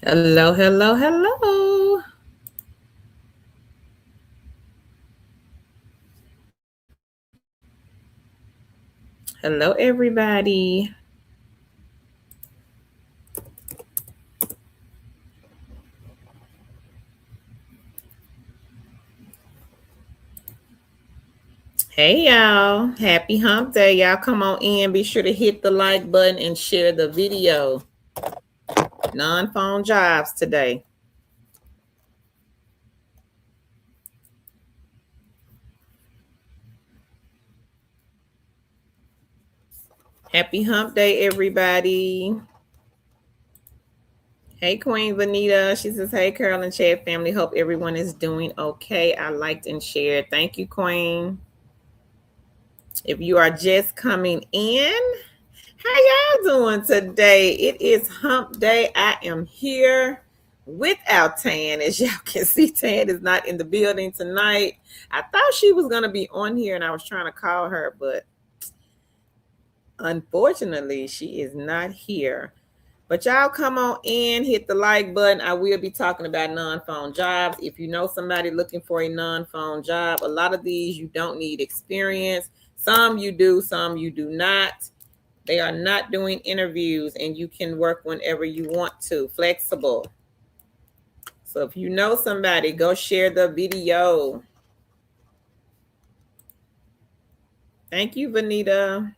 Hello, hello, hello. Hello, everybody. Hey, y'all. Happy hump day. Y'all come on in. Be sure to hit the like button and share the video. Non phone jobs today. Happy hump day, everybody. Hey, Queen Vanita. She says, hey, Carol and Chad family. Hope everyone is doing okay. I liked and shared. Thank you, Queen. If you are just coming in, how y'all doing today? It is hump day. I am here without Tan. As y'all can see, Tan is not in the building tonight. I thought she was going to be on here and I was trying to call her, but unfortunately, she is not here. But y'all come on in, hit the like button. I will be talking about non-phone jobs. If you know somebody looking for a non-phone job, a lot of these you don't need experience. Some you do, some you do not. They are not doing interviews and you can work whenever you want to. Flexible. So if you know somebody, go share the video. Thank you, Vanita.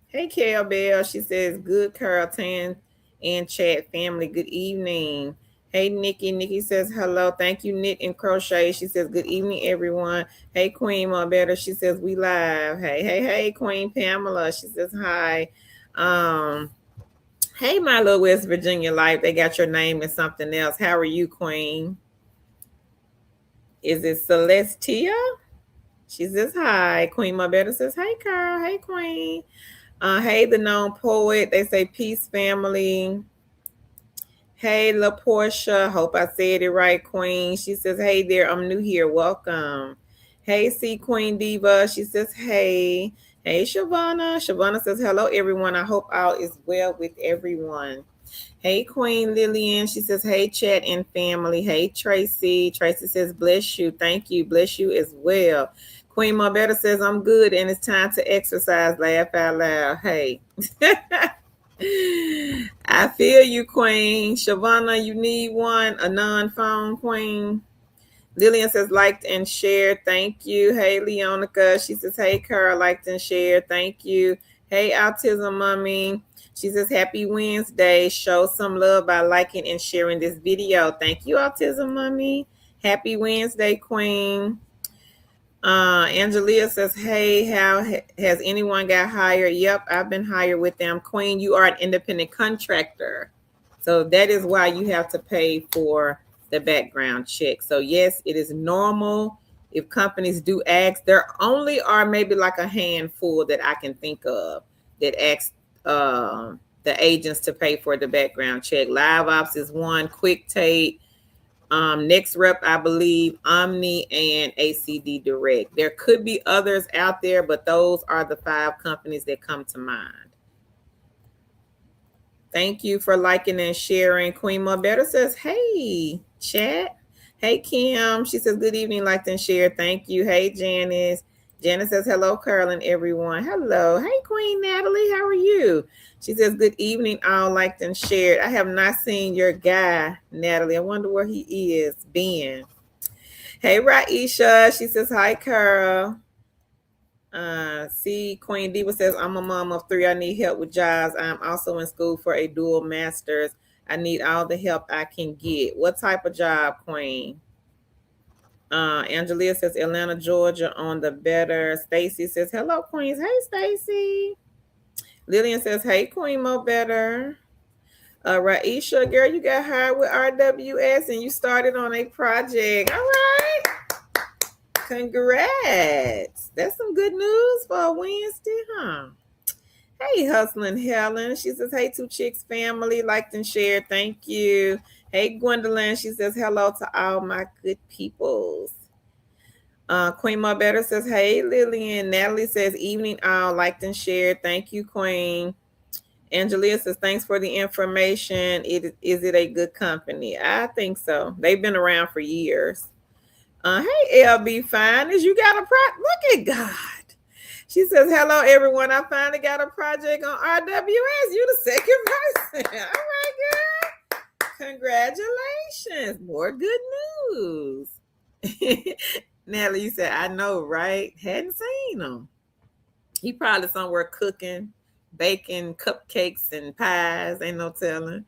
Hey, Kale Bell. She says, good Carl Tan and chat family. Good evening. Hey, Nikki. Nikki says, hello. Thank you, Knit and Crochet. She says, good evening, everyone. Hey, Queen Better. She says, we live. Hey, Queen Pamela. She says, hi. Hey, my little West Virginia life. They got your name and something else. How are you, Queen? Is it Celestia? She says, hi. Queen Better says, hey, Carl. Hey, Queen. Hey, the known poet. They say peace, family. Hey, La Portia. Hope I said it right, Queen. She says, hey there. I'm new here. Welcome. Hey, see Queen Diva. She says, hey. Hey, Shavana. Shavana says, hello, everyone. I hope all is well with everyone. Hey, Queen Lillian. She says, hey, chat and family. Hey, Tracy. Tracy says, bless you. Thank you. Bless you as well. Queen Marbetta says, I'm good and it's time to exercise. Laugh out loud. Hey. I feel you, Queen. Shavana, you need one, a non-phone queen. Lillian says, liked and shared. Thank you. Hey, Leonica. She says, hey, Carl, liked and shared. Thank you. Hey, Autism Mommy. She says, happy Wednesday. Show some love by liking and sharing this video. Thank you, Autism Mommy. Happy Wednesday, Queen. Angelia says, hey, how has anyone got hired? Yep, I've been hired with them. Queen, you are an independent contractor. So that is why you have to pay for the background check. So yes, it is normal if companies do ask. There only are maybe like a handful that I can think of that ask the agents to pay for the background check. Live Ops is one, Quick Take, Next Rep, I believe, Omni, and ACD Direct. There could be others out there, but those are the 5 companies that come to mind. Thank you for liking and sharing. Queen Better says, hey, chat. Hey, Kim. She says, good evening, liked and shared. Thank you. Hey, Janice. Janice says, hello, Carol and everyone. Hello. Hey, Queen Natalie. How are you? She says, good evening, all liked and shared. I have not seen your guy, Natalie. I wonder where he is, Ben. Hey, Raisha. She says, hi, Carol. See, Queen Diva says, I'm a mom of 3. I need help with jobs. I'm also in school for a dual master's. I need all the help I can get. What type of job, Queen? Angelia says, Atlanta, Georgia on the better. Stacy says, hello, Queens. Hey, Stacy. Lillian says, hey, Queen Mo Better. Raisha, girl, you got hired with RWS and you started on a project. All right. Congrats. That's some good news for a Wednesday, huh? Hey, Hustling Helen. She says, hey, Two Chicks family, liked and shared. Thank you. Hey, Gwendolyn. She says, hello to all my good peoples. Queen Better says, hey, Lillian. Natalie says, evening all, liked and shared. Thank you, Queen. Angelia says, thanks for the information. Is it a good company? I think so. They've been around for years. Hey, LB Finest, you got a look at God. She says, hello, everyone. I finally got a project on RWS. You the second person. All right, girl. Congratulations. More good news. Natalie, you said, I know, right? Hadn't seen him. He probably somewhere cooking, baking cupcakes and pies. Ain't no telling.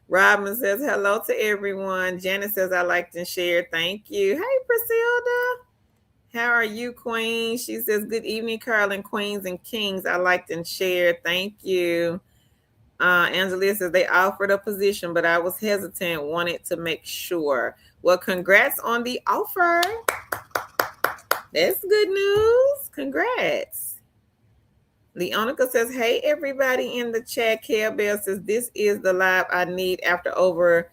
Robin says, hello to everyone. Janet says, I liked and shared. Thank you. Hey, Priscilla. How are you, Queen? She says, good evening, Carolyn, Queens and Kings. I liked and shared. Thank you. Angelia says, they offered a position, but I was hesitant, wanted to make sure. Well, congrats on the offer. That's good news. Congrats. Leonica says, hey, everybody in the chat. Kel Bell says, this is the live I need after over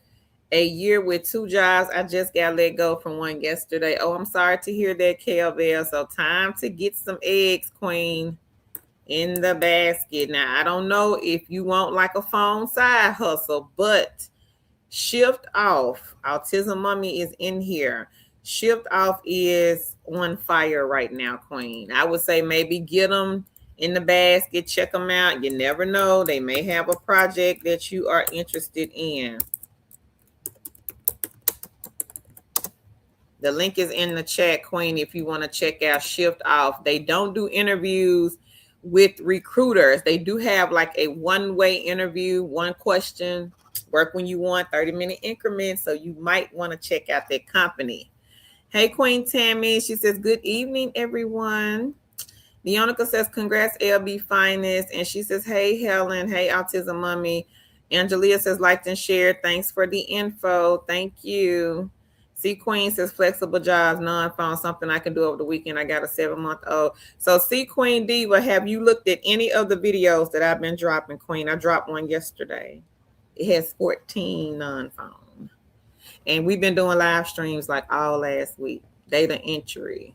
a year with 2 jobs. I just got let go from one yesterday. Oh, I'm sorry to hear that, Kel Bell. So time to get some eggs, Queen, in the basket. Now, I don't know if you want like a phone side hustle, but Shift Off, Autism Mommy is in here. Shift Off is on fire right now, Queen. I would say maybe get them in the basket, check them out. You never know. They may have a project that you are interested in. The link is in the chat, Queen, if you want to check out Shift Off. They don't do interviews with recruiters. They do have like a one-way interview, one question, work when you want, 30-minute increments. So you might want to check out that company. Hey, Queen Tammy. She says, good evening, everyone. Leonica says, congrats, LB Finest. And she says, hey, Helen. Hey, Autism Mommy. Angelia says, liked and shared. Thanks for the info. Thank you. C Queen says, flexible jobs, non-phone, something I can do over the weekend. I got a 7-month-old. So C Queen Diva, have you looked at any of the videos that I've been dropping, Queen? I dropped one yesterday. It has 14 non-phone. And we've been doing live streams like all last week. Data entry.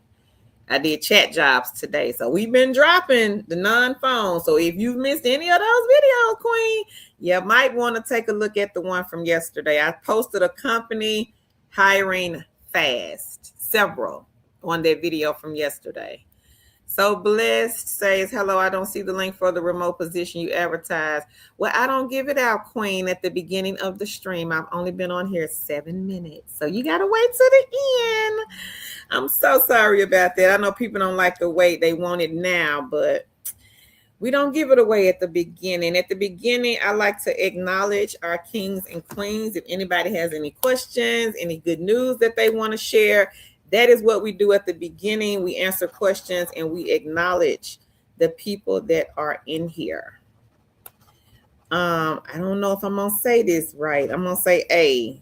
I did chat jobs today. So we've been dropping the non-phone. So if you've missed any of those videos, Queen, you might want to take a look at the one from yesterday. I posted a company hiring fast, several on that video from yesterday. So Blessed says, hello, I don't see the link for the remote position you advertised. Well, I don't give it out, Queen, at the beginning of the stream. I've only been on here 7 minutes. So you got to wait to the end. I'm so sorry about that. I know people don't like to wait. They want it now, but we don't give it away at the beginning. At the beginning, I like to acknowledge our kings and queens. If anybody has any questions, any good news that they want to share, that is what we do at the beginning. We answer questions and we acknowledge the people that are in here. I don't know if I'm going to say this right. I'm going to say A.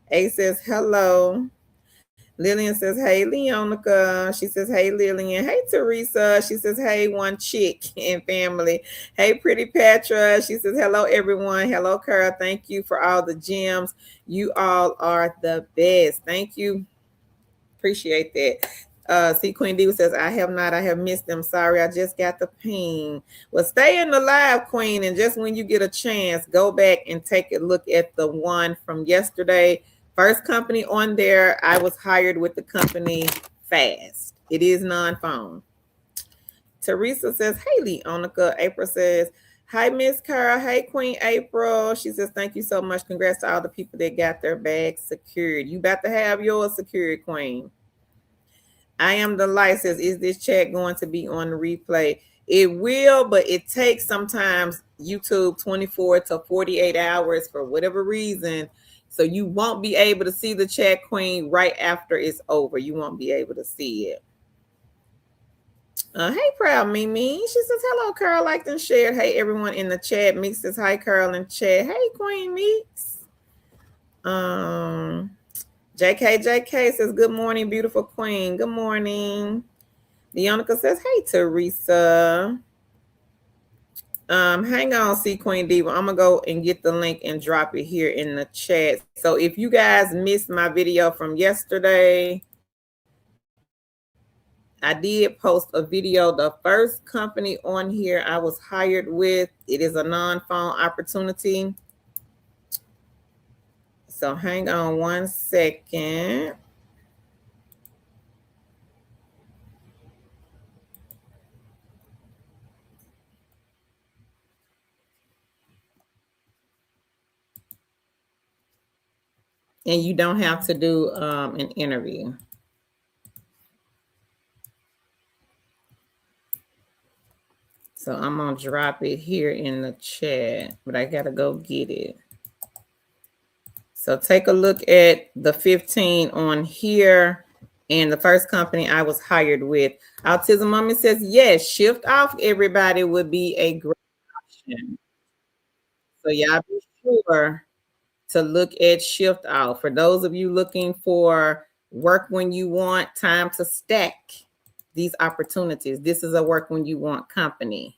A says, hello. Lillian says, hey, Leonica. She says, hey, Lillian. Hey, Teresa. She says, hey, one chick and family. Hey, Pretty Petra. She says, hello, everyone. Hello, Carl. Thank you for all the gems. You all are the best. Thank you. Appreciate that. See, Queen Diva says, I have missed them. Sorry, I just got the ping. Well, stay in the live, Queen, and just when you get a chance, go back and take a look at the one from yesterday. First company on there, I was hired with the company fast. It is non-phone. Teresa says, hey, Leonica. April says, hi, Miss Carl. Hey, Queen April. She says, thank you so much. Congrats to all the people that got their bags secured. You about to have yours secured, Queen. I am the light says, is this chat going to be on the replay? It will, but it takes sometimes YouTube 24 to 48 hours for whatever reason. So you won't be able to see the chat, Queen, right after it's over. You won't be able to see it. Hey, Proud Mimi. She says, hello, Carl. Liked and shared. Hey, everyone in the chat. Meeks says, hi, Carl in chat. Hey, Queen Meeks. JK says, good morning, beautiful Queen. Good morning. Leonica says, hey, Teresa. Hang on, see Queen Diva. I'm gonna go and get the link and drop it here in the chat. So if you guys missed my video from yesterday, I did post a video. The first company on here I was hired with, it is a non-phone opportunity. So hang on one second. And you don't have to do an interview. So I'm going to drop it here in the chat, but I got to go get it. So take a look at the 15 on here and the first company I was hired with. Autism Mommy says, yes, shift off everybody would be a great option. So y'all be sure to look at shift off. For those of you looking for work when you want, time to stack these opportunities. This is a work when you want company.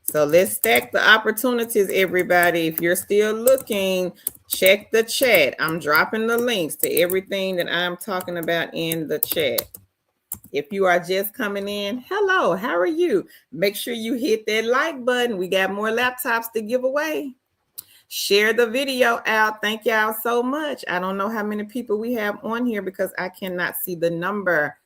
So let's stack the opportunities, everybody. If you're still looking, check the chat. I'm dropping the links to everything that I'm talking about in the chat. If you are just coming in, hello, how are you? Make sure you hit that like button. We got more laptops to give away. Share the video out. Thank y'all so much. I don't know how many people we have on here because I cannot see the number.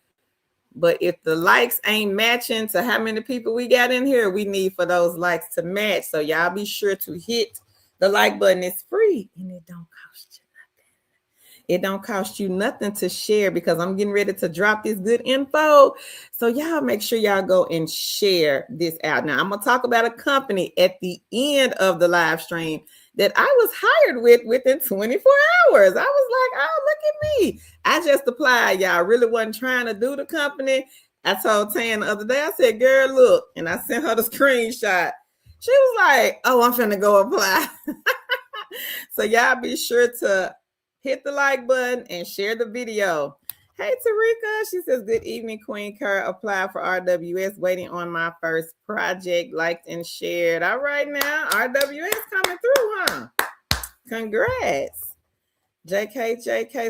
But if the likes ain't matching to how many people we got in here, we need for those likes to match. So y'all be sure to hit the like button. It's free and it don't cost you nothing. It don't cost you nothing to share because I'm getting ready to drop this good info. So y'all make sure y'all go and share this out. Now I'm going to talk about a company at the end of the live stream that I was hired with within 24 hours. I was like, oh, look at me. I just applied, y'all. Really wasn't trying to do the company. I told Tan the other day, I said, girl, look. And I sent her the screenshot. She was like, oh, I'm finna go apply. So y'all be sure to hit the like button and share the video. Hey, Tarika, she says, good evening, Queen Kerr. Applied for RWS, waiting on my first project, liked and shared. All right now, RWS coming through, huh? Congrats. JK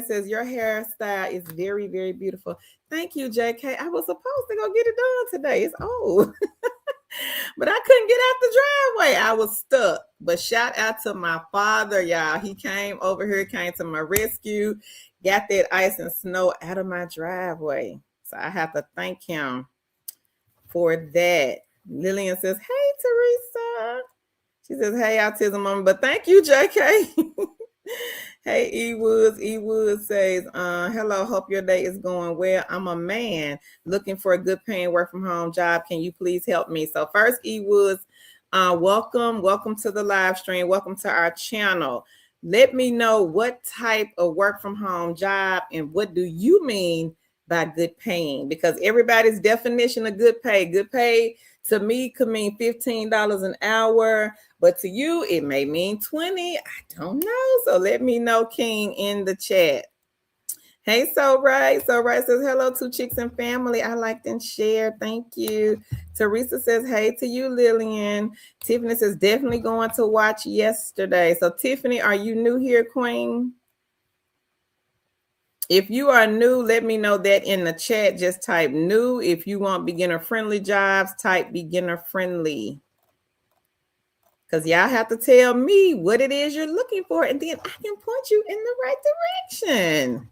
says, your hairstyle is very, very beautiful. Thank you, JK. I was supposed to go get it done today. It's old. But I couldn't get out the driveway. I was stuck. But shout out to my father, y'all. He came over here, came to my rescue, got that ice and snow out of my driveway. So I have to thank him for that. Lillian says, hey, Teresa. She says, hey, Autism Mama. But thank you, JK. Hey, E Woods says, hello, hope your day is going well. I'm a man looking for a good paying work from home job. Can you please help me? So first, E Woods, welcome to the live stream. Welcome to our channel. Let me know what type of work from home job and what do you mean by good paying? Because everybody's definition of good pay to me could mean $15 an hour, but to you it may mean 20. I don't know. So let me know, King, in the chat. Hey, so right says hello to Chicks and Family. I liked and shared. Thank you. Teresa says hey to you, Lillian. Tiffany says definitely going to watch yesterday. So Tiffany, are you new here, Queen? If you are new, let me know that in the chat. Just type new. If you want beginner friendly jobs, type beginner friendly. Because y'all have to tell me what it is you're looking for, and then I can point you in the right direction.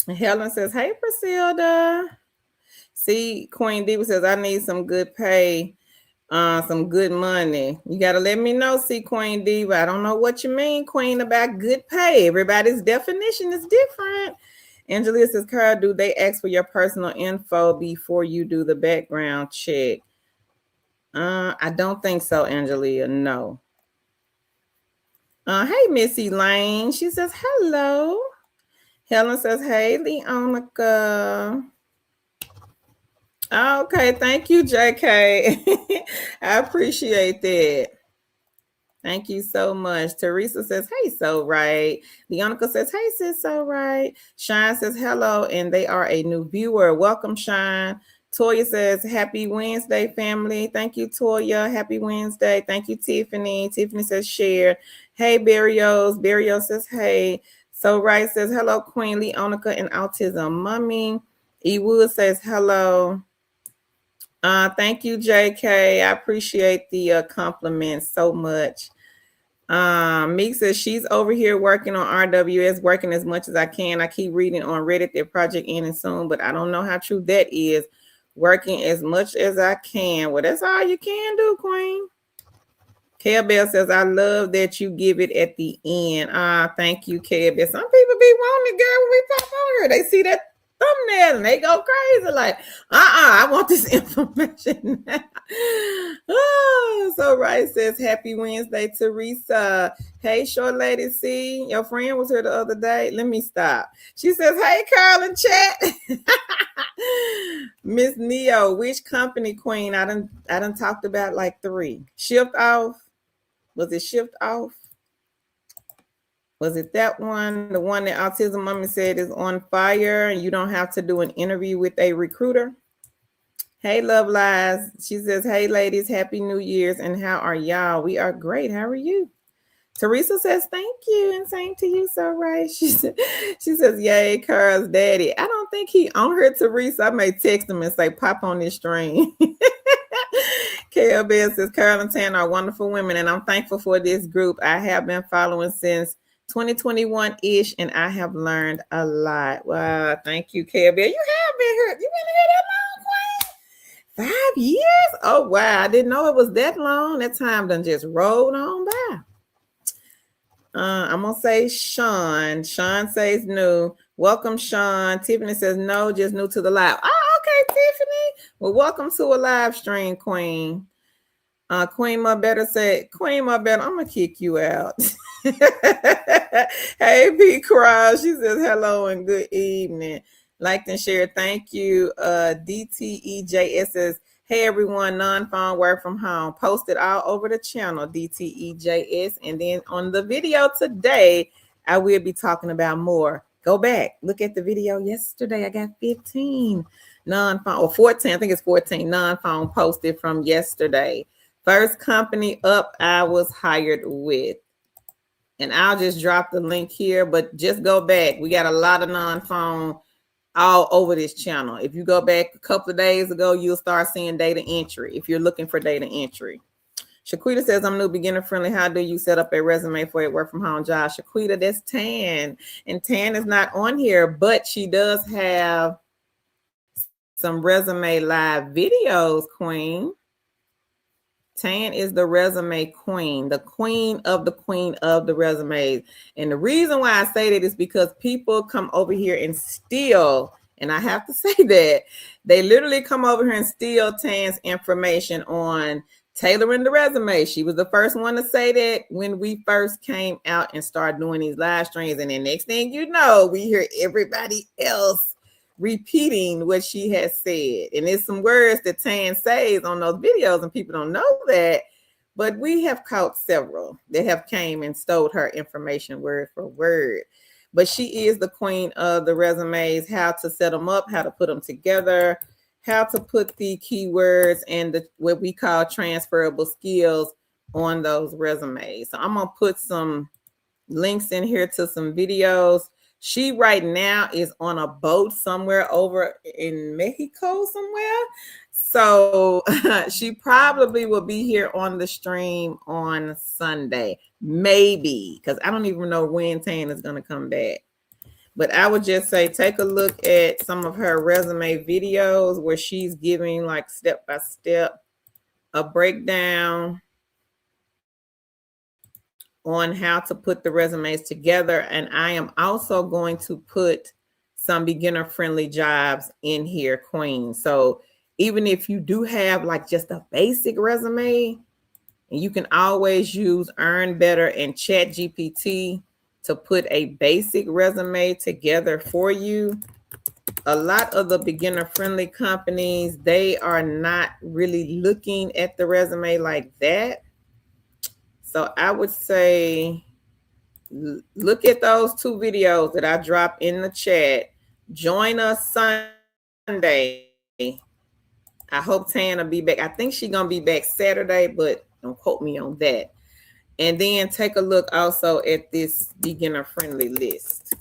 Helen says, hey, Priscilla. See, Queen Diva says, I need some good pay, some good money. You got to let me know, see, Queen Diva. I don't know what you mean, Queen, about good pay. Everybody's definition is different. Angelia says, Carl, do they ask for your personal info before you do the background check? I don't think so, Angelia. No. Hey, Missy Lane. She says, hello. Helen says, hey, Leonica. Okay, thank you, JK. I appreciate that. Thank you so much. Teresa says, hey, so right. Leonica says, hey, sis, so right. Shine says, hello, and they are a new viewer. Welcome, Shine. Toya says, happy Wednesday, family. Thank you, Toya. Happy Wednesday. Thank you, Tiffany. Tiffany says, share. Hey, Barrios. Barrios says, hey. So right says, hello, Queen Leonica and Autism Mummy. E Wood says, hello. Thank you, JK. I appreciate the compliments so much. Meek says she's over here working on RWS, working as much as I can. I keep reading on Reddit their project ending soon, but I don't know how true that is. Working as much as I can. Well, that's all you can do, Queen. Kale Bell says, I love that you give it at the end. Thank you, Kale Bell. Some people be wanting it, girl, when we pop on here. They see that thumbnail and they go crazy like, I want this information now. So Rice says, happy Wednesday, Teresa. Hey, short lady, see, your friend was here the other day. Let me stop. She says, hey, Carl in chat. Miss Neo, which company, Queen? I done talked about like 3. Shift off. Was it shift off? Was it that one? The one that Autism Mommy said is on fire and you don't have to do an interview with a recruiter? Hey, Love Lies. She says, hey, ladies, happy New Year's. And how are y'all? We are great. How are you? Teresa says, thank you. And same to you, so right. She says, yay, Carl's daddy. I don't think he on her, Teresa. I may text him and say, pop on this stream. KL Bell says, Carl and Tan are wonderful women, and I'm thankful for this group. I have been following since 2021-ish, and I have learned a lot. Wow, thank you, KL Bell. You have been here. You've been here that long, Queen? 5 years? Oh, wow. I didn't know it was that long. That time done just rolled on by. I'm going to say Sean. Sean says new. Welcome, Sean. Tiffany says no, just new to the live. Oh, okay, Tiffany. Well, welcome to a live stream, Queen. Queen Better said, Queen Better, I'm going to kick you out. Hey, P. Cross. She says hello and good evening. Liked and shared. Thank you. DTEJS says, hey, everyone, non-phone work from home. Posted all over the channel, DTEJS. And then on the video today, I will be talking about more. Go back. Look at the video yesterday. I got 15 non-phone, or 14. I think it's 14 non-phone posted from yesterday. First company up I was hired with. And I'll just drop the link here, but just go back. We got a lot of non-phone all over this channel. If you go back a couple of days ago, you'll start seeing data entry if you're looking for data entry. Shaquita says, I'm new, beginner friendly. How do you set up a resume for a work from home job? Shaquita, that's Tan. And Tan is not on here, but she does have some resume live videos, Queen. Tan is the resume queen, the queen of the resumes. And the reason why I say that is because people come over here and steal, and I have to say that, they literally come over here and steal Tan's information on tailoring the resume. She was the first one to say that when we first came out and started doing these live streams. And then next thing you know, we hear everybody else repeating what she has said. And there's some words that Tan says on those videos and people don't know that, but we have caught several that have came and stole her information word for word. But she is the queen of the resumes, how to set them up, how to put them together, how to put the keywords and what we call transferable skills on those resumes. So I'm going to put some links in here to some videos. She right now is on a boat somewhere over in Mexico somewhere. So she probably will be here on the stream on Sunday, maybe, because I don't even know when Tan is going to come back. But I would just say, take a look at some of her resume videos where she's giving like step by step a breakdown on how to put the resumes together. And I am also going to put some beginner friendly jobs in here, Queen. So even if you do have like just a basic resume, and you can always use Earn Better and Chat GPT to put a basic resume together for you. A lot of the beginner friendly companies, they are not really looking at the resume like that. So I would say look at those 2 videos that I dropped in the chat. Join us Sunday. I hope Tan will be back. I think she's going to be back Saturday, but don't quote me on that. And then take a look also at this beginner-friendly list.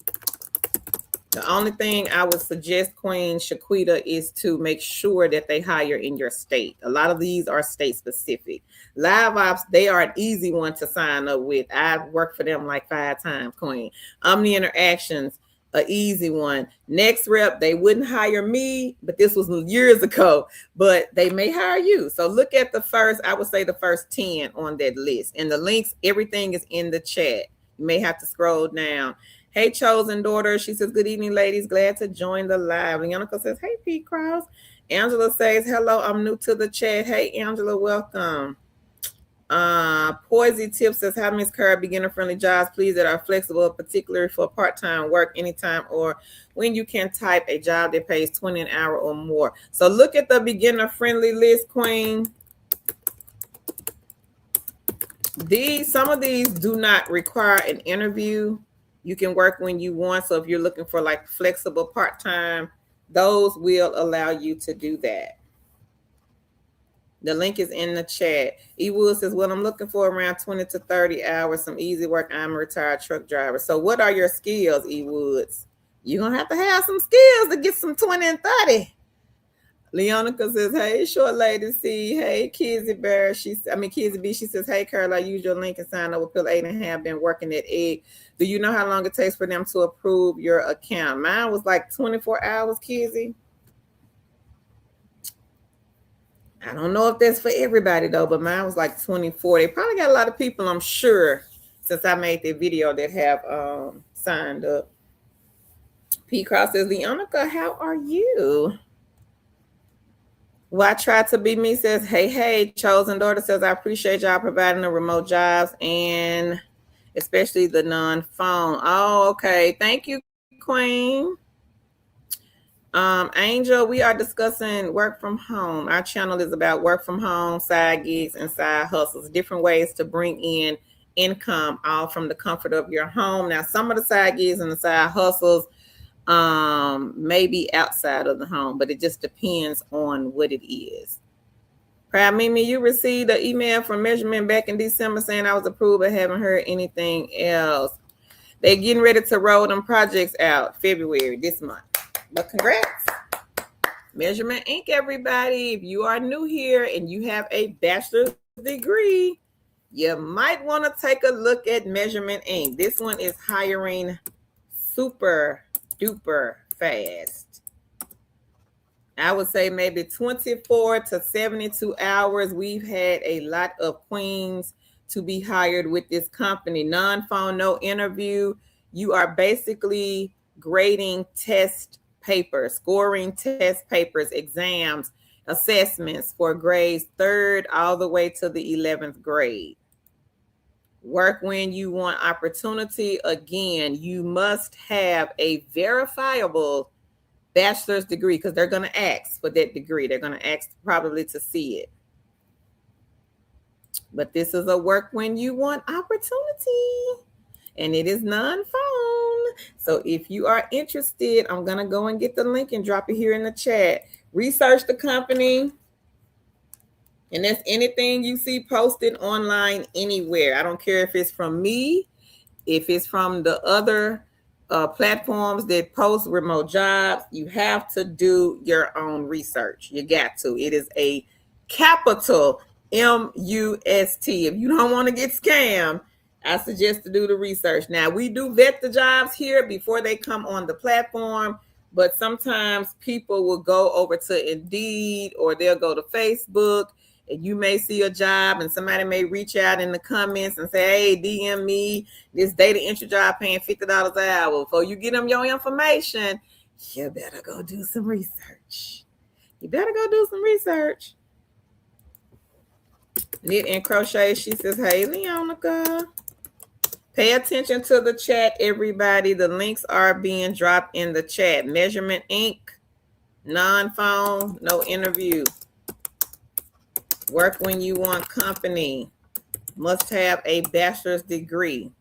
The only thing I would suggest, Queen Shaquita, is to make sure that they hire in your state. A lot of these are state specific. Live Ops, they are an easy one to sign up with. I've worked for them like 5 times, Queen. Omni Interactions, an easy one. Next Rep, they wouldn't hire me, but this was years ago, but they may hire you. So look at the first, I would say the first 10 on that list. And the links, everything is in the chat. You may have to scroll down. Hey, chosen daughter. She says, good evening, ladies. Glad to join the live. Leonica says, hey, Pete Cross. Angela says, hello, I'm new to the chat. Hey, Angela, welcome. Poisey Tip says, hi, Miss Kerr, beginner-friendly jobs, please, that are flexible, particularly for part-time work anytime or when you can type a job that pays $20 an hour or more. So look at the beginner-friendly list, Queen. Some of these do not require an interview. You can work when you want. So if you're looking for like flexible part-time, those will allow you to do that. The link is in the chat. E. Wood says, well, I'm looking for around 20 to 30 hours, some easy work. I'm a retired truck driver. So what are your skills, E. Woods? You're going to have some skills to get some 20 and 30. Leonica says, hey, short lady C. Hey, Kizzy Bear. Kizzy B. She says, hey, Carol, I use your link and sign up with Pill 8 and have been working at Egg. Do you know how long it takes for them to approve your account? Mine was like 24 hours, Kizzy. I don't know if that's for everybody, though, but mine was like 24. They probably got a lot of people, I'm sure, since I made the video that have signed up. P. Cross says, Leonica, how are you? Well, I try to be me says, hey, chosen daughter says, I appreciate y'all providing the remote jobs and especially the non-phone. Oh, okay. Thank you, Queen. Angel, we are discussing work from home. Our channel is about work from home, side gigs, and side hustles, different ways to bring in income, all from the comfort of your home. Now, some of the side gigs and the side hustles maybe outside of the home, but it just depends on what it is. Proud Mimi, you received an email from Measurement back in December saying I was approved, but haven't heard anything else. They're getting ready to roll them projects out February this month. But congrats. Measurement Inc., everybody. If you are new here and you have a bachelor's degree, you might want to take a look at Measurement Inc. This one is hiring super duper fast. I would say maybe 24 to 72 hours. We've had a lot of queens to be hired with this company. Non-phone, no interview. You are basically grading test papers, scoring test papers, exams, assessments for grades 3rd all the way to the 11th grade. Work when you want opportunity. Again, you must have a verifiable bachelor's degree because they're going to ask for that degree. They're going to ask probably to see it. But this is a work when you want opportunity. And it is non-phone. So if you are interested, I'm going to go and get the link and drop it here in the chat. Research the company. And that's anything you see posted online anywhere. I don't care if it's from me, if it's from the other platforms that post remote jobs. You have to do your own research. You got to. It is a capital MUST. If you don't want to get scammed, I suggest to do the research. Now, we do vet the jobs here before they come on the platform, but sometimes people will go over to Indeed or they'll go to Facebook, and you may see a job and somebody may reach out in the comments and say, hey, DM me this data entry job paying $50 an hour. Before you get them your information, you better go do some research. Knit and crochet, she says, hey, Leonica. Pay attention to the chat, everybody. The links are being dropped in the chat. Measurement Inc., non-phone, no interview. Work when you want company. Must have a bachelor's degree.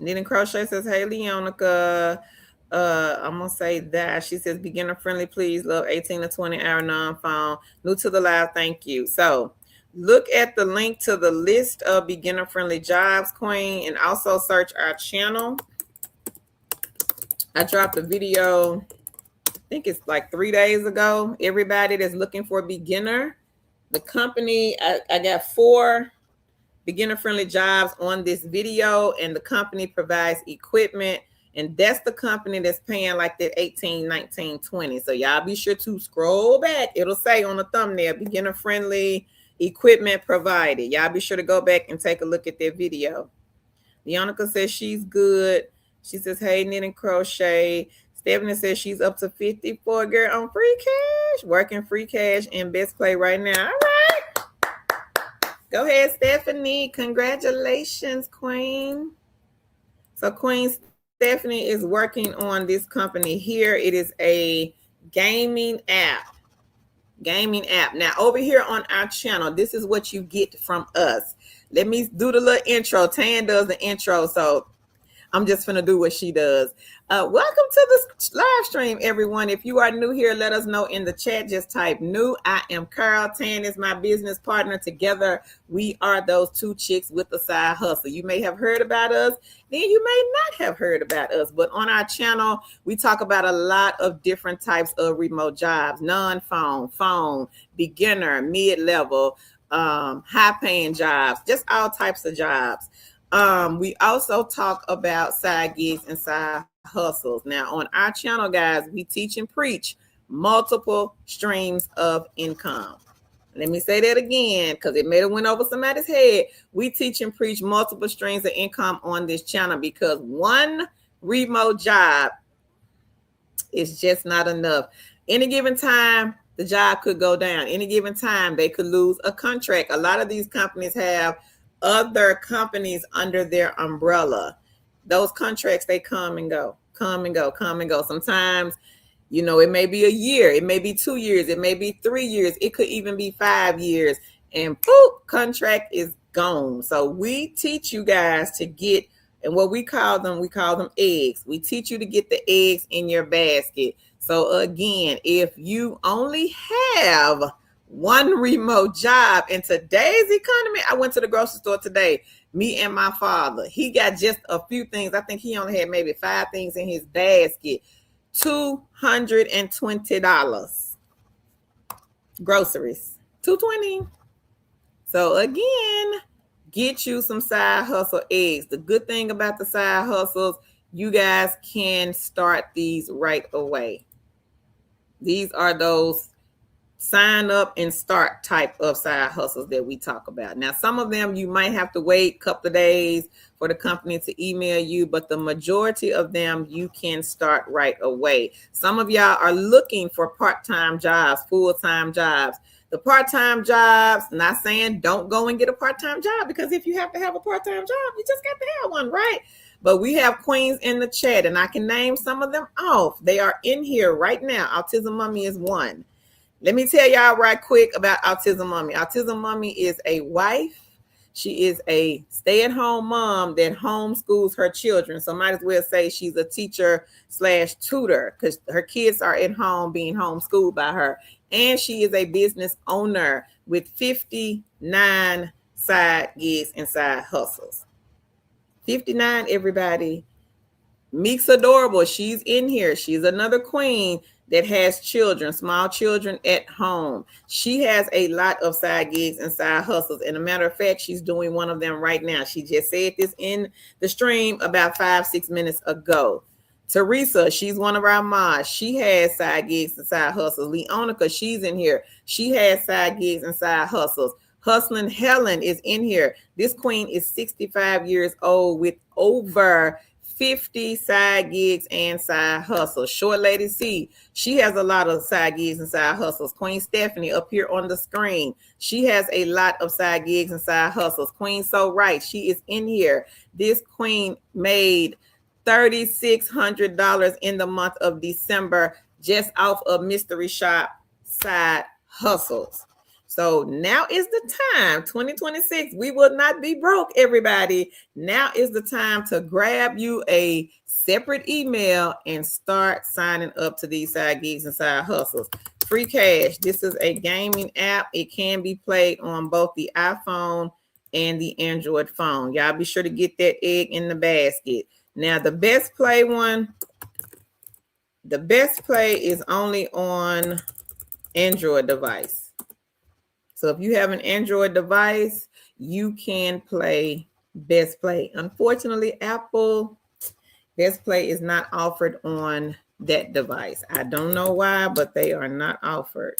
Knitting crochet says, hey, Leonica. I'm gonna say that. She says, beginner friendly, please. Love 18 to 20 hour non-phone. New to the live, thank you. So look at the link to the list of beginner friendly jobs, Queen, and also search our channel. I dropped a video, I think it's like 3 days ago. Everybody that's looking for a beginner, the company, I got 4 beginner friendly jobs on this video, and the company provides equipment, and that's the company that's paying like that 18, 19, 20. So y'all be sure to scroll back. It'll say on the thumbnail, beginner friendly equipment provided. Y'all be sure to go back and take a look at that video. Leonica says she's good. She says, hey, knit and crochet. Stephanie says she's up to 54, girl, on free cash, working free cash and best play right now. All right. Go ahead, Stephanie. Congratulations, Queen. So Queen Stephanie is working on this company here. It is a gaming app. Now, over here on our channel, this is what you get from us. Let me do the little intro. Tan does the intro, so I'm just going to do what she does. Welcome to this live stream, everyone. If you are new here, let us know in the chat. Just type new. I am Carl. Tan is my business partner. Together, we are those 2 chicks with a side hustle. You may have heard about us, then you may not have heard about us. But on our channel, we talk about a lot of different types of remote jobs: non-phone, phone, beginner, mid-level, high-paying jobs, just all types of jobs. We also talk about side gigs and side hustles. Now, on our channel, guys, we teach and preach multiple streams of income. Let me say that again, because it may have went over somebody's head. We teach and preach multiple streams of income on this channel, because one remote job is just not enough. Any given time, the job could go down. Any given time, they could lose a contract. A lot of these companies have other companies under their umbrella. Those contracts, they come and go. Sometimes, it may be a year, it may be 2 years, it may be 3 years, it could even be 5 years, and poof, contract is gone. So we teach you guys to get, and what we call them eggs. We teach you to get the eggs in your basket. So again, if you only have one remote job in today's economy, I went to the grocery store today, me and my father. He got just a few things. I think he only had maybe 5 things in his basket. $220 groceries. $220. So again, get you some side hustle eggs. The good thing about the side hustles, you guys can start these right away. These are those sign up and start type of side hustles that we talk about. Now, some of them you might have to wait a couple of days for the company to email you, but the majority of them you can start right away. Some of y'all are looking for part-time jobs, full-time jobs. The part-time jobs, not saying don't go and get a part-time job, because if you have to have a part-time job, you just got to have one, right? But we have queens in the chat, and I can name some of them off. They are in here right now. Autism Mommy is one. Let me tell y'all right quick about Autism Mommy. Autism Mommy is a wife. She is a stay-at-home mom that homeschools her children. So might as well say she's a teacher/tutor, because her kids are at home being homeschooled by her. And she is a business owner with 59 side gigs and side hustles. 59, everybody. Meek's adorable. She's in here. She's another queen that has children, small children at home. She has a lot of side gigs and side hustles. And a matter of fact, she's doing one of them right now. She just said this in the stream about 5-6 minutes ago. Teresa, she's one of our mods. She has side gigs and side hustles. Leonica, she's in here. She has side gigs and side hustles. Hustling Helen is in here. This queen is 65 years old with over 50 side gigs and side hustles. Short Lady C, she has a lot of side gigs and side hustles. Queen Stephanie up here on the screen, she has a lot of side gigs and side hustles. Queen So Right, she is in here. This queen made $3,600 in the month of December just off of mystery shop side hustles. So now is the time, 2026. We will not be broke, everybody. Now is the time to grab you a separate email and start signing up to these side gigs and side hustles. Free cash. This is a gaming app. It can be played on both the iPhone and the Android phone. Y'all be sure to get that egg in the basket. Now, the best play is only on Android device. So if you have an Android device, you can play Best Play. Unfortunately, Apple Best Play is not offered on that device. I don't know why, but they are not offered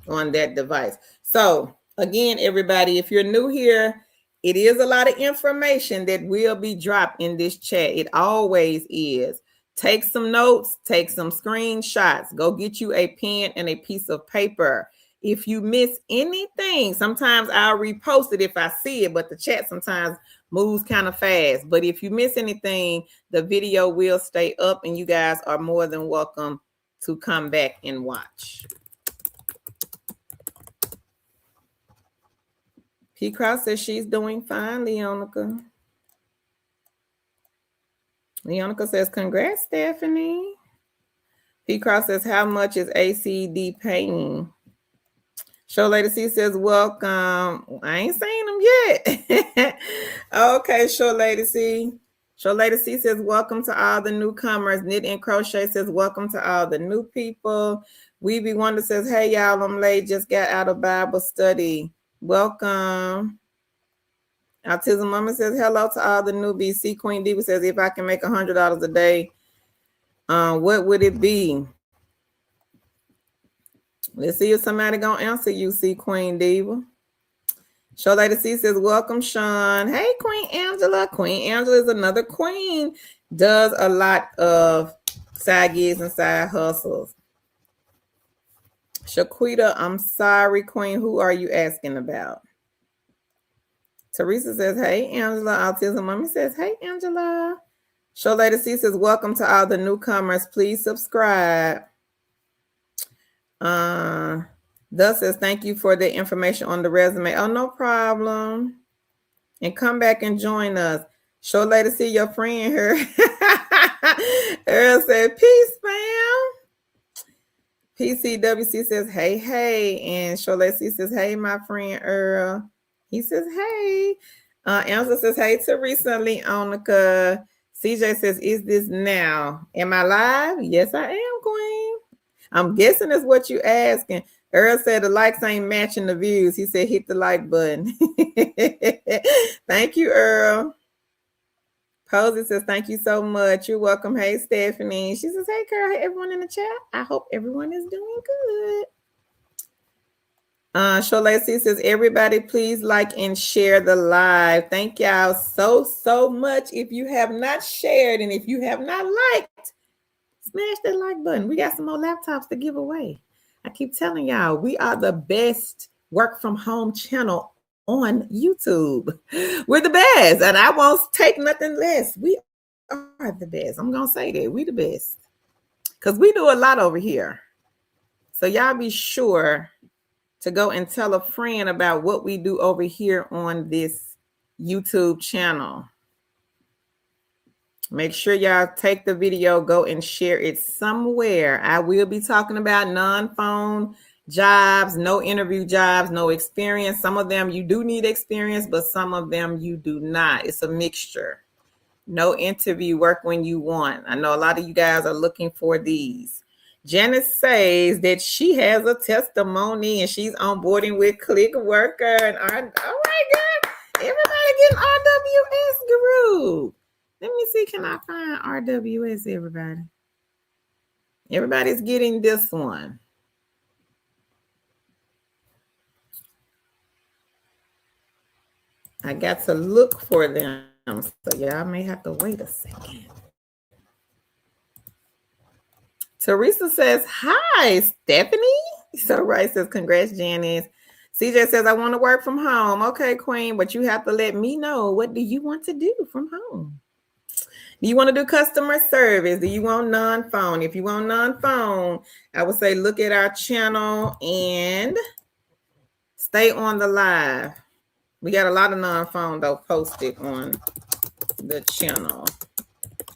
on that device. So again, everybody, if you're new here, it is a lot of information that will be dropped in this chat. It always is. Take some notes, take some screenshots, go get you a pen and a piece of paper. If you miss anything, sometimes I'll repost it if I see it, but the chat sometimes moves kind of fast. But if you miss anything, the video will stay up and you guys are more than welcome to come back and watch. P. Cross says she's doing fine, Leonica. Leonica says, congrats, Stephanie. P. Cross says, how much is ACD paying? Show Lady C says, welcome. I ain't seen them yet. Okay, Show Lady C. Show Lady C says, welcome to all the newcomers. Knit and Crochet says, welcome to all the new people. Weeby Wonder says, hey, y'all, I'm late. Just got out of Bible study. Welcome. Autism Mama says, hello to all the newbies. C Queen Diva says, if I can make $100 a day, what would it be? Let's see if somebody gonna answer you, C Queen Diva. Show Lady C says, welcome, Sean. Hey, Queen Angela. Queen Angela is another queen. Does a lot of side gigs and side hustles. Shaquita, I'm sorry, Queen. Who are you asking about? Teresa says, hey, Angela. Autism Mommy says, hey, Angela. Show Lady C says, welcome to all the newcomers. Please subscribe. Thus says, thank you for the information on the resume. Oh, no problem. And come back and join us. Show Lady C your friend here. Earl said, peace, fam. PCWC says, hey, hey. And Show Lady C says, hey, my friend Earl. He says, hey. Angela says, hey, Teresa Leonica. CJ says, is this now? Am I live? Yes, I am, Queen. I'm guessing that's what you asking. Earl said the likes ain't matching the views. He said, hit the like button. Thank you, Earl. Posey says, thank you so much. You're welcome. Hey, Stephanie. She says, hey, girl. Hey, everyone in the chat. I hope everyone is doing good. Lacey says, everybody, please like and share the live. Thank y'all so much. If you have not shared and if you have not liked, smash that like button. We got some more laptops to give away. I keep telling y'all, we are the best work from home channel on YouTube. We're the best, and I won't take nothing less. We are the best. I'm going to say that. We the best because we do a lot over here. So y'all be sure to go and tell a friend about what we do over here on this YouTube channel. Make sure y'all take the video, go and share it somewhere. I will be talking about non-phone jobs, no interview jobs, no experience. Some of them you do need experience, but some of them you do not. It's a mixture. No interview, work when you want. I know a lot of you guys are looking for these. Janice says that she has a testimony and she's onboarding with Click Worker. And all right, girl. Everybody getting RWS group. Let me see, can I find RWS, everybody? Everybody's getting this one. I got to look for them, so y'all may have to wait a second. Teresa says, hi, Stephanie. So Rice says, congrats, Janice. CJ says, I want to work from home. Okay, Queen, but you have to let me know, what do you want to do from home? Do you want to do customer service? Do you want non-phone? If you want non-phone, I would say look at our channel and stay on the live. We got a lot of non-phone though posted on the channel.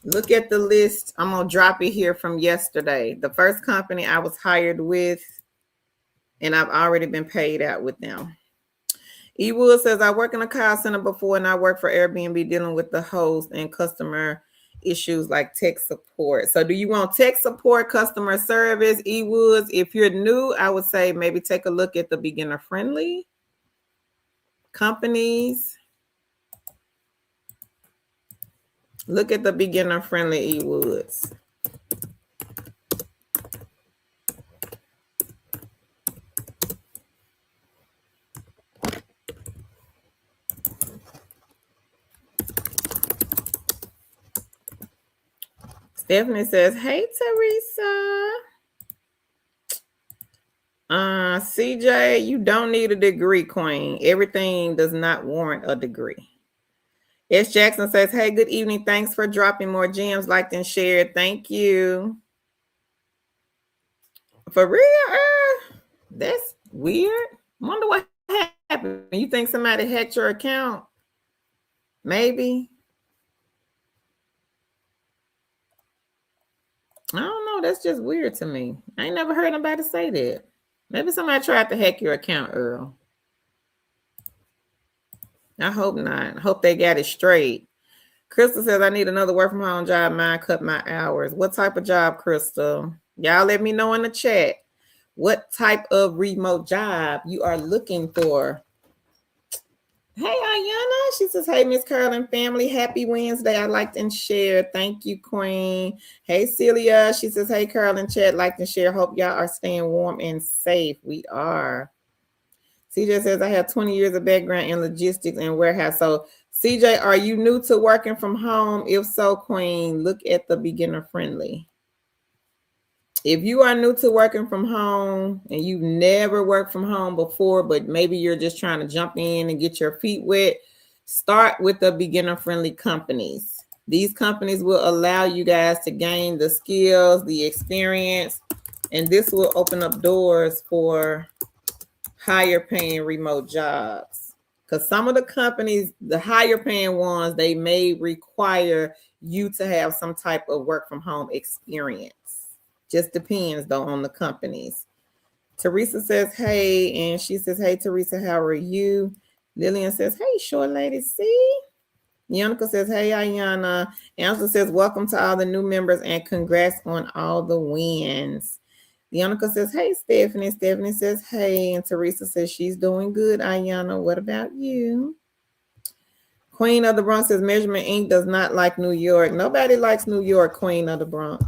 Look at the list. I'm going to drop it here from yesterday. The first company I was hired with, and I've already been paid out with them. E. Wood says, I work in a call center before, and I work for Airbnb dealing with the host and customer issues like tech support. So do you want tech support, customer service, E. Woods? If you're new, I would say maybe take a look at the beginner-friendly companies. Look at the beginner-friendly E. Woods. Stephanie says, hey, Teresa. CJ, you don't need a degree, Queen. Everything does not warrant a degree. S. Jackson says, hey, good evening. Thanks for dropping more gems, liked and shared. Thank you. For real? That's weird. Wonder what happened. You think somebody hacked your account? Maybe. I don't know. That's just weird to me. I ain't never heard nobody say that. Maybe somebody tried to hack your account, Earl. I hope not. I hope they got it straight. Crystal says, I need another work from home job. Mine cut my hours. What type of job, Crystal? Y'all let me know in the chat what type of remote job you are looking for. Hey, Ayana. She says, hey, Miss Carolyn family. Happy Wednesday. I liked and shared. Thank you, Queen. Hey, Celia. She says, hey, Carolyn chat, liked and share. Hope y'all are staying warm and safe. We are. CJ says, I have 20 years of background in logistics and warehouse. So, CJ, are you new to working from home? If so, Queen, look at the beginner friendly. If you are new to working from home and you've never worked from home before, but maybe you're just trying to jump in and get your feet wet, start with the beginner friendly companies. These companies will allow you guys to gain the skills, the experience, and this will open up doors for higher paying remote jobs. Because some of the companies, the higher paying ones, they may require you to have some type of work from home experience. Just depends though on the companies. Teresa says, hey, and she says, hey, Teresa, how are you? Lillian says, hey, short lady, see? Yannicka says, hey, Ayana. Angela says, welcome to all the new members and congrats on all the wins. Yannicka says, hey, Stephanie. Stephanie says, hey. And Teresa says, she's doing good, Ayana. What about you? Queen of the Bronx says, Measurement Inc. does not like New York. Nobody likes New York, Queen of the Bronx.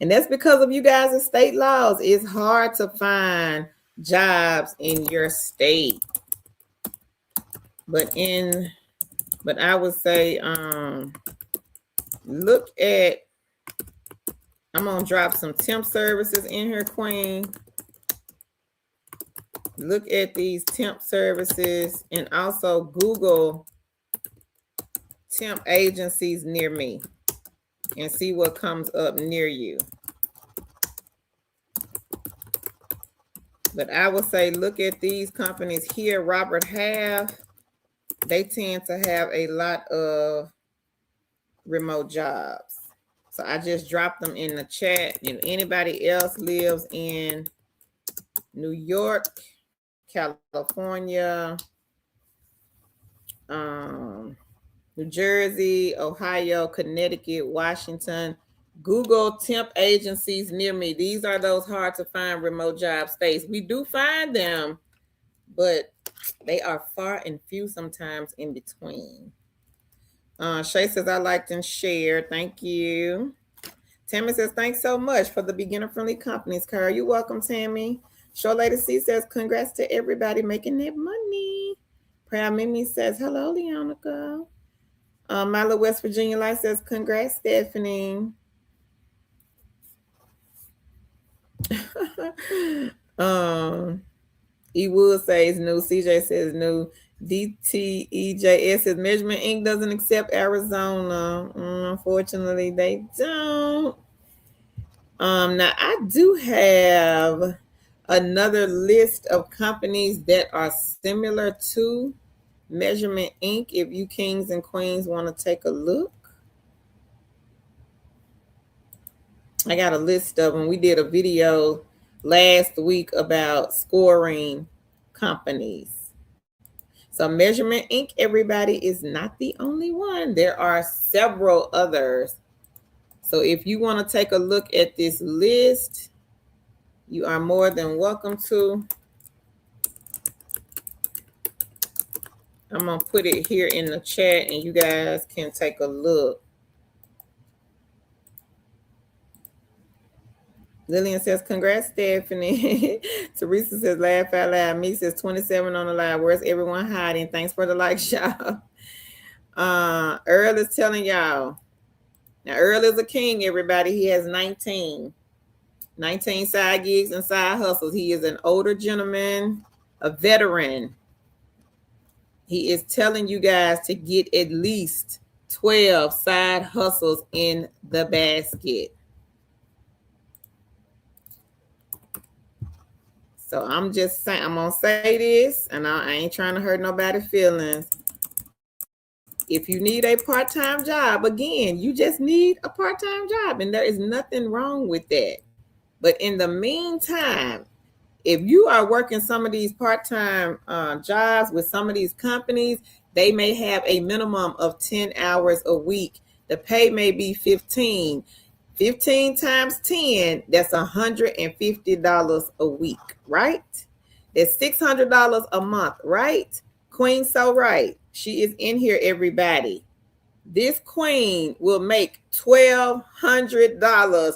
And that's because of you guys' state laws. It's hard to find jobs in your state. But I would say, look at, I'm going to drop some temp services in here, Queen. Look at these temp services and also Google temp agencies near me and see what comes up near you. But I would say look at these companies here. Robert Half, they tend to have a lot of remote jobs. So I just dropped them in the chat. And anybody else lives in New York, California, New Jersey, Ohio, Connecticut, Washington, Google temp agencies near me. These are those hard to find remote job states. We do find them, but they are far and few sometimes in between. Shay says, I liked and shared. Thank you. Tammy says, thanks so much for the beginner-friendly companies, Carl. You're welcome, Tammy. Short Lady C says, congrats to everybody making that money. Proud Mimi says, hello, Leonica. Milo West Virginia Life says, congrats, Stephanie. E Wood says new. CJ says new. DTEJS says Measurement Inc. doesn't accept Arizona. Unfortunately, they don't. Now I do have another list of companies that are similar to Measurement Inc. If you kings and queens want to take a look, I got a list of them. We did a video last week about scoring companies. So Measurement Inc., everybody, is not the only one. There are several others. So if you want to take a look at this list, you are more than welcome to. I'm going to put it here in the chat and you guys can take a look. Lillian says, congrats, Stephanie. Teresa says, laugh out loud. Me says, 27 on the live. Where's everyone hiding? Thanks for the like, y'all. Earl is telling y'all. Now, Earl is a king, everybody. He has 19 side gigs and side hustles. He is an older gentleman, a veteran. He is telling you guys to get at least 12 side hustles in the basket. So I'm just saying, I'm going to say this, and I ain't trying to hurt nobody's feelings. If you need a part-time job, again, you just need a part-time job, and there is nothing wrong with that. But in the meantime, if you are working some of these part-time jobs with some of these companies, they may have a minimum of 10 hours a week. The pay may be 15. 15 times 10, that's $150 a week, right? That's $600 a month, right? Queen So Right. She is in here, everybody. This queen will make $1,200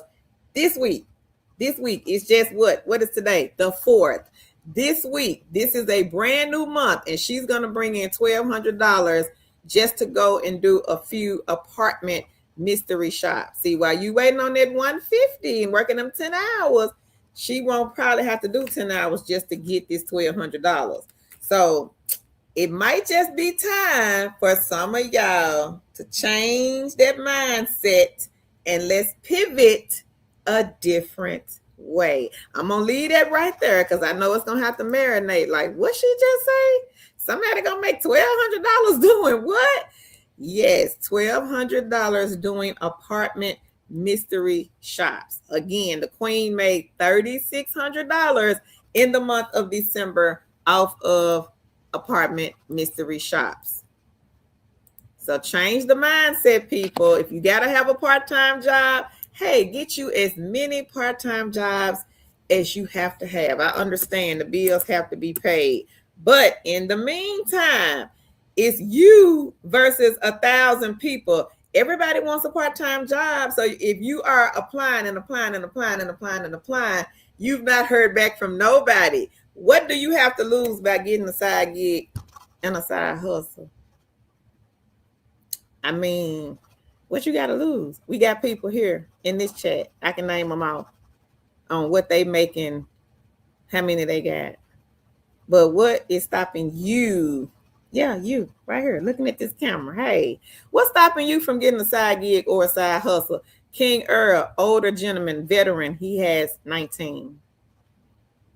this week. This week is just what? What is today? The 4th. This week, this is a brand new month, and she's going to bring in $1,200 just to go and do a few apartment mystery shops. See, while you waiting on that 150 and working them 10 hours, she won't probably have to do 10 hours just to get this $1,200. So it might just be time for some of y'all to change that mindset and let's pivot a different way. I'm going to leave that right there because I know it's going to have to marinate. Like, what she just say? Somebody going to make $1,200 doing what? Yes, $1,200 doing apartment mystery shops. Again, the queen made $3,600 in the month of December off of apartment mystery shops. So change the mindset, people. If you got to have a part-time job, hey, get you as many part-time jobs as you have to have. I understand the bills have to be paid. But in the meantime, it's you versus 1,000 people. Everybody wants a part-time job. So if you are applying, you've not heard back from nobody. What do you have to lose by getting a side gig and a side hustle? I mean, what you got to lose? We got people here in this chat. I can name them out on what they making, how many they got. But what is stopping you? Yeah, you right here looking at this camera. Hey, what's stopping you from getting a side gig or a side hustle? King Earl, older gentleman, veteran. He has 19.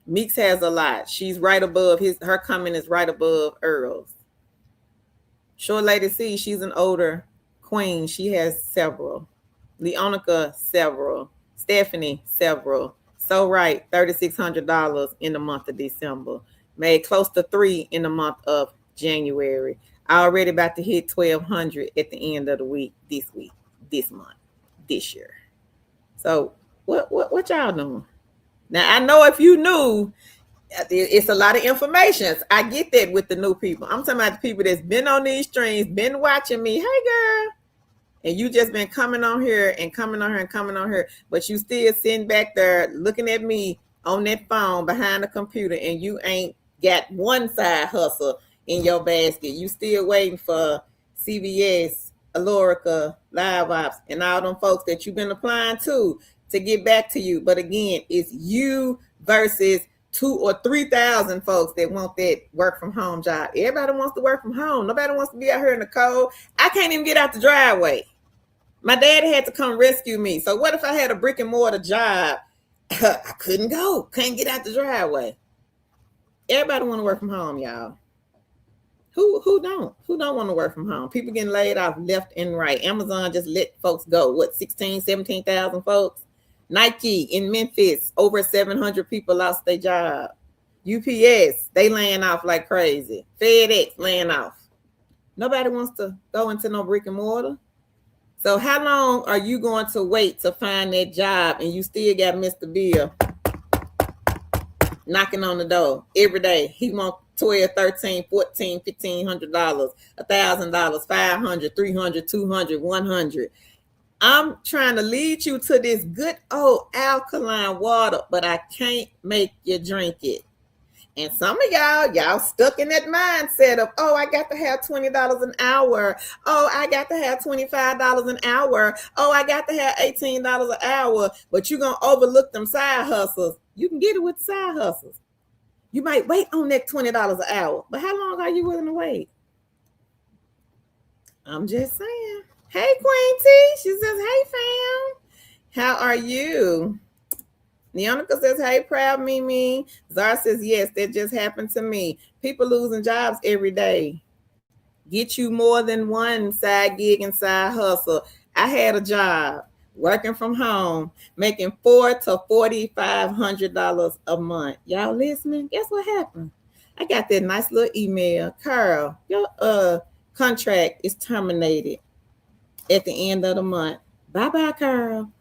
Meeks has a lot. She's right above her comment is right above Earl's. Short Lady C, she's an older queen. She has several. Leonica, several. Stephanie, several. So right, $3,600 in the month of December. Made close to $3,000 in the month of January. Already about to hit $1,200 at the end of the week, this month, this year. So what y'all doing? Now I know if you knew, it's a lot of information. I get that with the new people. I'm talking about the people that's been on these streams, been watching me. Hey girl. And you just been coming on here, but you still sitting back there looking at me on that phone behind the computer, and you ain't got one side hustle in your basket. You still waiting for CVS, Alorica, Live Ops, and all them folks that you've been applying to get back to you. But again, it's you versus 2 or 3,000 folks that want that work from home job. Everybody wants to work from home. Nobody wants to be out here in the cold. I can't even get out the driveway. My dad had to come rescue me. So what if I had a brick and mortar job? I couldn't go. Couldn't get out the driveway. Everybody want to work from home, y'all. Who don't? Who don't want to work from home? People getting laid off left and right. Amazon just let folks go. What, 16, 17,000 folks? Nike in Memphis, over 700 people lost their job. UPS, they laying off like crazy. FedEx laying off. Nobody wants to go into no brick and mortar. So how long are you going to wait to find that job and you still got Mr. Bill knocking on the door every day? He wants $12, $13, $14, $1,500, $1,000, $500, $300, $200, $100. I'm trying to lead you to this good old alkaline water, but I can't make you drink it. And some of y'all stuck in that mindset of, oh, I got to have $20 an hour. Oh, I got to have $25 an hour. Oh, I got to have $18 an hour. But you're going to overlook them side hustles. You can get it with side hustles. You might wait on that $20 an hour. But how long are you willing to wait? I'm just saying. Hey, Queen T. She says, hey, fam. How are you? Neonica says, hey, proud Mimi. Zara says, yes, that just happened to me. People losing jobs every day. Get you more than one side gig and side hustle. I had a job working from home, making $400 to $4,500 a month. Y'all listening? Guess what happened? I got that nice little email. Carl, your contract is terminated at the end of the month. Bye-bye, Carl.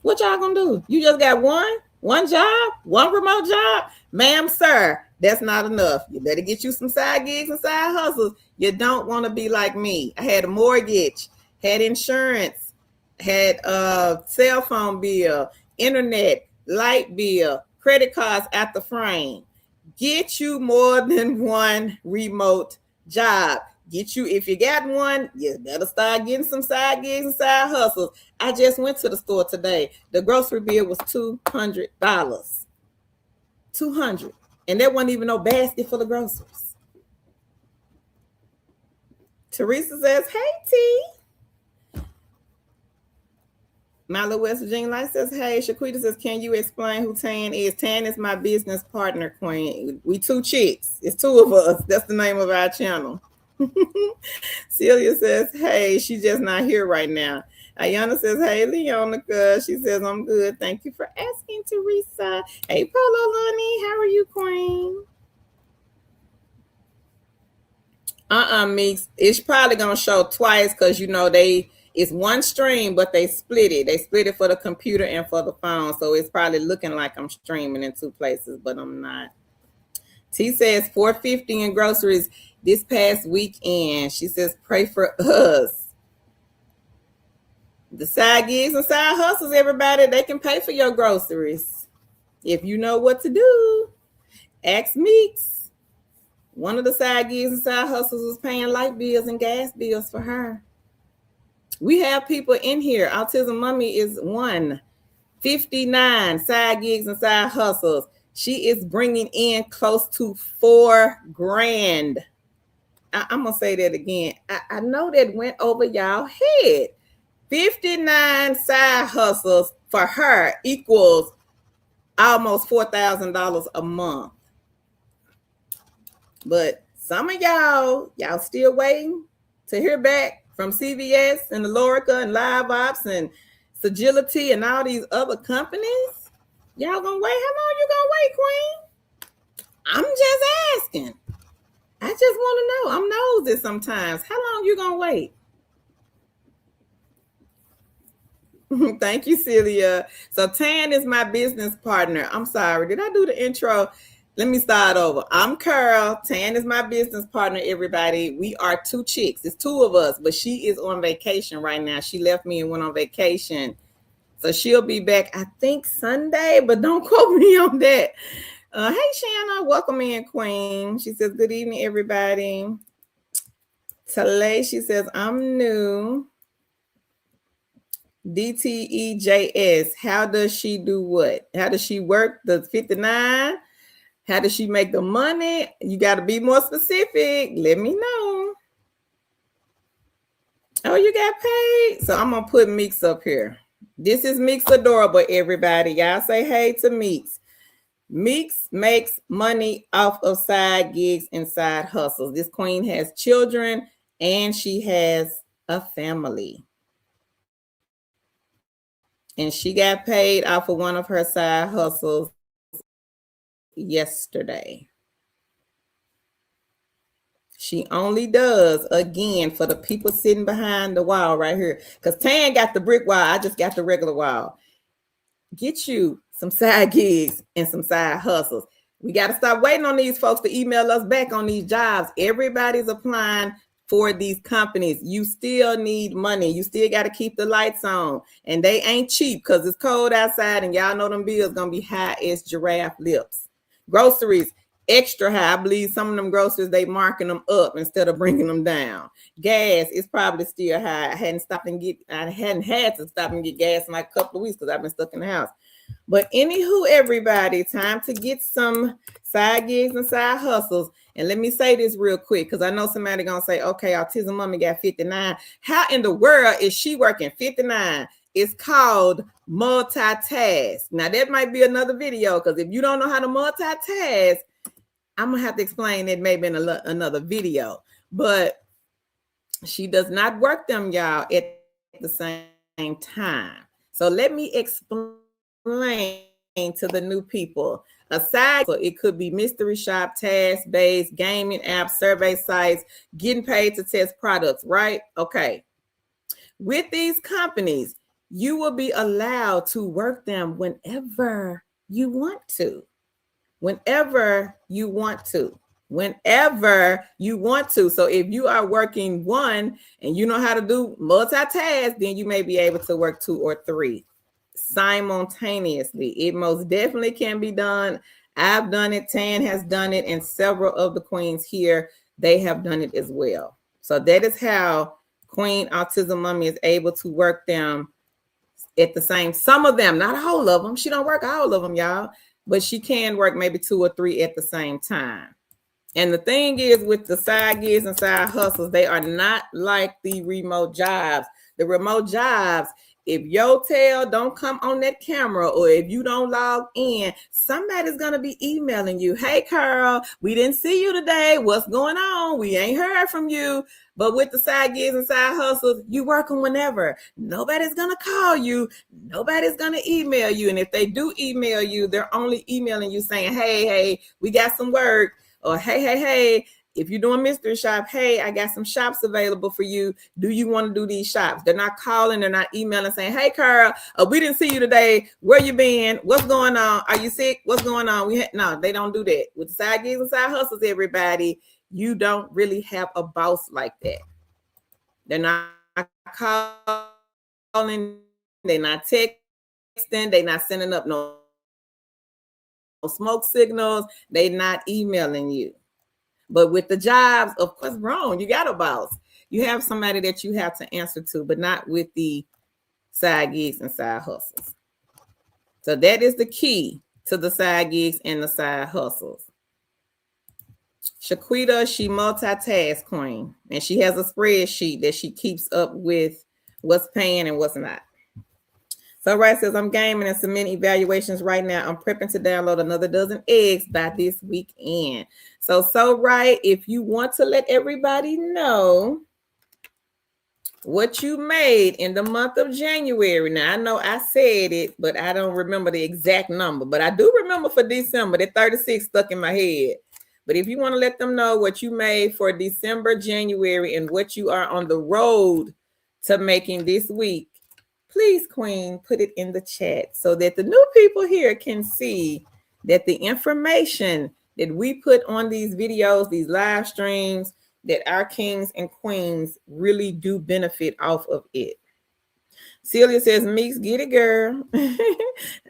What y'all gonna do? You just got one job, one remote job? Ma'am, sir, that's not enough. You better get you some side gigs and side hustles. You don't want to be like me. I had a mortgage, had insurance, had a cell phone bill, internet, light bill, credit cards at the frame. Get you more than one remote job. Get you, if you got one, you better start getting some side gigs and side hustles. I just went to the store today. The grocery bill was $200. $200. And there wasn't even no basket for the groceries. Teresa says, hey, T. Milo West Virginia Light says, hey. Shaquita says, can you explain who Tan is? Tan is my business partner, Queen. We two chicks. It's two of us. That's the name of our channel. Celia says, hey, she's just not here right now. Ayana says, hey, Leonica. She says, I'm good. Thank you for asking, Teresa. Hey, Polo Lunny. How are you, Queen? Meeks. It's probably going to show twice because, you know, it's one stream, but they split it. They split it for the computer and for the phone. So it's probably looking like I'm streaming in two places, but I'm not. T says $450 in groceries this past weekend. She says, pray for us. The side gigs and side hustles, everybody, they can pay for your groceries. If you know what to do, ask Meeks. One of the side gigs and side hustles was paying light bills and gas bills for her. We have people in here. Autism Mummy is 159 side gigs and side hustles. She is bringing in close to $4,000. I'm going to say that again. I know that went over y'all head. 59 side hustles for her equals almost $4,000 a month. But some of y'all still waiting to hear back from CVS and Alorica and Live Ops and Suitability and all these other companies. Y'all gonna wait? How long you gonna wait, Queen? I'm just asking. I just want to know. I'm nosy sometimes. How long you gonna wait? Thank you, Celia. So Tan is my business partner. I'm sorry. Did I do the intro? Let me start over. I'm Carl. Tan is my business partner, everybody. We are two chicks. It's two of us, but she is on vacation right now. She left me and went on vacation. So she'll be back, I think, Sunday, but don't quote me on that. Hey, Shanna. Welcome in, Queen. She says, good evening, everybody. Tale, she says, I'm new. DTEJS, how does she do what? How does she work the 59? How does she make the money? You got to be more specific. Let me know. Oh, you got paid? So I'm going to put Meeks up here. This is Meeks Adorable, everybody. Y'all say hey to Meeks. Meeks makes money off of side gigs and side hustles. This queen has children and she has a family. And she got paid off of one of her side hustles yesterday. She only does, again, for the people sitting behind the wall right here. Because Tan got the brick wall. I just got the regular wall. Get you some side gigs and some side hustles. We got to stop waiting on these folks to email us back on these jobs. Everybody's applying for these companies. You still need money. You still got to keep the lights on. And they ain't cheap because it's cold outside and y'all know them bills going to be high as giraffe lips. Groceries, extra high. I believe some of them groceries, they marking them up instead of bringing them down. Gas is probably still high. I hadn't had to stop and get gas in like a couple of weeks because I've been stuck in the house. But anywho, everybody, time to get some side gigs and side hustles. And let me say this real quick, because I know somebody gonna say, okay, Autism Mommy got 59. How in the world is she working 59? It's called multitask. Now, that might be another video, because if you don't know how to multitask, I'm gonna have to explain it maybe in another video. But she does not work them, y'all, at the same time. So let me explain to the new people. Aside, so it could be mystery shop, task-based, gaming apps, survey sites, getting paid to test products, right? Okay. With these companies, you will be allowed to work them whenever you want to. Whenever you want to. Whenever you want to. So if you are working one and you know how to do multitask, then you may be able to work 2 or 3 simultaneously. It most definitely can be done. I've done it. Tan has done it. And several of the queens here, they have done it as well. So that is how Queen Autism Mommy is able to work them at the same. Some of them, not all of them. She don't work all of them, y'all. But she can work maybe 2 or 3 at the same time. And the thing is with the side gigs and side hustles, they are not like the remote jobs. The remote jobs, if your tail don't come on that camera or if you don't log in, somebody's going to be emailing you. Hey, Carl, we didn't see you today. What's going on? We ain't heard from you. But with the side gigs and side hustles, you working whenever. Nobody's going to call you. Nobody's going to email you. And if they do email you, they're only emailing you saying, hey, we got some work. Or hey, if you're doing mystery shop, hey, I got some shops available for you. Do you want to do these shops? They're not calling. They're not emailing saying, hey, Carl, we didn't see you today. Where you been? What's going on? Are you sick? What's going on? No, they don't do that. With side gigs and side hustles, everybody, you don't really have a boss like that. They're not calling. They're not texting. They're not sending up no smoke signals. They're not emailing you. But with the jobs, of course, wrong. You got a boss. You have somebody that you have to answer to, but not with the side gigs and side hustles. So that is the key to the side gigs and the side hustles. Shaquita, she multitask queen, and she has a spreadsheet that she keeps up with what's paying and what's not. So Right says, I'm gaming and submitting evaluations right now. I'm prepping to download another dozen eggs by this weekend. So Right, if you want to let everybody know what you made in the month of January. Now, I know I said it, but I don't remember the exact number. But I do remember for December, that 36 stuck in my head. But if you want to let them know what you made for December, January, and what you are on the road to making this week, please, Queen, put it in the chat so that the new people here can see that the information that we put on these videos, these live streams, that our kings and queens really do benefit off of it. Celia says, Meeks, get it, girl.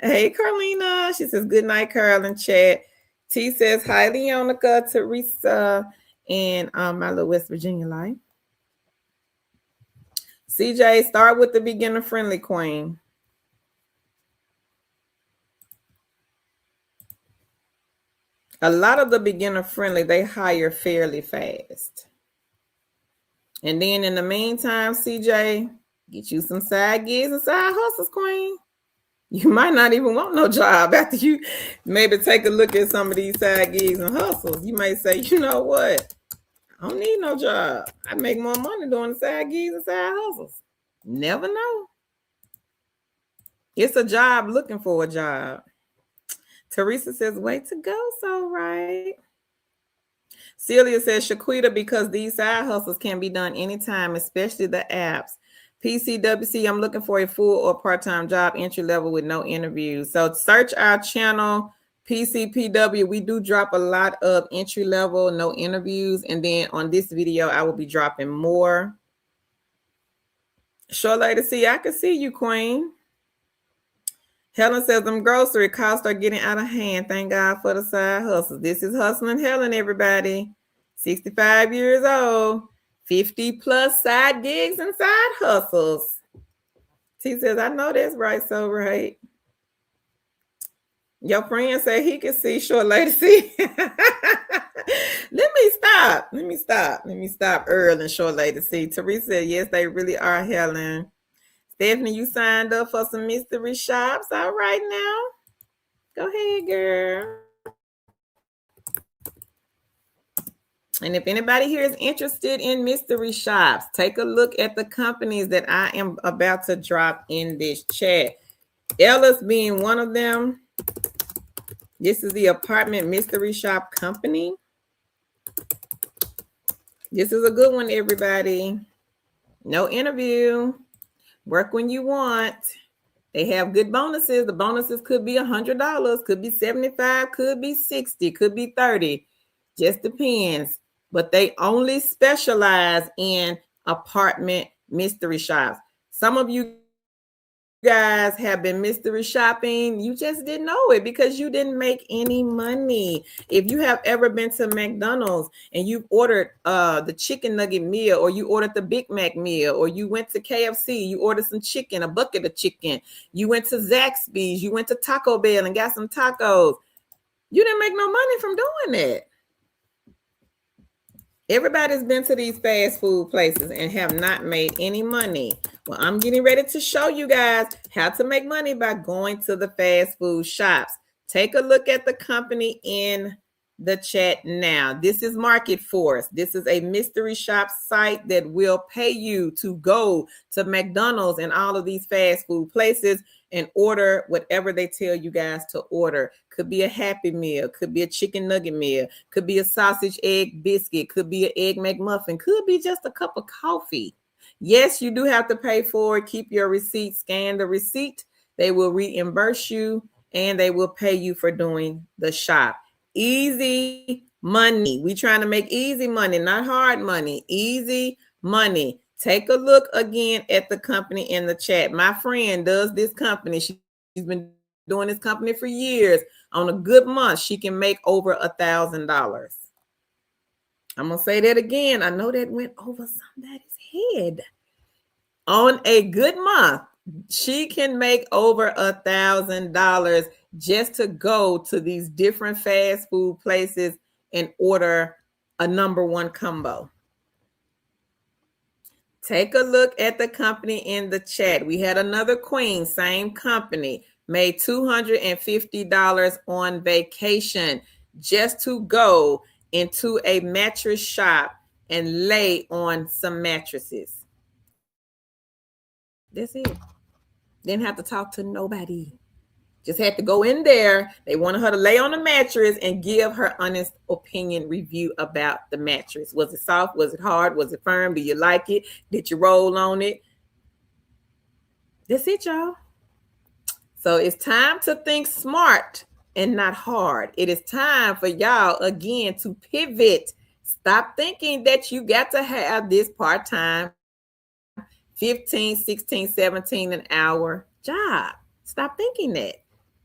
Hey, Carlina. She says, good night, Carl, in chat. T says, hi, Leonica, Teresa, and my little West Virginia life. CJ, start with the beginner-friendly queen. A lot of the beginner friendly, they hire fairly fast. And then in the meantime, CJ, get you some side gigs and side hustles, queen. You might not even want no job after you maybe take a look at some of these side gigs and hustles. You may say, you know what? I don't need no job. I make more money doing the side gigs and side hustles. Never know. It's a job looking for a job. Teresa says, way to go, so right. Celia says, Shaquita, because these side hustles can be done anytime, especially the apps. PCWC, I'm looking for a full or part-time job, entry level with no interviews. So search our channel, PCPW. We do drop a lot of entry level, no interviews. And then on this video, I will be dropping more. Sure, lady, see, I can see you, queen. Helen says, them grocery costs are getting out of hand. Thank God for the side hustles. This is Hustling Helen, everybody. 65 years old, 50 plus side gigs and side hustles. She says, I know that's right, so right. Your friend said he can see, short lady see. Let me stop early, short lady see. Teresa said, yes, they really are, Helen. Stephanie, you signed up for some mystery shops. All right now. Go ahead, girl. And if anybody here is interested in mystery shops, take a look at the companies that I am about to drop in this chat. Ella's being one of them. This is the apartment mystery shop company. This is a good one, everybody. No interview. Work when you want. They have good bonuses. The bonuses could be $100, could be $75, could be $60, could be $30. Just depends. But they only specialize in apartment mystery shops. Some of you guys have been mystery shopping. You just didn't know it because you didn't make any money. If you have ever been to McDonald's and you've ordered the chicken nugget meal, or you ordered the Big Mac meal, or you went to KFC, you ordered some chicken, a bucket of chicken, you went to Zaxby's, you went to Taco Bell and got some tacos, you didn't make no money from doing that. Everybody's been to these fast food places and have not made any money. Well, I'm getting ready to show you guys how to make money by going to the fast food shops. Take a look at the company in the chat now. This is Market Force. This is a mystery shop site that will pay you to go to McDonald's and all of these fast food places and order whatever they tell you guys to order. Could be a Happy Meal, could be a chicken nugget meal, could be a sausage egg biscuit, could be an egg McMuffin, could be just a cup of coffee. Yes, you do have to pay for it. Keep your receipt, scan the receipt. They will reimburse you and they will pay you for doing the shop. Easy money. We trying to make easy money, not hard money. Easy money. Take a look again at the company in the chat. My friend does this company. She's been doing this company for years. On a good month, she can make over $1,000. I'm going to say that again. I know that went over somebody's head. On a good month, she can make over $1,000 just to go to these different fast food places and order a number one combo. Take a look at the company in the chat. We had another queen, same company, made $250 on vacation just to go into a mattress shop and lay on some mattresses. That's it. Didn't have to talk to nobody. Just had to go in there. They wanted her to lay on the mattress and give her honest opinion review about the mattress. Was it soft? Was it hard? Was it firm? Do you like it? Did you roll on it? That's it, y'all. So it's time to think smart and not hard. It is time for y'all, again, to pivot. Stop thinking that you got to have this part-time 15, 16, 17 an hour job. Stop thinking that.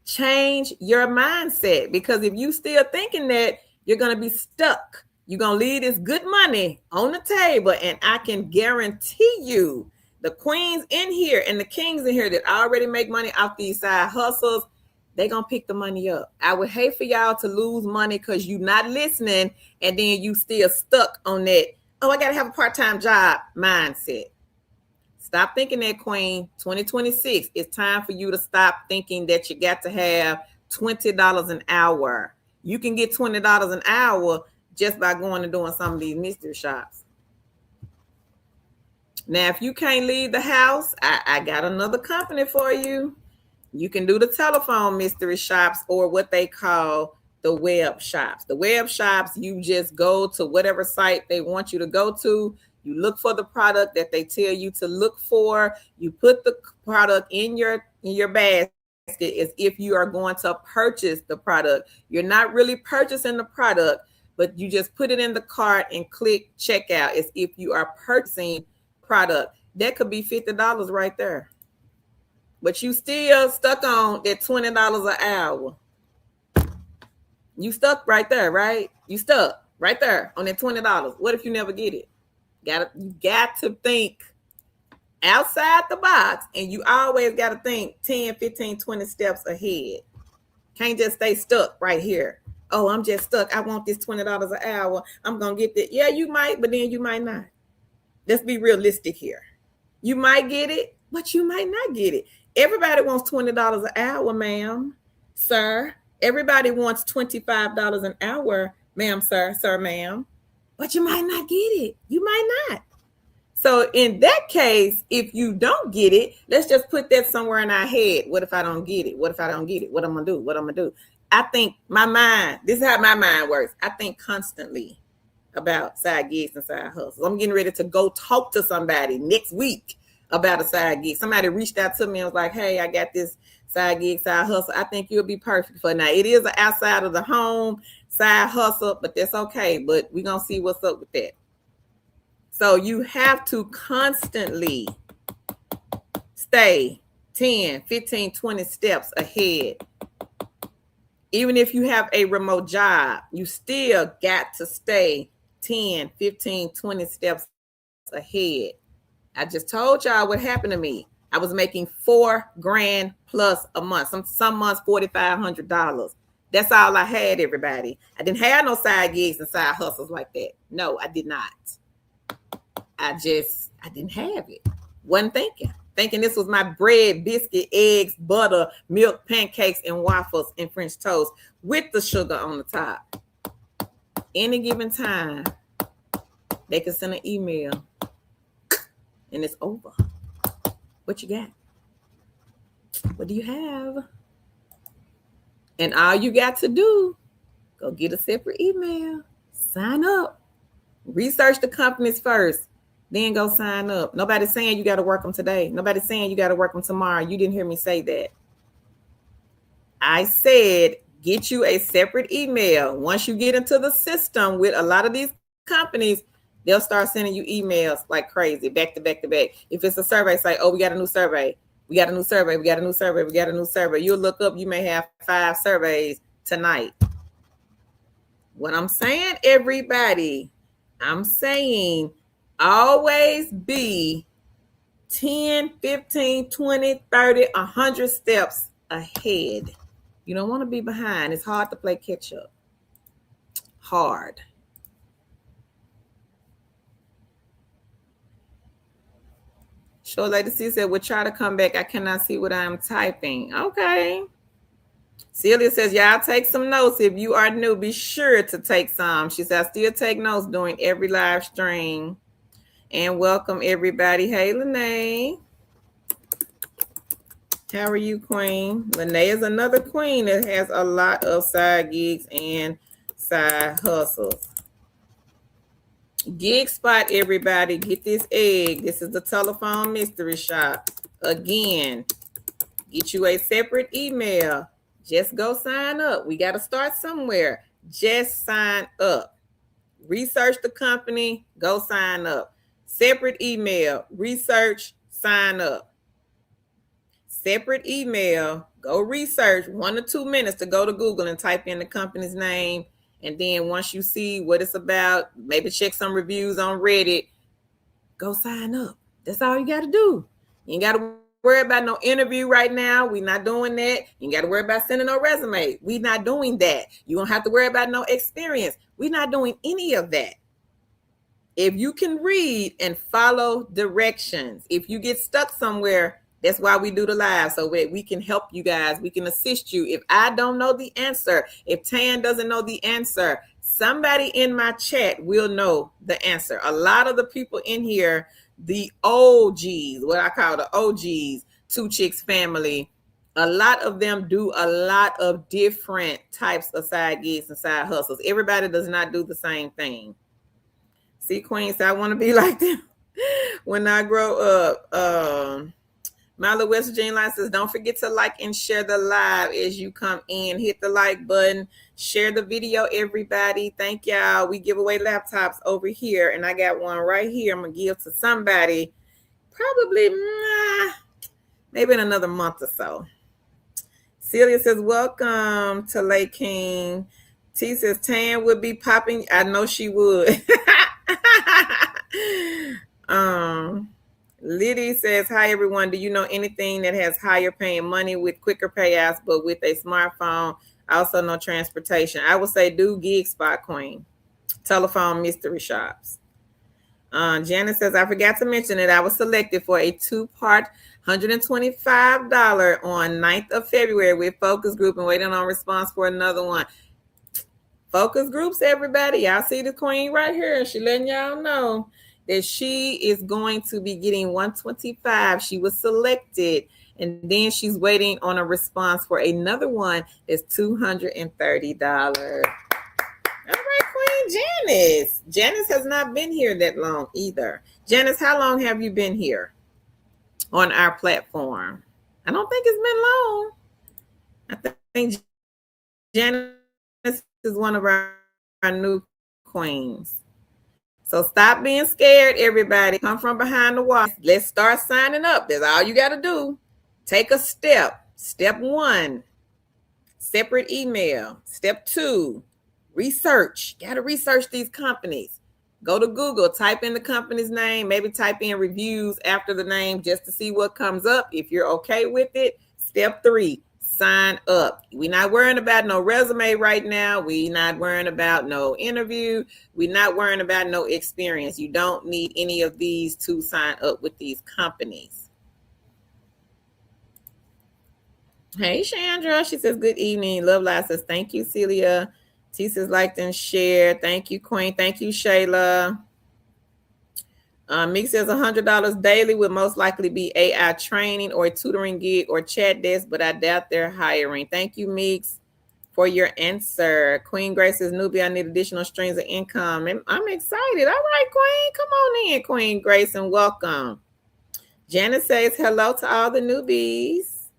Change your mindset, because if you still thinking that, you're going to be stuck. You're going to leave this good money on the table, and I can guarantee you the queens in here and the kings in here that already make money off these side hustles, They're going to pick the money up. I would hate for y'all to lose money because you're not listening and then you still stuck on that, oh, I got to have a part-time job mindset. Stop thinking that, Queen. 2026, it's time for you to stop thinking that you got to have $20 an hour. You can get $20 an hour just by going and doing some of these mystery shops. Now, if you can't leave the house, I got another company for you. You can do the telephone mystery shops or what they call the web shops. The web shops, you just go to whatever site they want you to go to. You look for the product that they tell you to look for. You put the product in your basket as if you are going to purchase the product. You're not really purchasing the product, but you just put it in the cart and click checkout as if you are purchasing product. That could be $50 right there. But you still stuck on that $20 an hour. You stuck right there, right? You stuck right there on that $20. What if you never get it? You got to think outside the box, and you always got to think 10, 15, 20 steps ahead. Can't just stay stuck right here. Oh, I'm just stuck. I want this $20 an hour. I'm going to get that. Yeah, you might, but then you might not. Let's be realistic here. You might get it, but you might not get it. Everybody wants $20 an hour, ma'am, sir. Everybody wants $25 an hour, ma'am, sir, ma'am. But you might not get it. You might not. So in that case, if you don't get it, let's just put that somewhere in our head. What if I don't get it? What if I don't get it? What I'm going to do? What I'm going to do? I think my mind, this is how my mind works. I think constantly about side gigs and side hustles. I'm getting ready to go talk to somebody next week about a side gig. Somebody reached out to me and was like, hey, I got this side gig, side hustle. I think you'll be perfect for it. Now, it is an outside of the home side hustle, but that's okay. But we're going to see what's up with that. So you have to constantly stay 10, 15, 20 steps ahead. Even if you have a remote job, you still got to stay 10, 15, 20 steps ahead. I just told y'all what happened to me. I was making $4,000 plus a month. Some months, $4,500. That's all I had, everybody. I didn't have no side gigs and side hustles like that. No, I did not. I didn't have it. Wasn't thinking this was my bread, biscuit, eggs, butter, milk, pancakes, and waffles and French toast with the sugar on the top. Any given time, they can send an email and it's over. What you got? What do you have? And all you got to do, go get a separate email, sign up, research the companies first, then go sign up. Nobody's saying you got to work them today. Nobody's saying you got to work them tomorrow. You didn't hear me say that. I said, get you a separate email. Once you get into the system with a lot of these companies, they'll start sending you emails like crazy, back to back to back. If it's a survey, say, oh, we got a new survey. We got a new survey. We got a new survey. We got a new survey. You'll look up, you may have 5 surveys tonight. What I'm saying, everybody, I'm saying always be 10, 15, 20, 30, 100 steps ahead. You don't want to be behind. It's hard to play catch up. Hard. Sure, Lady C said, we'll try to come back. I cannot see what I'm typing. Okay. Celia says, y'all take some notes. If you are new, be sure to take some. She said, I still take notes during every live stream. And welcome, everybody. Hey, Lene. How are you, Queen? Lene is another queen that has a lot of side gigs and side hustles. Gig spot, everybody. Get this egg. This is the telephone mystery shop. Again, get you a separate email. Just go sign up. We got to start somewhere. Just sign up. Research the company. Go sign up. Separate email. Research. Sign up. Separate email. Go research. 1 to 2 minutes to go to Google and type in the company's name. And then once you see what it's about, maybe check some reviews on Reddit, go sign up. That's all you got to do. You ain't got to worry about no interview right now. We're not doing that. You ain't got to worry about sending no resume. We're not doing that. You don't have to worry about no experience. We're not doing any of that. If you can read and follow directions, if you get stuck somewhere, that's why we do the live, so we can help you guys. We can assist you. If I don't know the answer, if Tan doesn't know the answer, somebody in my chat will know the answer. A lot of the people in here, the OGs, what I call the OGs, Two Chicks family, a lot of them do a lot of different types of side gigs and side hustles. Everybody does not do the same thing. See, Queen said, I want to be like them when I grow up. Milo West Virginia line says, don't forget to like and share the live as you come in. Hit the like button. Share the video, everybody. Thank y'all. We give away laptops over here, and I got one right here. I'm going to give to somebody probably maybe in another month or so. Celia says, welcome to Lake King. T says, Tan would be popping. I know she would. Liddy says, hi everyone, do you know anything that has higher paying money with quicker payouts but with a smartphone, also no transportation? I would say do Gig Spot, Queen. Telephone mystery shops. Janice says, I forgot to mention that I was selected for a 2-part $125 on 9th of February with focus group and waiting on response for another one. Focus groups, everybody. Y'all see the Queen right here. She letting y'all know that she is going to be getting $125. She was selected, and then she's waiting on a response for another one that's $230. All right, Queen Janice. Janice has not been here that long either. Janice, how long have you been here on our platform? I don't think it's been long. I think Janice is one of our new queens. So stop being scared, everybody. Come from behind the wall. Let's start signing up. That's all you got to do. Take a step. Step 1, separate email. Step 2, research. Got to research these companies. Go to Google, type in the company's name, maybe type in reviews after the name just to see what comes up. If you're okay with it, step 3, sign up. We're not worrying about no resume right now. We're not worrying about no interview. We're not worrying about no experience. You don't need any of these to sign up with these companies. Hey, Chandra. She says, good evening. Love Live says, thank you, Celia. T says, liked and shared. Thank you, Queen. Thank you, Shayla. Meek says $100 daily would most likely be AI training or a tutoring gig or chat desk, but I doubt they're hiring. Thank you, Meeks, for your answer. Queen Grace says, newbie, I need additional streams of income. And I'm excited. All right, Queen. Come on in, Queen Grace, and welcome. Janice says hello to all the newbies.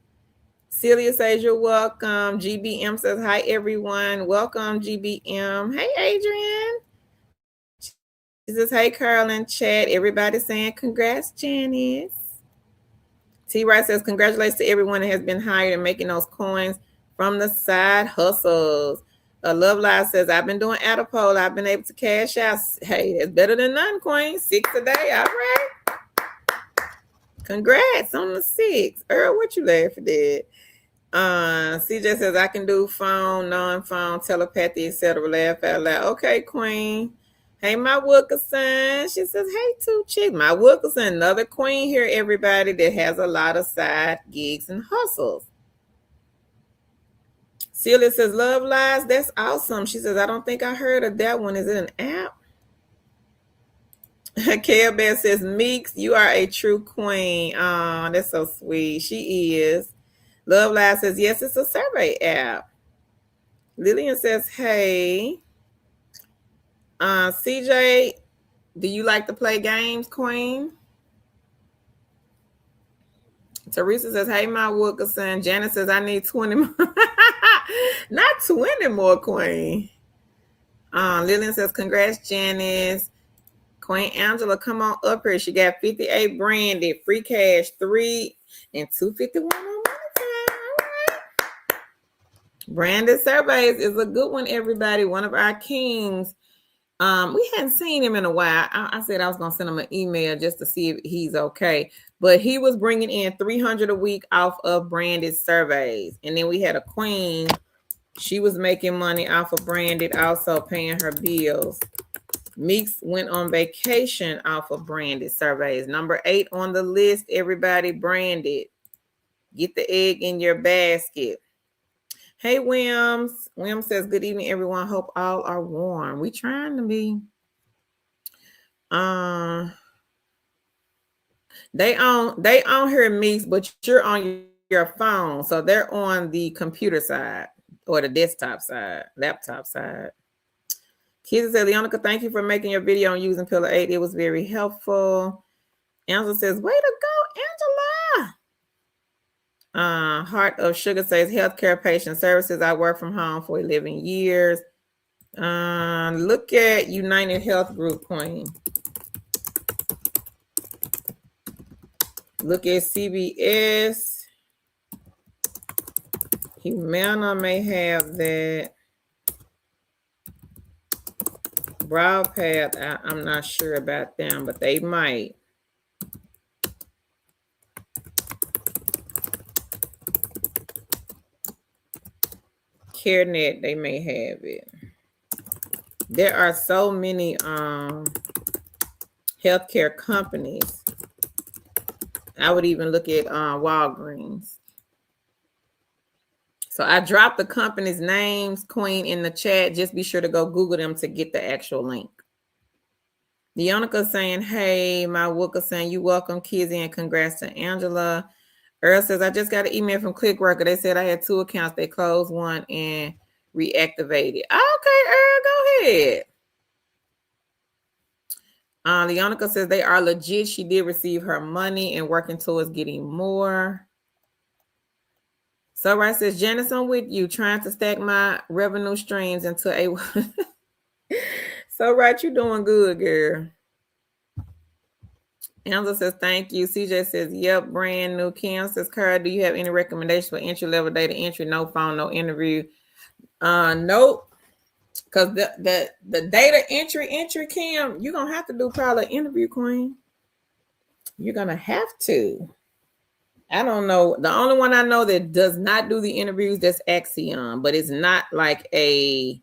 Celia says you're welcome. GBM says hi, everyone. Welcome, GBM. Hey, Adrian. She says, hey, Carolyn, chat. Everybody saying congrats, Janice. T. Wright says, congratulations to everyone that has been hired and making those coins from the side hustles. Love Live says, I've been doing Adapole. I've been able to cash out. Hey, that's better than none, Queen. 6 a day. All right. Congrats on the 6. Earl, what you laughing at? CJ says, I can do phone, non-phone, telepathy, etc. Laugh out loud. Okay, Queen. Hey, my Wilkerson. She says, hey, Two Chicks. My Wilkerson, another queen here, everybody, that has a lot of side gigs and hustles. Celia says, love lies. That's awesome. She says, I don't think I heard of that one. Is it an app? Kale Bear says, Meeks, you are a true queen. Oh, that's so sweet. She is. Love Live says, yes, it's a survey app. Lillian says, hey. CJ, do you like to play games, Queen? Teresa says, hey, my Wilkerson. Janice says, I need 20 more. Not 20 more, Queen. Lillian says, congrats, Janice. Queen Angela, come on up here. She got 58 branded, free cash, 3 and 251 on money time. All right. Branded surveys is a good one, everybody. One of our kings We hadn't seen him in a while. I said I was going to send him an email just to see if he's okay. But he was bringing in $300 a week off of branded surveys. And then we had a queen. She was making money off of branded, also paying her bills. Meeks went on vacation off of branded surveys. Number 8 on the list, everybody branded. Get the egg in your basket. Hey, Wims. Wim says, good evening, everyone. Hope all are warm. We trying to be. They on here, Meeks, but you're on your phone. So they're on the computer side or the desktop side, laptop side. Kizzy said, Leonica, thank you for making your video on using Pillar 8. It was very helpful. Angela says, way to go, Angela. Heart of Sugar says, healthcare patient services. I work from home for 11 years. Look at United Health Group, Queen. Look at CBS. Humana may have that. Broadpath, I'm not sure about them, but they might. CareNet, they may have it. There are so many healthcare companies. I would even look at Walgreens. So I dropped the company's names, Queen, in the chat. Just be sure to go Google them to get the actual link. Leonica saying, hey, my Wooka saying, you welcome, Kizzy, and congrats to Angela. Earl says, I just got an email from ClickWorker. They said I had 2 accounts. They closed one and reactivated. Okay, Earl, go ahead. Leonica says they are legit. She did receive her money and working towards getting more. So right says, Janice, I'm with you, trying to stack my revenue streams into a... So right, you're doing good, girl. Angela says, thank you. CJ says, yep, brand new. Kim says, Cara, do you have any recommendations for entry-level data entry? No phone, no interview. Nope. Because the data entry, Kim, you're going to have to do probably an interview, Queen. You're going to have to. I don't know. The only one I know that does not do the interviews, that's Axiom, but it's not like a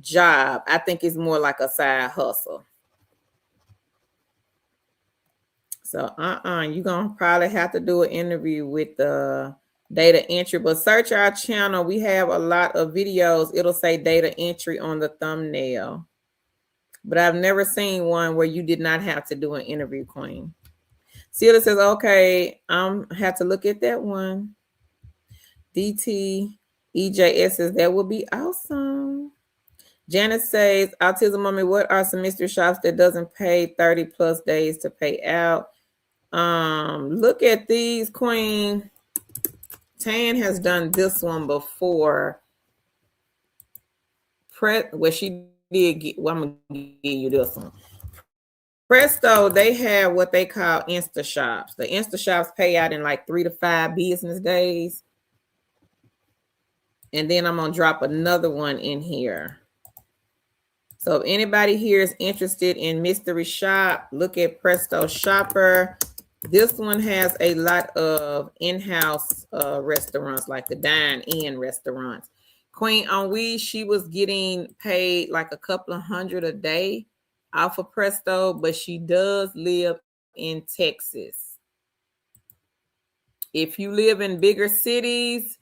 job. I think it's more like a side hustle. So you're going to probably have to do an interview with the data entry, but search our channel. We have a lot of videos. It'll say data entry on the thumbnail, but I've never seen one where you did not have to do an interview, Queen. Celia says, okay, have to look at that one. DT EJS says, that would be awesome. Janice says, Autism Mommy, what are some mystery shops that doesn't pay 30 plus days to pay out? Look at these, Queen. Tan has done this one before. Well, she did get, well, I'm going to give you this one. Presto, they have what they call Insta shops. The Insta shops pay out in like 3 to 5 business days. And then I'm going to drop another one in here. So if anybody here is interested in mystery shop, look at Presto Shopper. This one has a lot of in-house restaurants, like the dine-in restaurants. Queen Henri, she was getting paid like a couple of $100 a day off of Presto, but she does live in Texas. If you live in bigger cities,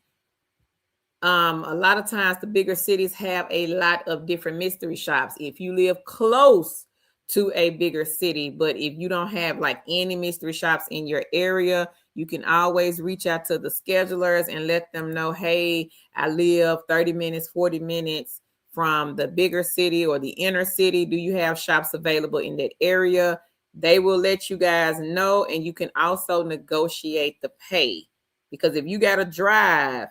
a lot of times the bigger cities have a lot of different mystery shops. If you live close to a bigger city, but if you don't have like any mystery shops in your area, you can always reach out to the schedulers and let them know, hey, I live 30 minutes, 40 minutes from the bigger city or the inner city. Do you have shops available in that area? They will let you guys know, and you can also negotiate the pay. Because if you got to drive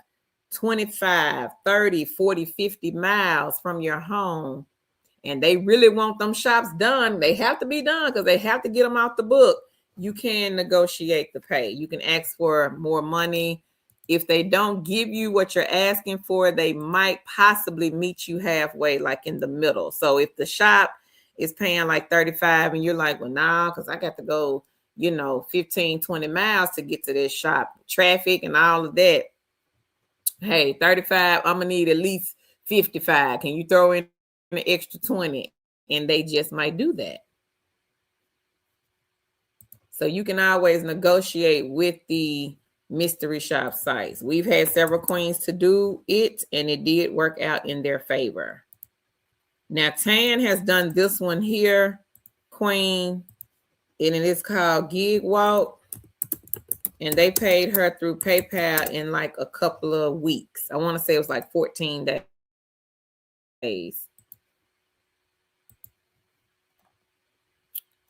25, 30, 40, 50 miles from your home, and they really want them shops done, they have to be done because they have to get them off the book, you can negotiate the pay. You can ask for more money. If they don't give you what you're asking for, they might possibly meet you halfway, like in the middle. So if the shop is paying like 35 and you're like, well, nah, because I got to go, 15, 20 miles to get to this shop, traffic and all of that. Hey, 35, I'm gonna need at least 55. Can you throw in an extra 20? And they just might do that. So you can always negotiate with the mystery shop sites. We've had several queens to do it, and it did work out in their favor. Now, Tan has done this one here, queen, and it is called Gig Walk. And they paid her through PayPal in like a couple of weeks. I want to say it was like 14 days.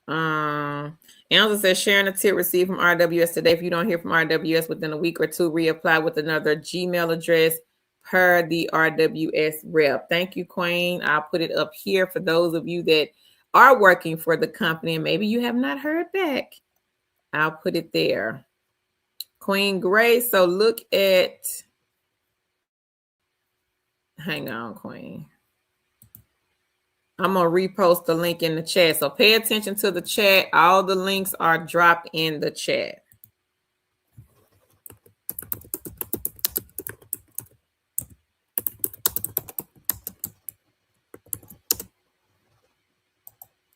Angela says, sharing a tip received from RWS today. If you don't hear from RWS within a week or two, reapply with another Gmail address per the RWS rep. Thank you, Queen. I'll put it up here for those of you that are working for the company and maybe you have not heard back. I'll put it there. Queen Grace. So look at, hang on, Queen. I'm going to repost the link in the chat. So pay attention to the chat. All the links are dropped in the chat.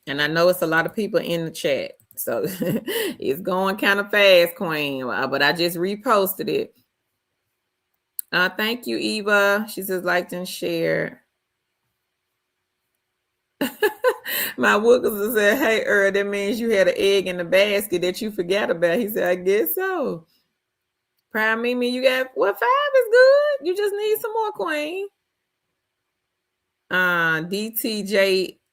And I know it's a lot of people in the chat. So it's going kind of fast, Queen. But I just reposted it. Thank you, Eva. She says liked and shared. My Wilkerson said, hey, Earl, that means you had an egg in the basket that you forgot about. He said, I guess so. Prime Mimi, you got, 5 is good. You just need some more, Queen.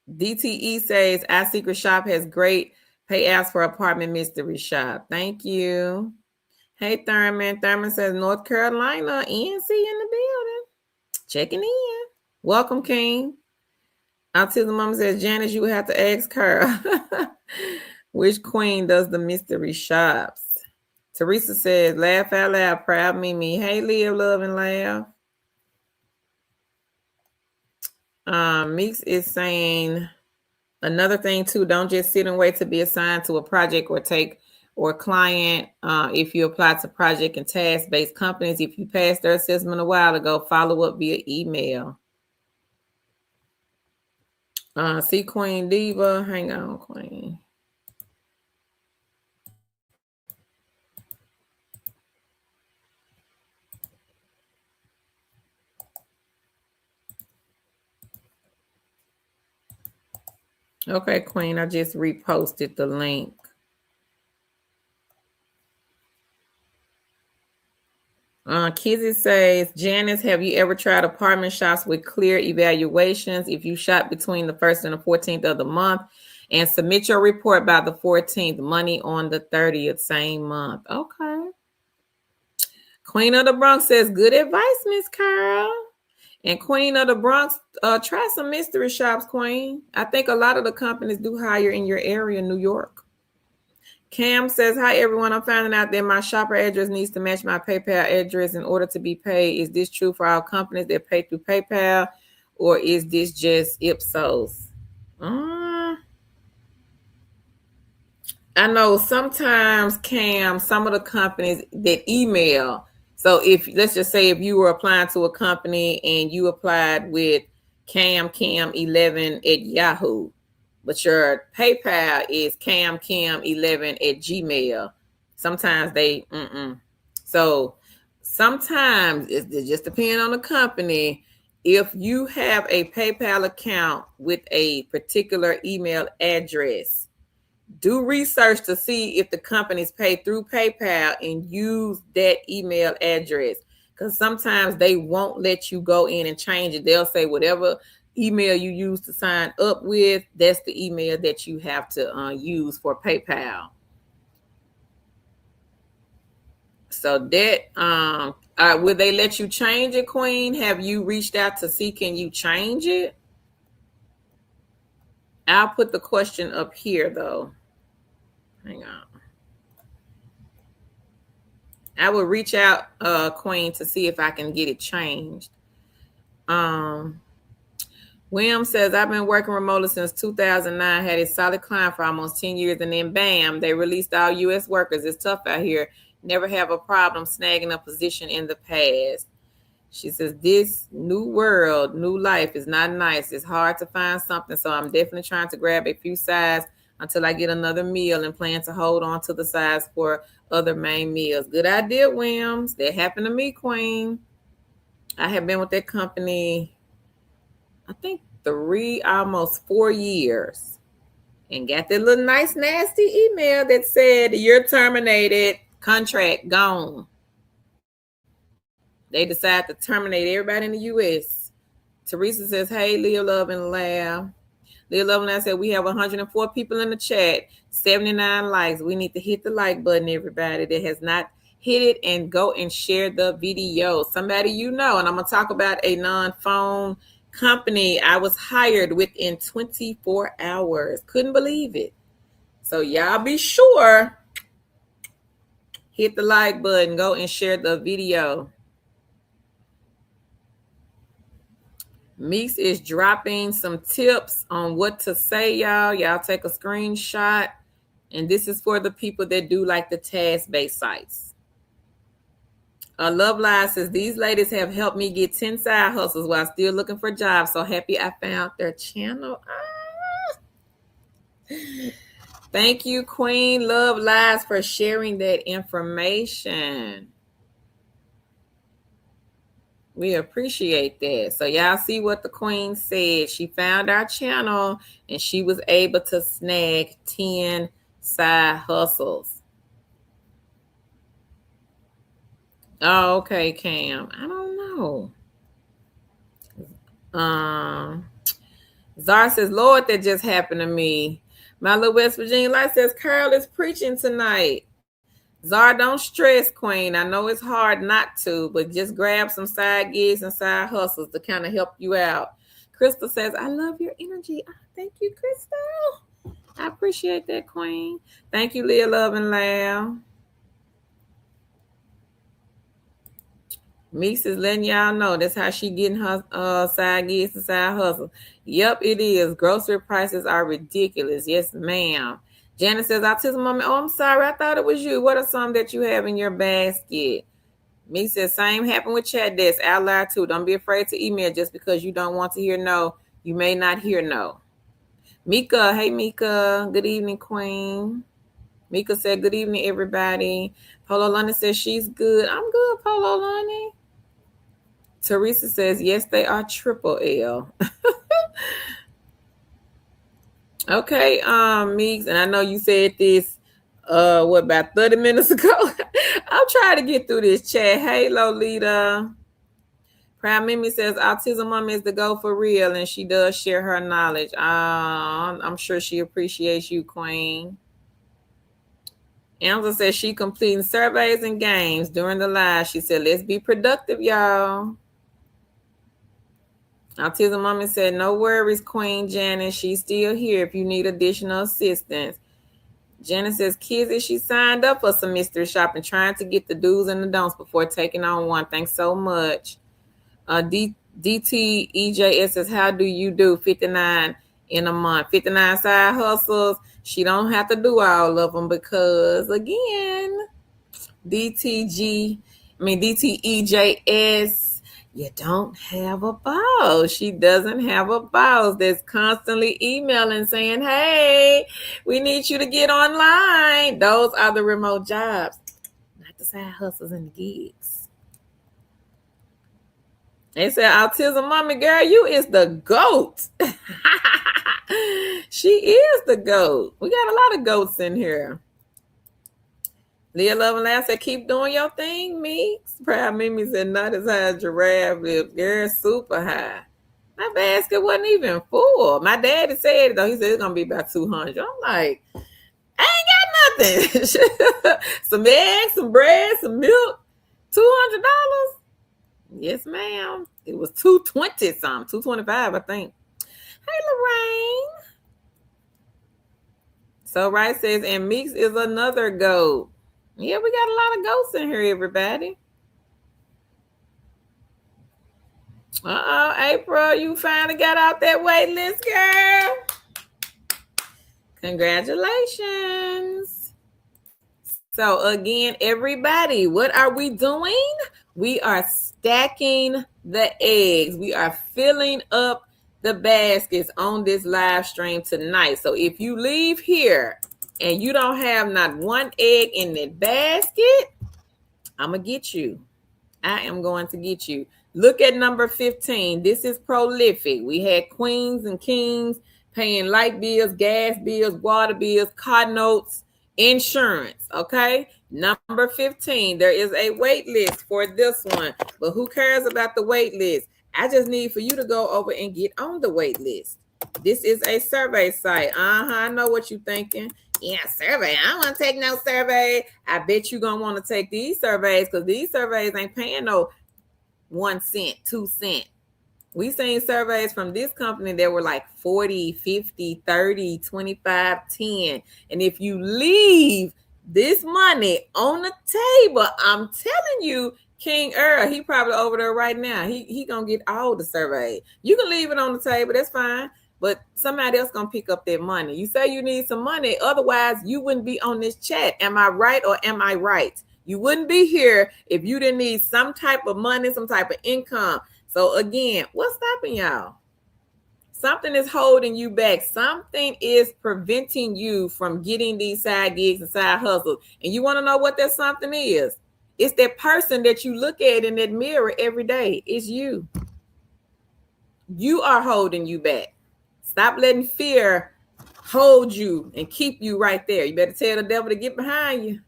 DTE says, our secret shop has great payouts for apartment mystery shop. Thank you. Hey, Thurman. Thurman says, North Carolina, ENC in the building. Checking in. Welcome, King. Autism Mama says, Janice, you would have to ask her which queen does the mystery shops. Teresa says, laugh out loud, proud Mimi. Hey, live, love, and laugh. Meeks is saying another thing too, don't just sit and wait to be assigned to a project or client. If you apply to project and task-based companies, if you passed their assessment a while ago, follow up via email. See Queen Diva. Hang on, Queen. Okay, Queen, I just reposted the link. Kizzy says, Janice, have you ever tried apartment shops with clear evaluations? If you shop between the 1st and the 14th of the month and submit your report by the 14th, money on the 30th, same month. Okay. Queen of the Bronx says, good advice, Miss Carl. And Queen of the Bronx, try some mystery shops, Queen. I think a lot of the companies do hire in your area, New York. Cam says, hi, everyone. I'm finding out that my shopper address needs to match my PayPal address in order to be paid. Is this true for all companies that pay through PayPal, or is this just Ipsos? I know sometimes, Cam, some of the companies that email. So if, let's just say if you were applying to a company and you applied with cam11 at Yahoo, but your PayPal is camkim11 at Gmail. Sometimes they, So sometimes it just depends on the company. If you have a PayPal account with a particular email address, do research to see if the companies pay through PayPal and use that email address. Because sometimes they won't let you go in and change it. They'll say whatever email you use to sign up with, that's the email that you have to use for PayPal. So that will they let you change it, Queen? Have you reached out to see, can you change it? I'll put the question up here though. Hang on. I will reach out, Queen, to see if I can get it changed. William says, I've been working remotely since 2009, had a solid client for almost 10 years, and then bam, they released all U.S. workers. It's tough out here. Never have a problem snagging a position in the past. She says, this new world, new life is not nice. It's hard to find something, so I'm definitely trying to grab a few sides until I get another meal and plan to hold on to the sides for other main meals. Good idea, Williams. That happened to me, Queen. I have been with that company, I think almost 4 years, and got that little nice, nasty email that said, you're terminated, contract gone. They decide to terminate everybody in the U.S. Teresa says, hey, Leah Love and Laugh. Leah Love and Laugh said, we have 104 people in the chat, 79 likes. We need to hit the like button, everybody that has not hit it, and go and share the video. Somebody you know, and I'm going to talk about a non-phone company. I was hired within 24 hours. Couldn't believe it. So y'all be sure, hit the like button, go and share the video. Meeks is dropping some tips on what to say, y'all. Y'all take a screenshot. And this is for the people that do like the task-based sites. Love Live says, these ladies have helped me get 10 side hustles while still looking for jobs. So happy I found their channel. Thank you, Queen Love Lives, for sharing that information. We appreciate that. So y'all see what the Queen said. She found our channel and she was able to snag 10 side hustles. Oh, okay, Cam. I don't know. Zar says, Lord, that just happened to me. My little West Virginia life says, Carl is preaching tonight. Zar, don't stress, Queen. I know it's hard not to, but just grab some side gigs and side hustles to kind of help you out. Crystal says, I love your energy. Oh, thank you, Crystal. I appreciate that, Queen. Thank you, Leah Love and Laugh. Meeks is letting y'all know that's how she getting her side gigs and side hustle. Yep, it is. Grocery prices are ridiculous. Yes, ma'am. Janice says, autism mommy. Oh, I'm sorry. I thought it was you. What are some that you have in your basket? Me says, same happened with chat desk. Out loud too. Don't be afraid to email just because you don't want to hear no. You may not hear no. Mika. Hey, Mika. Good evening, Queen. Mika said, good evening, everybody. Polo London says she's good. I'm good, Polo London. Teresa says, yes, they are triple L. Okay, Meeks, and I know you said this about 30 minutes ago. I'll try to get through this chat. Hey, Lolita. Proud Mimi says autism mom is the go for real, and she does share her knowledge. I'm sure she appreciates you, Queen. Angela says she completing surveys and games during the live. She said, let's be productive, y'all. Autism Mommy said, no worries, Queen Janice. She's still here if you need additional assistance. Janice says, Kizzy, she signed up for some mystery shopping, trying to get the do's and the don'ts before taking on one. Thanks so much. DTEJS says, how do you do 59 in a month? 59 side hustles. She don't have to do all of them because, again, DTEJS, you don't have a boss. She doesn't have a boss that's constantly emailing saying, hey, we need you to get online. Those are the remote jobs, not the side hustles and the gigs. They said, autism mommy, girl, you is the GOAT. She is the GOAT. We got a lot of GOATs in here. Leah Love and Laugh said, keep doing your thing, Meeks. Proud Mimi said, not as high as giraffe lips. Girl, super high. My basket wasn't even full. My daddy said it, though. He said it's going to be about 200. I'm like, I ain't got nothing. Some eggs, some bread, some milk. $200? Yes, ma'am. It was $220 something. $225, I think. Hey, Lorraine. So Rice says, and Meeks is another GOAT. Yeah, we got a lot of ghosts in here, everybody. April, you finally got out that wait list, girl. Congratulations. So again, everybody, what are we doing? We are stacking the eggs. We are filling up the baskets on this live stream tonight. So if you leave here and you don't have not one egg in the basket, I'm going to get you. I am going to get you. Look at number 15. This is prolific. We had queens and kings paying light bills, gas bills, water bills, car notes, insurance. Okay. Number 15. There is a wait list for this one. But who cares about the wait list? I just need for you to go over and get on the wait list. This is a survey site. I know what you're thinking. Yeah, survey. I don't want to take no survey. I bet you're going to want to take these surveys because these surveys ain't paying no 1 cent, 2 cent. We seen surveys from this company that were like 40, 50, 30, 25, 10. And if you leave this money on the table, I'm telling you, King Earl, he probably over there right now. He going to get all the surveys. You can leave it on the table. That's fine. But somebody else going to pick up that money. You say you need some money. Otherwise, you wouldn't be on this chat. Am I right or am I right? You wouldn't be here if you didn't need some type of money, some type of income. So again, what's stopping y'all? Something is holding you back. Something is preventing you from getting these side gigs and side hustles. And you want to know what that something is? It's that person that you look at in that mirror every day. It's you. You are holding you back. Stop letting fear hold you and keep you right there. You better tell the devil to get behind you.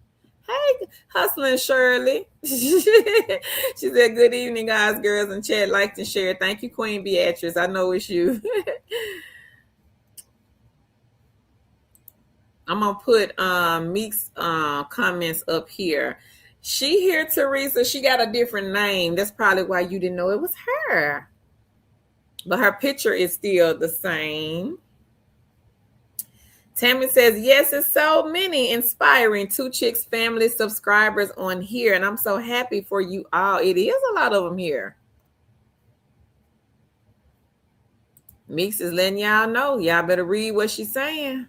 Hey, Hustling Shirley. She said, good evening, guys, girls, and chat, liked and shared. Thank you, Queen Beatrice. I know it's you. I'm going to put Meek's comments up here. She here, Teresa. She got a different name. That's probably why you didn't know it was her. But her picture is still the same. Tammy says, yes, it's so many inspiring Two Chicks family subscribers on here. And I'm so happy for you all. It is a lot of them here. Meeks is letting y'all know. Y'all better read what she's saying.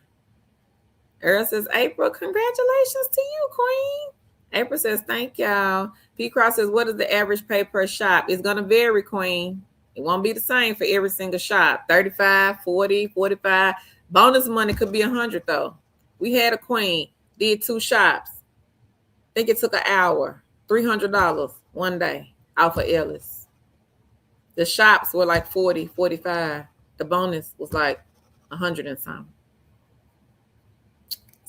Earl says, April, congratulations to you, Queen. April says, thank y'all. P. Cross says, what is the average pay per shop? It's going to vary, Queen. It won't be the same for every single shop. 35, 40, 45. Bonus money could be 100 though. We had a queen, did 2 shops. I think it took an hour, $300 one day off of Ellis. The shops were like 40, 45. The bonus was like 100 and something.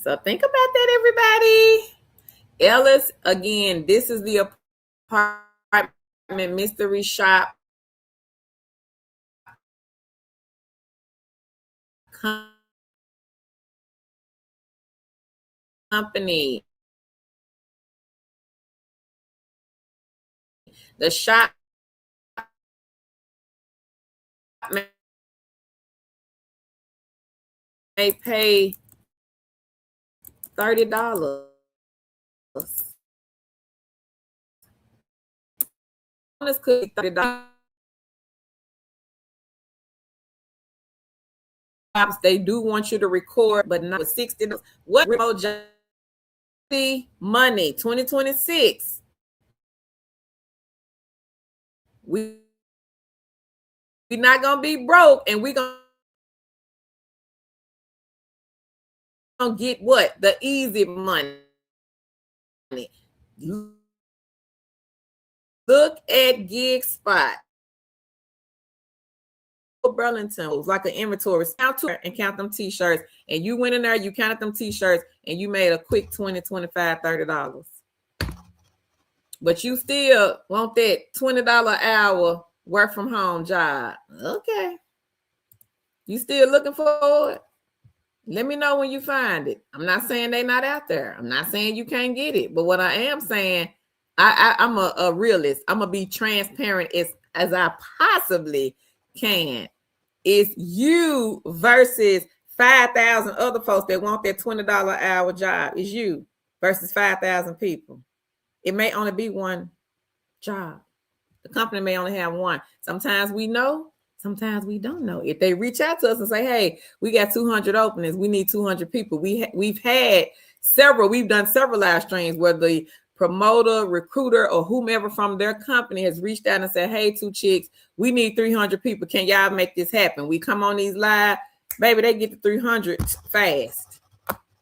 So think about that, everybody. Ellis, again, this is the apartment mystery shop company. The shop may pay $30. Bonus could be $30. They do want you to record, but not $60. What remote job? Money 2026. We're not gonna be broke, and we're gonna get what? The easy money. Look at Gig Spot. Burlington was like an inventory. And count them t-shirts. And you went in there, you counted them t-shirts, and you made a quick $20, $25, $30. But you still want that $20 an hour work from home job. Okay. You still looking for it? Let me know when you find it. I'm not saying they're not out there. I'm not saying you can't get it. But what I am saying, I'm a realist. I'm going to be transparent as I possibly can. It's you versus 5,000 other folks that want that $20 an hour job. It's you versus 5,000 people. It may only be one job. The company may only have one. Sometimes we know, sometimes we don't know. If they reach out to us and say, hey, we got 200 openings, we need 200 people. We've had several, we've done several live streams where the promoter, recruiter, or whomever from their company has reached out and said, hey, two chicks, we need 300 people. Can y'all make this happen? We come on these live, baby, they get to 300 fast.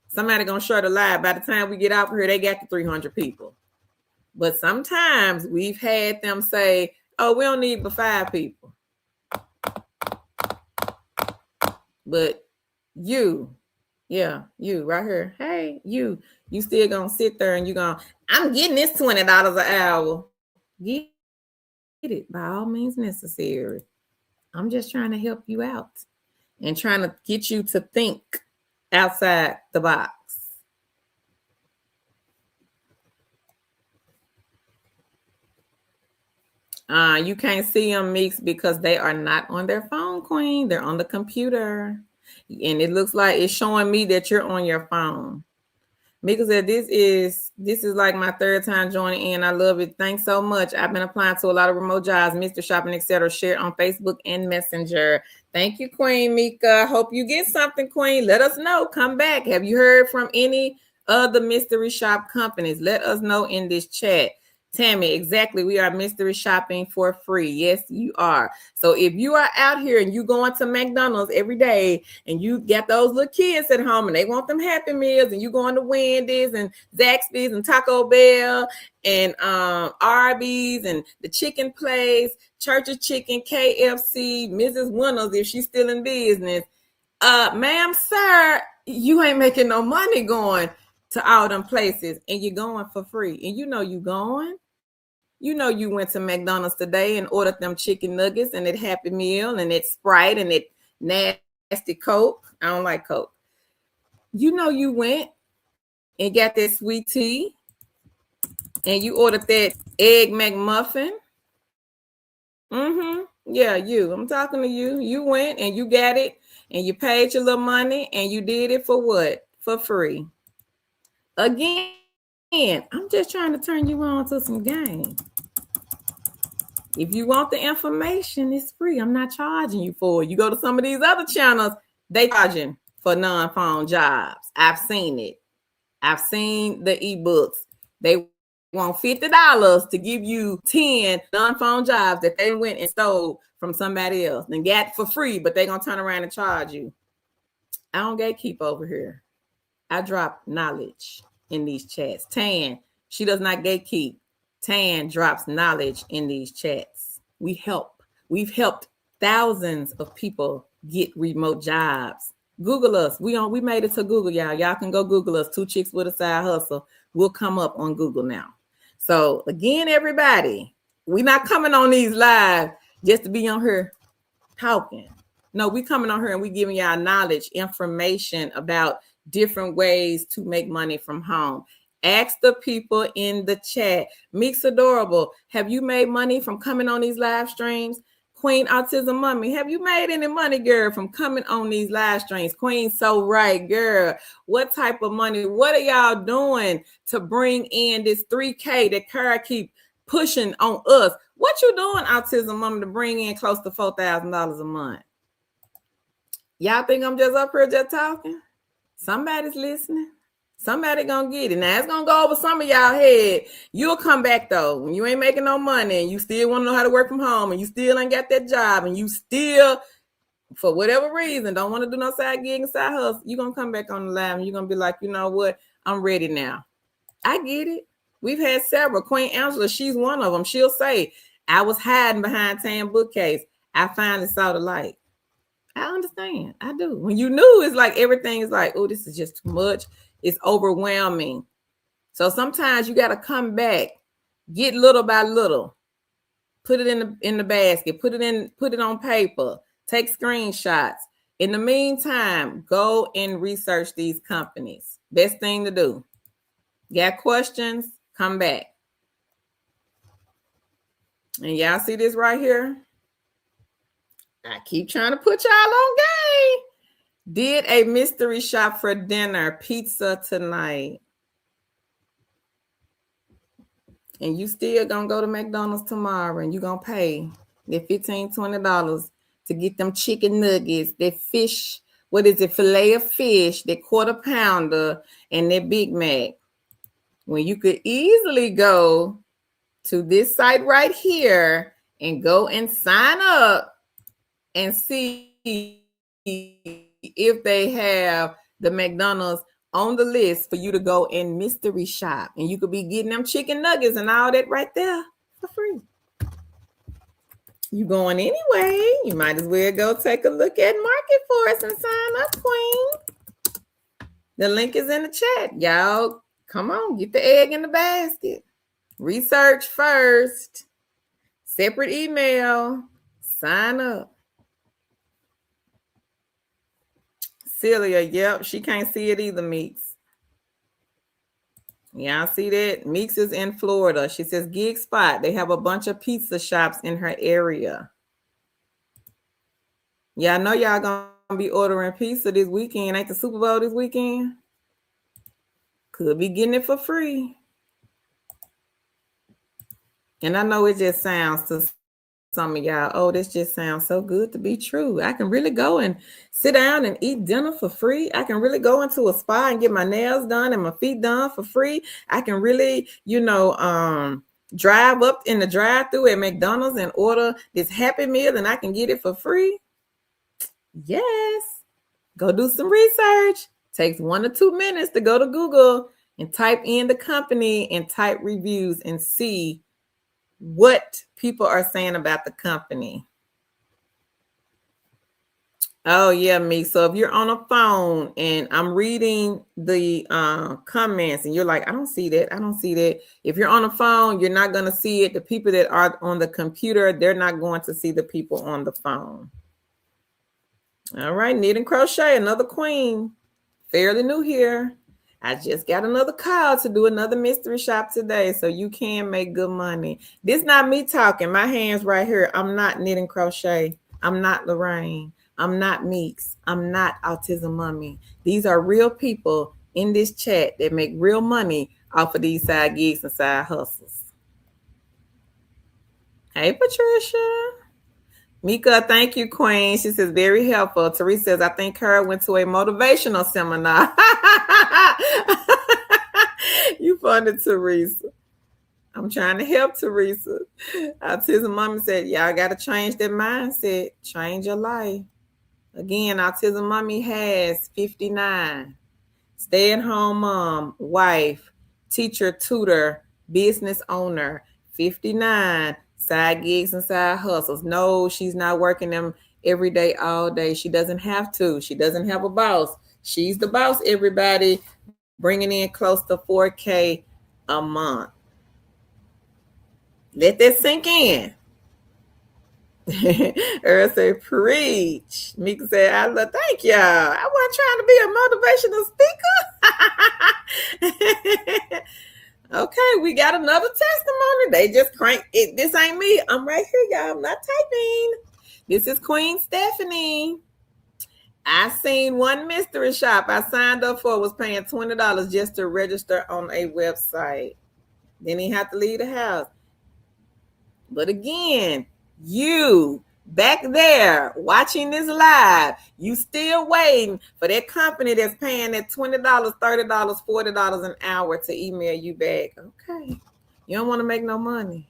Somebody gonna share the live. By the time we get out here, they got to 300 people. But sometimes we've had them say, oh, we don't need but 5 people. But you right here, hey, you still gonna sit there and you gonna, I'm getting this $20 an hour. Get it by all means necessary. I'm just trying to help you out and trying to get you to think outside the box. You can't see them mixed because they are not on their phone, Queen. They're on the computer. And it looks like it's showing me that you're on your phone. Mika said, this is like my 3rd time joining in. I love it. Thanks so much. I've been applying to a lot of remote jobs, Mr. Shopping, etc. Share on Facebook and Messenger. Thank you, Queen Mika. Hope you get something, Queen. Let us know. Come back. Have you heard from any of the mystery shop companies? Let us know in this chat. Tammy, exactly. We are mystery shopping for free. Yes, you are. So if you are out here and you going to McDonald's every day and you got those little kids at home and they want them Happy Meals and you going to Wendy's and Zaxby's and Taco Bell and Arby's and the chicken place, Church's Chicken, KFC, Mrs. Winners, if she's still in business, ma'am, sir, you ain't making no money going to all them places and you're going for free. And you know you going. You know you went to McDonald's today and ordered them chicken nuggets and that Happy Meal and that Sprite and that nasty Coke. I don't like Coke. You know you went and got that sweet tea and you ordered that Egg McMuffin. Yeah, you. I'm talking to you. You went and you got it and you paid your little money and you did it for what? For free. Again, I'm just trying to turn you on to some game. If you want the information, it's free. I'm not charging you for it. You go to some of these other channels, they charging for non-phone jobs. I've seen it. I've seen the ebooks. They want $50 to give you 10 non-phone jobs that they went and stole from somebody else and got for free, but they're going to turn around and charge you. I don't gatekeep over here. I drop knowledge in these chats. Tan, she does not gatekeep. Tan drops knowledge in these chats. We've helped thousands of people get remote jobs. Google us. We made it to Google, y'all. Y'all can go Google us. 2 Chicks with a Side Hustle. We'll come up on Google now. So again, everybody, we're not coming on these live just to be on here talking. No, we coming on here and we giving y'all knowledge, information about different ways to make money from home. Ask the people in the chat. Meeks Adorable, have you made money from coming on these live streams? Queen Autism Mommy, have you made any money, girl, from coming on these live streams? Queen So Right, girl, what type of money? What are y'all doing to bring in this 3K that Kara keep pushing on us? What you doing, Autism Mommy, to bring in close to $4,000 a month? Y'all think I'm just up here just talking? Somebody's listening. Somebody gonna get it. Now it's gonna go over some of y'all head. You'll come back though. When you ain't making no money and you still want to know how to work from home and you still ain't got that job and you still, for whatever reason, don't want to do no side gig and side hustle, you're gonna come back on the live and you're gonna be like, you know what? I'm ready now. I get it. We've had several. Queen Angela, she's one of them. She'll say, I was hiding behind Tan bookcase. I finally saw the light. I understand. I do. When you knew, it's like everything is like, oh, this is just too much. It's overwhelming. So sometimes you got to come back, get little by little, put it in the basket, put it on paper, take screenshots. In the meantime, go and research these companies. Best thing to do. Got questions? Come back. And y'all see this right here? I keep trying to put y'all on game. Did a mystery shop for dinner, pizza tonight. and you still gonna go to McDonald's tomorrow and you gonna pay that $15-$20 to get them chicken nuggets, that fish, what is it, filet of fish, that quarter pounder, and that Big Mac, when you could easily go to this site right here and go and sign up and see if they have the McDonald's on the list for you to go and mystery shop, and you could be getting them chicken nuggets and all that right there for free. You going anyway, you might as well go take a look at Market Force and sign up, Queen. The link is in the chat. Y'all, come on, get the egg in the basket. Research first. Separate email. Sign up. Celia, yep, she can't see it either, Meeks. Y'all see that? Meeks is in Florida. She says gig spot. They have a bunch of pizza shops in her area. Yeah, I know y'all gonna be ordering pizza this weekend. Ain't the Super Bowl this weekend? Could be getting it for free. And I know it just sounds to some of y'all, oh, this just sounds so good to be true. I can really go and sit down and eat dinner for free. I can really go into a spa and get my nails done and my feet done for free. I can really, drive up in the drive-thru at McDonald's and order this Happy Meal and I can get it for free. Yes. Go do some research. Takes 1 to 2 minutes to go to Google and type in the company and type reviews and see what people are saying about the company. Oh, yeah, me. So if you're on a phone and I'm reading the comments and you're like, I don't see that. I don't see that. If you're on a phone, you're not going to see it. The people that are on the computer, they're not going to see the people on the phone. All right, knit and crochet, another queen. Fairly new here. I just got another call to do another mystery shop today, so you can make good money. This not me talking. My hands right here. I'm not knit and crochet. I'm not Lorraine. I'm not Meeks. I'm not Autism Mummy. These are real people in this chat that make real money off of these side gigs and side hustles. Hey, Patricia. Mika, thank you, Queen. She says, very helpful. Teresa says, I think her went to a motivational seminar. You funny, Teresa. I'm trying to help Teresa. Autism Mommy said, y'all got to change that mindset. Change your life. Again, Autism Mommy has 59. Stay-at-home mom, wife, teacher, tutor, business owner, 59. Side gigs and side hustles. No, she's not working them every day, all day. She doesn't have to. She doesn't have a boss. She's the boss, everybody, bringing in close to $4K a month. Let that sink in. Earl said, preach. Mika said, thank y'all. I wasn't trying to be a motivational speaker. Okay, we got another testimony. They just crank it. This ain't me. I'm right here, y'all. I'm not typing. This is Queen Stephanie. I seen one mystery shop I signed up for, was paying $20 just to register on a website. Then he had to leave the house. But again, you back there watching this live, you still waiting for that company that's paying that $20, $30, $40 an hour to email you back. Okay. You don't want to make no money.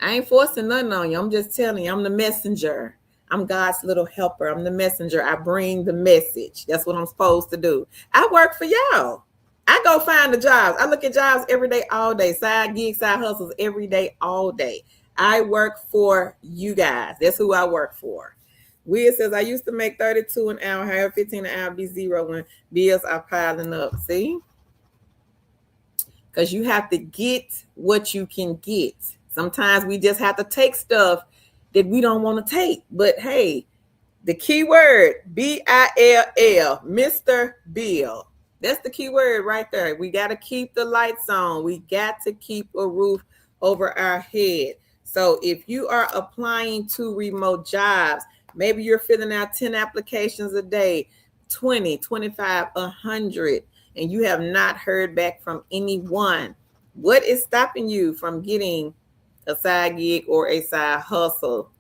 I ain't forcing nothing on you. I'm just telling you, I'm the messenger. I'm God's little helper. I'm the messenger. I bring the message. That's what I'm supposed to do. I work for y'all. I go find the jobs. I look at jobs every day, all day. Side gigs, side hustles every day, all day. I work for you guys. That's who I work for. Will says, I used to make 32 an hour, however, 15 an hour be zero when bills are piling up. See? Because you have to get what you can get. Sometimes we just have to take stuff that we don't want to take. But hey, the key word, B-I-L-L, Mr. Bill. That's the key word right there. We got to keep the lights on. We got to keep a roof over our head. So if you are applying to remote jobs, maybe you're filling out 10 applications a day, 20, 25, 100, and you have not heard back from anyone. What is stopping you from getting a side gig or a side hustle?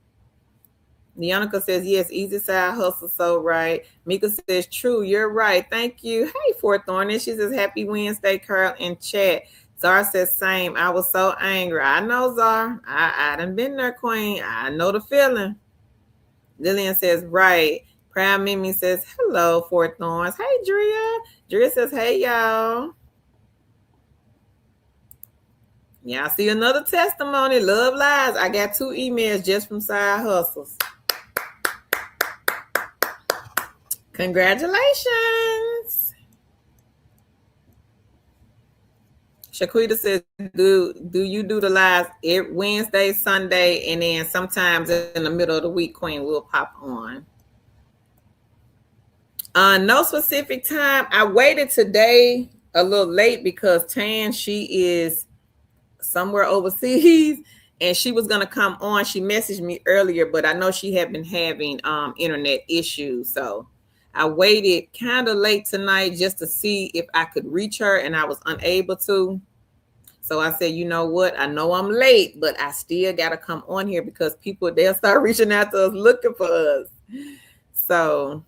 Leonica says, yes, easy side hustle, so right. Mika says, true, you're right. Thank you. Hey, Forthorn. And she says, happy Wednesday, Carl, in chat. Zara says, same. I was so angry. I know, Zara. I done been there, Queen. I know the feeling. Lillian says, right. Proud Mimi says, hello, Four Thorns. Hey, Drea. Drea says, hey, y'all. Yeah, I see another testimony. Love lies. I got 2 emails just from side hustles. Congratulations. Shaquita says, do you do the lives Wednesday, Sunday, and then sometimes in the middle of the week, Queen will pop on. No specific time. I waited today a little late because Tan, she is somewhere overseas and she was going to come on. She messaged me earlier, but I know she had been having internet issues. So I waited kind of late tonight just to see if I could reach her, and I was unable to. So I said, you know what? I know I'm late, but I still got to come on here because people, they'll start reaching out to us looking for us. So,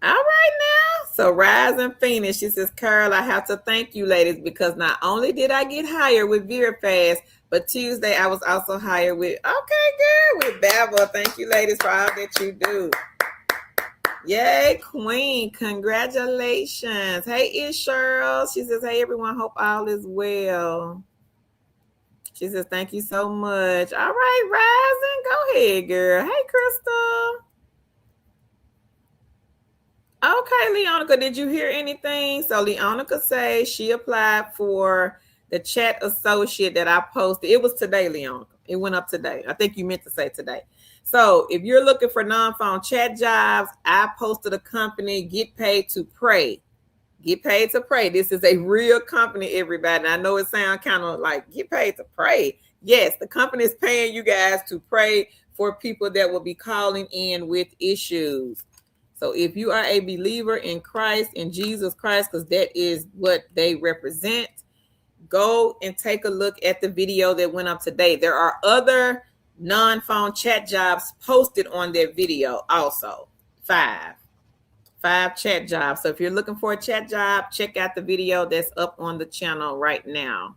all right now. So Rise and Phoenix, she says, Carl, I have to thank you ladies because not only did I get hired with VeriFast, but Tuesday I was also hired with, okay, girl, with Babel. Thank you ladies for all that you do. Yay, Queen. Congratulations. Hey, it's Cheryl. She says, hey, everyone. Hope all is well. She says, thank you so much. All right, Rising. Go ahead, girl. Hey, Crystal. Okay, Leonica, did you hear anything? So Leonica says she applied for the chat associate that I posted. It was today, Leonica. It went up today. I think you meant to say today. So if you're looking for non-phone chat jobs, I posted a company, Get Paid to Pray. Get Paid to Pray. This is a real company, everybody. And I know it sounds kind of like Get Paid to Pray. Yes, the company is paying you guys to pray for people that will be calling in with issues. So if you are a believer in Christ, in Jesus Christ, because that is what they represent, go and take a look at the video that went up today. There are other non-phone chat jobs posted on their video also. 5 chat jobs. So if you're looking for a chat job, check out the video that's up on the channel right now.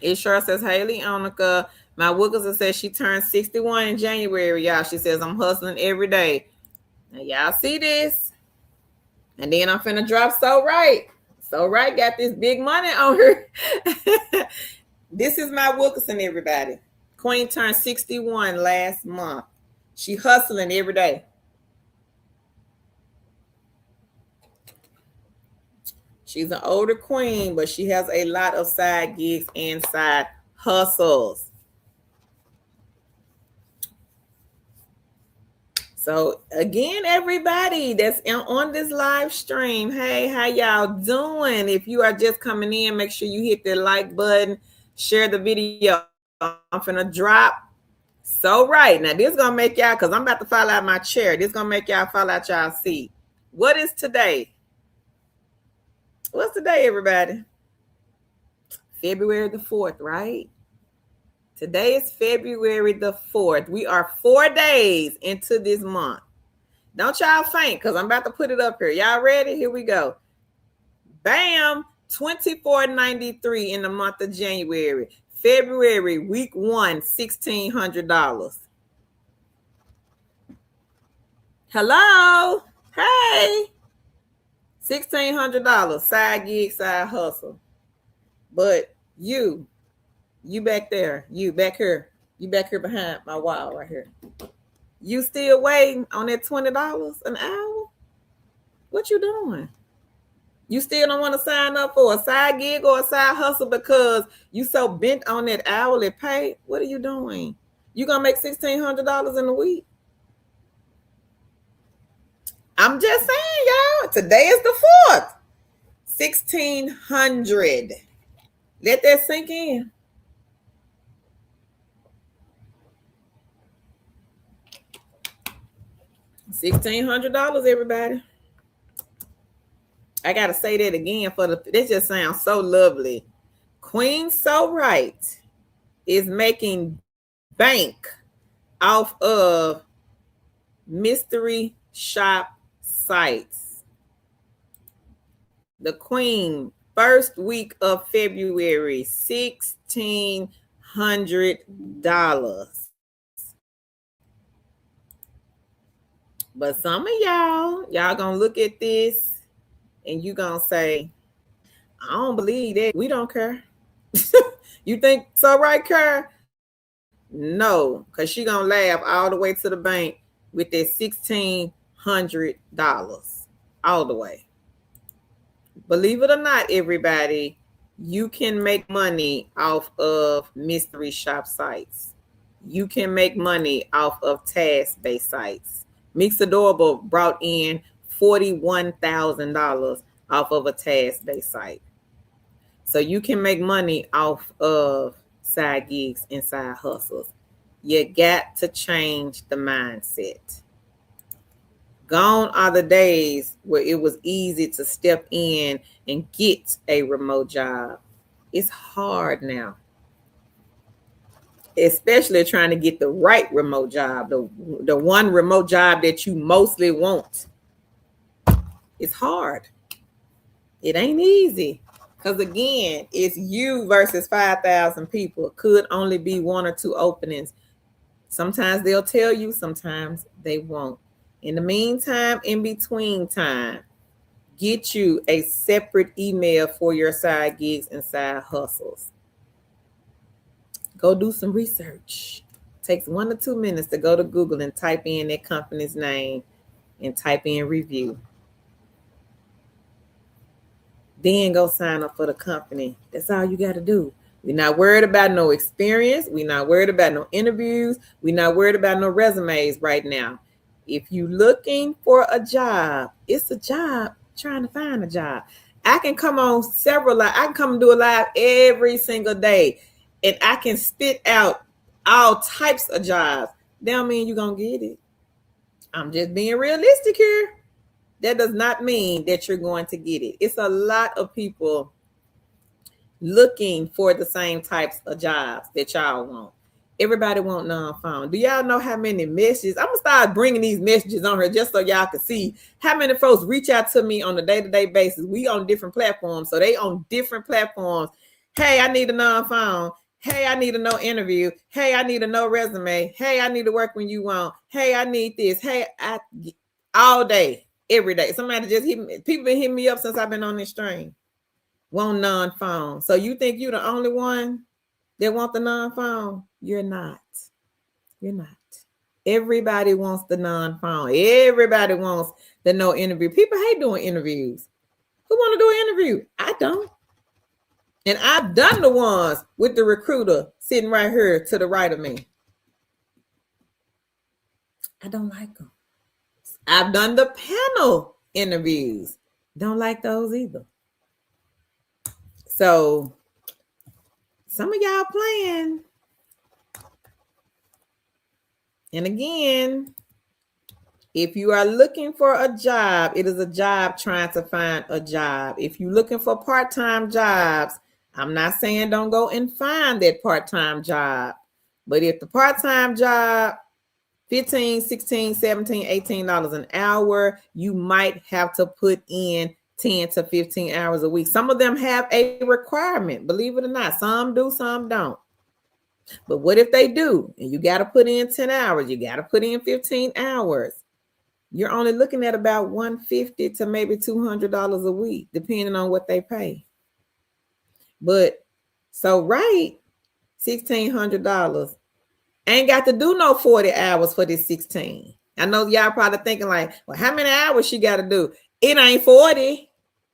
It sure says, hey, Leonica. My Wilkerson says she turned 61 in January, y'all. She says, I'm hustling every day. Now, y'all see this? And then I'm finna drop So Right. So Right got this big money on her. This is my Wilkerson, everybody. Queen turned 61 last month. She hustling every day. She's an older queen, but she has a lot of side gigs and side hustles. So again, everybody that's on this live stream, hey, how y'all doing? If you are just coming in, make sure you hit the like button, share the video. I'm finna drop So Right. Now this is gonna make y'all, because I'm about to fall out my chair. This is gonna make y'all fall out y'all seat. What is today? What's today, everybody? February the 4th, right? Today is February the 4th. We are 4 days into this month. Don't y'all faint, because I'm about to put it up here. Y'all ready? Here we go. Bam! $24.93 in the month of January. February, week 1, $1,600. Hello? Hey! $1,600. Side gig, side hustle. But you back there, you back here behind my wall right here. You still waiting on that $20 an hour? What you doing? You still don't want to sign up for a side gig or a side hustle because you so bent on that hourly pay? What are you doing? You gonna make $1,600 in a week? I'm just saying, y'all. Today is the 4th. $1,600. Let that sink in. $1,600, everybody. I gotta say that again this just sounds so lovely. Queen So Right is making bank off of mystery shop sites. The Queen, first week of February, $1,600. But some of y'all gonna look at this and you gonna say, I don't believe that. We don't care. You think So Right care? No, because she gonna laugh all the way to the bank with that $1,600 all the way. Believe it or not, everybody, you can make money off of mystery shop sites. You can make money off of task-based sites. Mixadorable brought in $41,000 off of a task-based site. So you can make money off of side gigs and side hustles. You got to change the mindset. Gone are the days where it was easy to step in and get a remote job. It's hard now, especially trying to get the right remote job, the one remote job that you mostly want. It's hard. It ain't easy. Because again, it's you versus 5,000 people. Could only be one or two openings. Sometimes they'll tell you, sometimes they won't. In the meantime, in between time, get you a separate email for your side gigs and side hustles. Go do some research. It takes 1 to 2 minutes to go to Google and type in that company's name and type in review. Then go sign up for the company. That's all you got to do. We're not worried about no experience. We're not worried about no interviews. We're not worried about no resumes right now. If you're looking for a job, it's a job trying to find a job. I can come on I can come and do a live every single day, and I can spit out all types of jobs. That don't mean you're going to get it. I'm just being realistic here. That does not mean that you're going to get it. It's a lot of people looking for the same types of jobs that y'all want. Everybody want non-phone. Do y'all know how many messages? I'm going to start bringing these messages on here just so y'all can see how many folks reach out to me on a day-to-day basis. We on different platforms, so they on different platforms. Hey, I need a non-phone. Hey, I need a no interview. Hey, I need a no resume. Hey, I need to work when you want. Hey, I need this. Hey, all day, every day. Somebody just hit me. People been hitting me up since I've been on this stream. Want non-phone. So you think you're the only one that want the non-phone? You're not. You're not. Everybody wants the non-phone. Everybody wants the no interview. People hate doing interviews. Who want to do an interview? I don't. And I've done the ones with the recruiter sitting right here to the right of me. I don't like them. I've done the panel interviews. Don't like those either. So some of y'all playing. And again, if you are looking for a job, it is a job trying to find a job. If you're looking for part-time jobs, I'm not saying don't go and find that part-time job. But if the part-time job, $15, $16, $17, $18 an hour, you might have to put in 10 to 15 hours a week. Some of them have a requirement, believe it or not. Some do, some don't. But what if they do? And you got to put in 10 hours. You got to put in 15 hours. You're only looking at about $150 to maybe $200 a week, depending on what they pay. But so right, $1,600. Ain't got to do no 40 hours for this 16. I know y'all probably thinking like, well, how many hours she got to do? It ain't 40.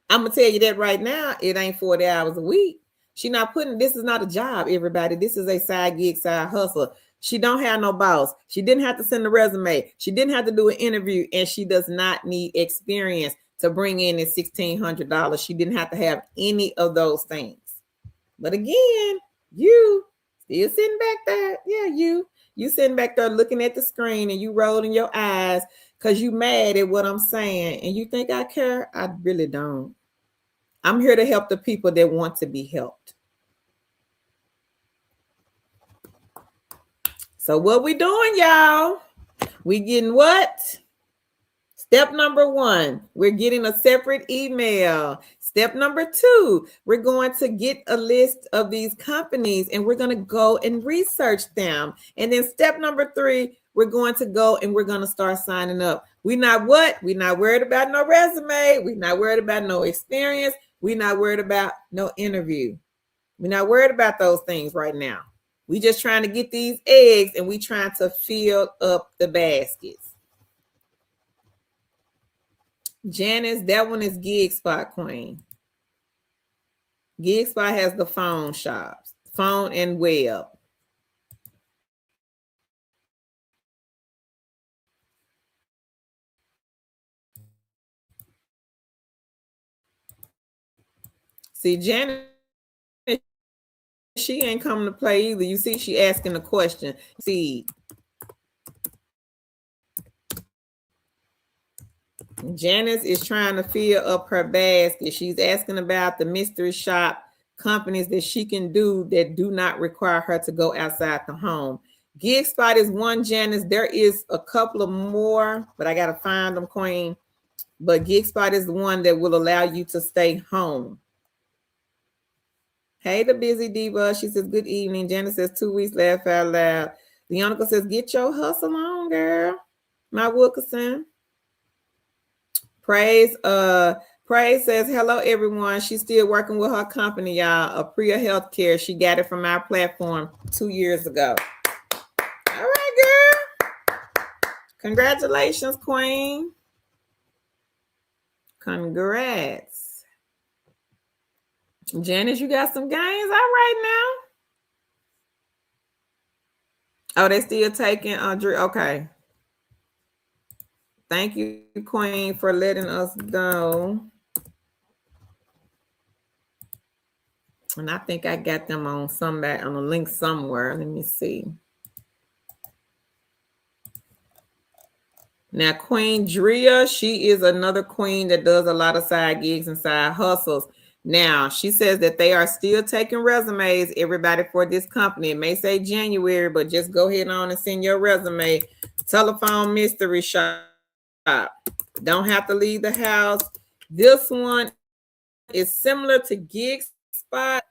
I'm going to tell you that right now. It ain't 40 hours a week. She not putting, this is not a job, everybody. This is a side gig, side hustle. She don't have no boss. She didn't have to send a resume. She didn't have to do an interview, and she does not need experience to bring in this $1,600. She didn't have to have any of those things. But again, you still sitting back there. Yeah, you sitting back there looking at the screen and you rolling your eyes because you mad at what I'm saying and you think I care. I really don't. I'm here to help the people that want to be helped. So what we doing, y'all? We getting what? Step number 1, we're getting a separate email. Step number 2, we're going to get a list of these companies and we're going to go and research them. And then step number 3, we're going to go and we're going to start signing up. We're not worried about no resume. We're not worried about no experience. We're not worried about no interview. We're not worried about those things right now. We just trying to get these eggs and we trying to fill up the baskets. Janice, that one is Gig Spot Queen. Gig Spot has the phone shops, phone and web. See, Janice, she ain't coming to play either. You see, she asking a question. See, Janice is trying to fill up her basket. She's asking about the mystery shop companies that she can do that do not require her to go outside the home. Gig Spot is one, Janice. There is a couple of more, but I got to find them, Queen. But Gig Spot is the one that will allow you to stay home. Hey, the busy diva. She says, good evening. Janice says, 2 weeks, laugh out loud. Leonica says, get your hustle on, girl. My Wilkerson. Praise says, hello, everyone. She's still working with her company, y'all, Apria Healthcare. She got it from our platform 2 years ago. All right, girl. Congratulations, Queen. Congrats. Janice, you got some gains. All right now. Oh, they still taking Drew. Okay. Thank you, Queen, for letting us know. And I think I got them on a link somewhere. Let me see. Now, Queen Drea, she is another queen that does a lot of side gigs and side hustles. Now, she says that they are still taking resumes, everybody, for this company. It may say January, but just go ahead on and send your resume. Telephone mystery shop. Don't have to leave the house. This one is similar to Gig Spot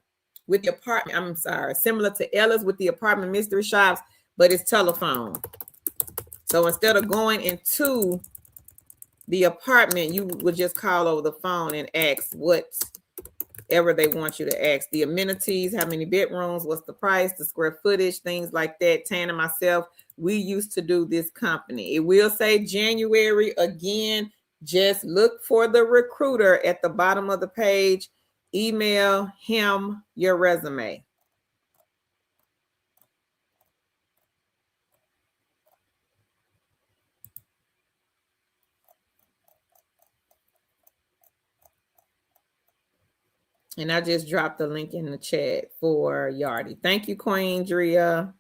with the apartment. I'm sorry, similar to Ella's with the apartment mystery shops, but it's telephone. So instead of going into the apartment, you would just call over the phone and ask whatever they want you to ask. The amenities, how many bedrooms, what's the price, the square footage, things like that. Tan and myself, we used to do this company. It will say January again. Just look for the recruiter at the bottom of the page. Email him your resume. And I just dropped the link in the chat for Yardy. Thank you, Queen Drea.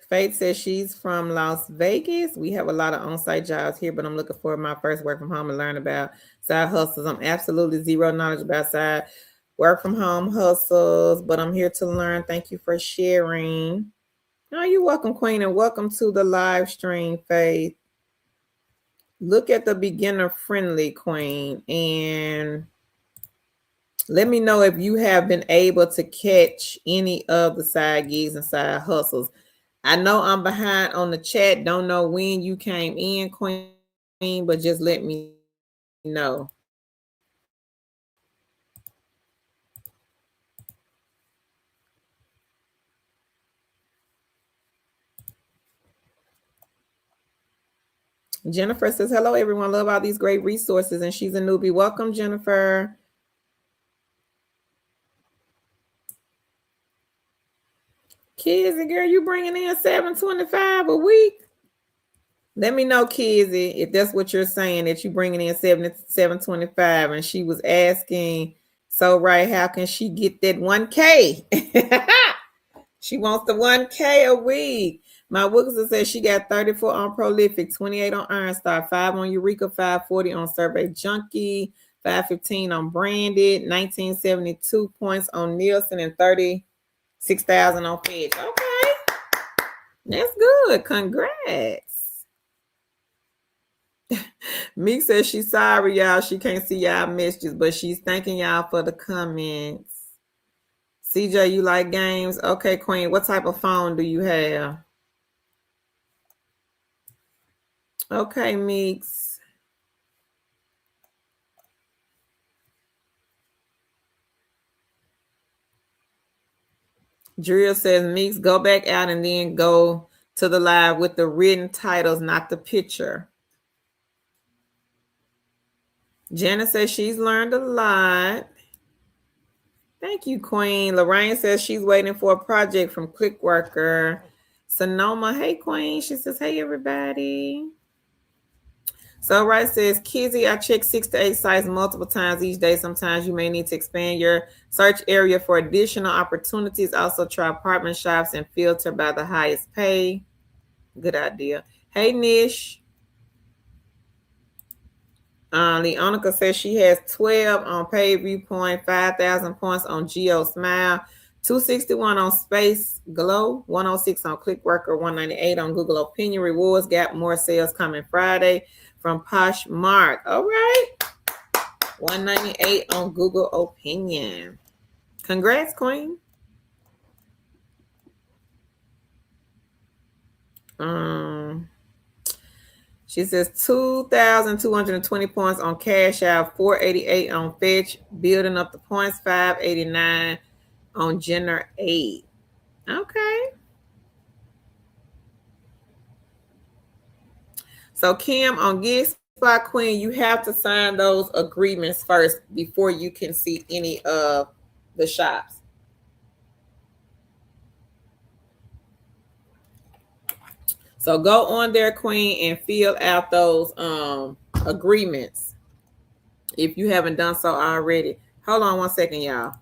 Faith says she's from Las Vegas. We have a lot of on-site jobs here, but I'm looking for my first work from home and learn about side hustles. I'm absolutely zero knowledge about side work from home hustles, but I'm here to learn. Thank you for sharing. Oh, you're welcome, Queen, and welcome to the live stream, Faith. Look at the beginner friendly, Queen, and let me know if you have been able to catch any of the side gigs and side hustles. I know I'm behind on the chat. Don't know when you came in, Queen, but just let me know. Jennifer says, hello, everyone. Love all these great resources, and she's a newbie. Welcome, Jennifer. Kizzy, girl, you bringing in $725 a week? Let me know, Kizzy, if that's what you're saying, that you bringing in $725. And she was asking, so right, how can she get that $1K? She wants the $1K a week. My Wilkinson says she got 34 on Prolific, 28 on Iron Star, 5 on Eureka, 540 on Survey Junkie, 515 on Branded, 1972 points on Nielsen, and 36,000 on Fitch. Okay. That's good. Congrats. Meek says she's sorry, y'all. She can't see y'all messages, but she's thanking y'all for the comments. CJ, you like games? Okay, Queen. What type of phone do you have? Okay, Meeks. Drill says, Meeks, go back out and then go to the live with the written titles, not the picture. Janice says she's learned a lot. Thank you, Queen. Lorraine says she's waiting for a project from Clickworker. Sonoma, hey, Queen. She says, hey, everybody. So Right says, Kizzy, I check 6 to 8 sites multiple times each day. Sometimes you may need to expand your search area for additional opportunities. Also try apartment shops and filter by the highest pay. Good idea. Hey, Nish. Leonica says she has 12 on Paid Viewpoint, 5,000 points on Geo Smile, 261 on Space Glow, 106 on Clickworker, 198 on Google Opinion Rewards. Got more sales coming Friday from Poshmark. All right. 198 on Google Opinion. Congrats, Queen. She says 2,220 points on Cash Out, 488 on Fetch, building up the points, 589 on Jenner 8. Okay. So Kim, on Gig Spot Queen, you have to sign those agreements first before you can see any of the shops. So go on there, Queen, and fill out those agreements if you haven't done so already. Hold on one second, y'all.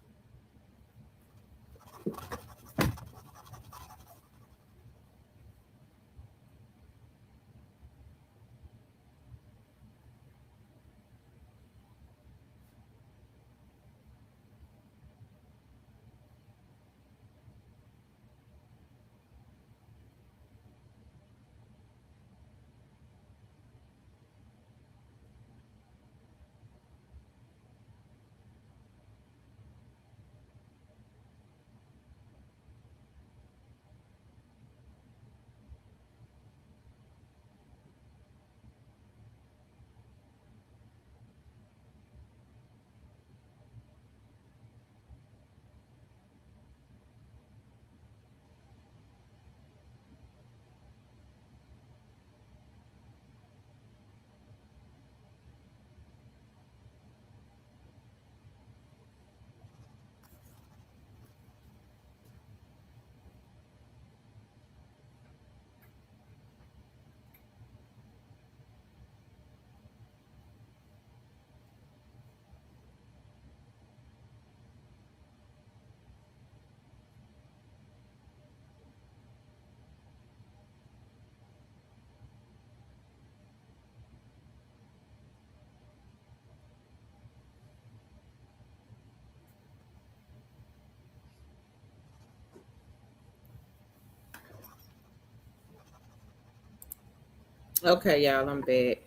Okay, y'all, I'm back.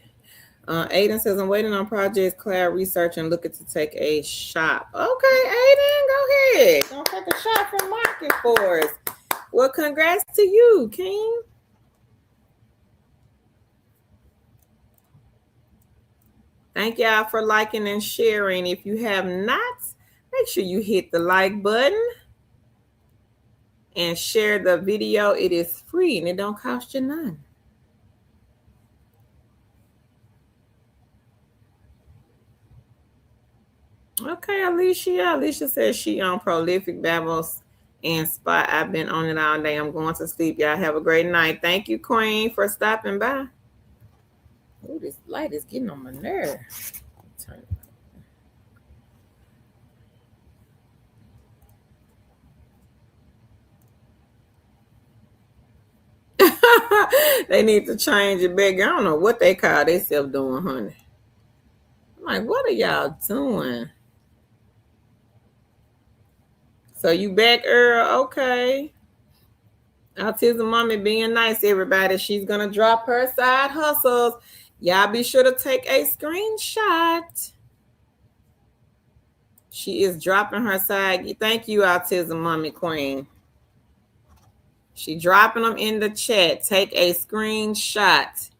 Aiden says, I'm waiting on Project Cloud Research and looking to take a shop. Okay, Aiden, go ahead. Don't take a shot from Market for us. Well, congrats to you, King. Thank y'all for liking and sharing. If you have not, make sure you hit the like button and share the video. It is free and it don't cost you none. Okay, Alicia. Alicia says she on Prolific, Babel, and Spot. I've been on it all day. I'm going to sleep. Y'all have a great night. Thank you, Queen, for stopping by. Oh, this light is getting on my nerve. Turn it They need to change it back. I don't know what they call themselves doing, honey. I'm like, what are y'all doing? So you back, Earl? Okay. Autism Mommy being nice, everybody. She's going to drop her side hustles. Y'all be sure to take a screenshot. She is dropping her side. Thank you, Autism Mommy Queen. She dropping them in the chat. Take a screenshot.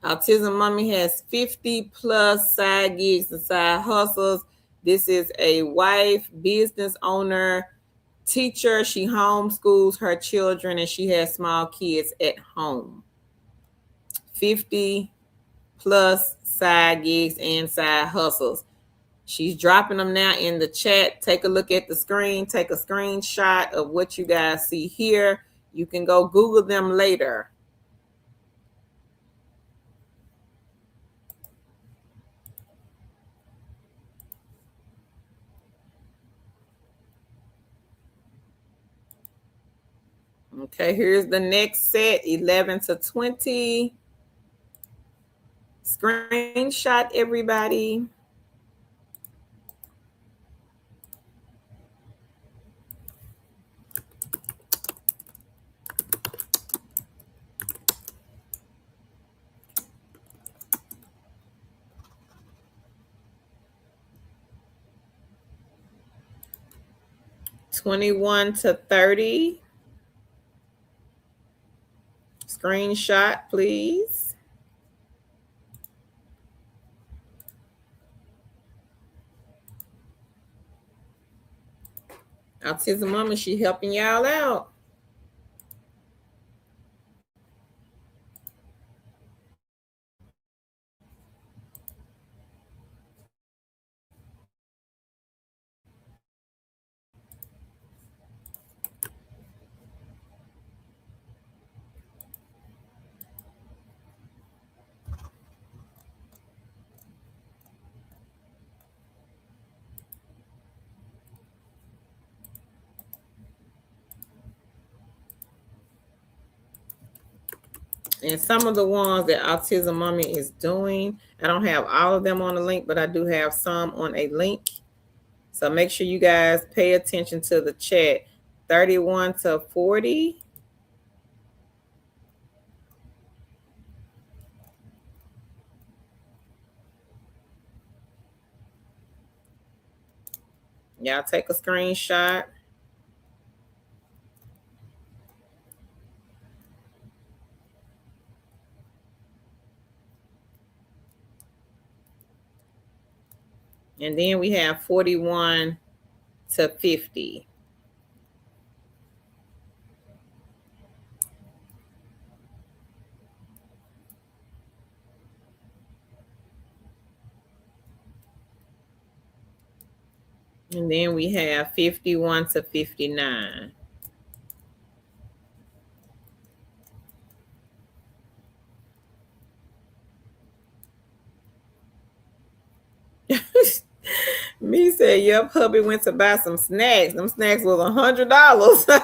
Autism Mommy has 50 plus side gigs and side hustles. This is a wife, business owner, teacher. She homeschools her children and she has small kids at home. 50 plus side gigs and side hustles. She's dropping them now in the chat. Take a look at the screen. Take a screenshot of what you guys see here. You can go Google them later. Okay, here's the next set, 11 to 20. Screenshot, everybody. (21 to 30). Screenshot, please. Autism Mama, she helping y'all out. And some of the ones that Autism Mommy is doing, I don't have all of them on the link, but I do have some on a link. So make sure you guys pay attention to the chat. 31 to 40. Y'all take a screenshot. And then we have 41 to 50. And then we have 51 to 59. Me said, yep, hubby went to buy some snacks. Them snacks was $100.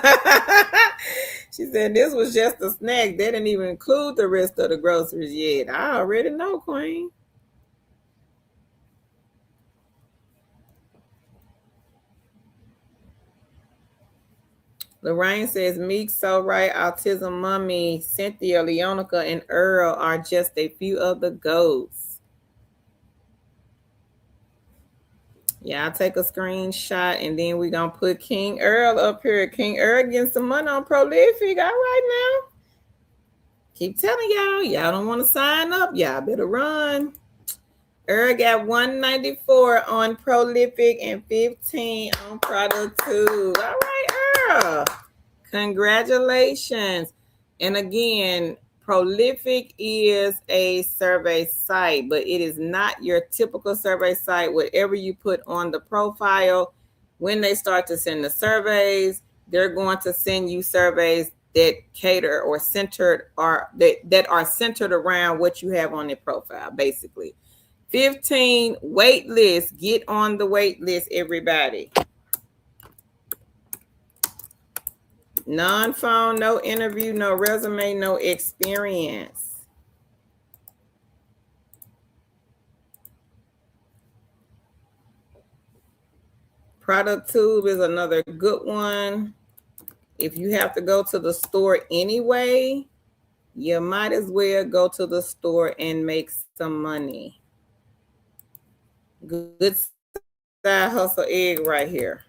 She said this was just a snack. They didn't even include the rest of the groceries yet. I already know, Queen. Lorraine says, Meek, so right. Autism Mommy, Cynthia, Leonica, and Earl are just a few of the goats. Yeah, I'll take a screenshot and then we're going to put King Earl up here. King Earl getting some money on Prolific. All right now. Keep telling y'all don't want to sign up. Y'all better run. Earl got 194 on Prolific and 15 on Product Tube. All right, Earl. Congratulations. And again, Prolific is a survey site, but it is not your typical survey site. Whatever you put on the profile, when they start to send the surveys, they're going to send you surveys that cater or centered or that are centered around what you have on your profile, basically. 15 wait list. Get on the wait list, everybody. Non-phone, no interview, no resume, no experience. Product tube is another good one. If you have to go to the store anyway, you might as well go to the store and make some money. Good side hustle egg right here.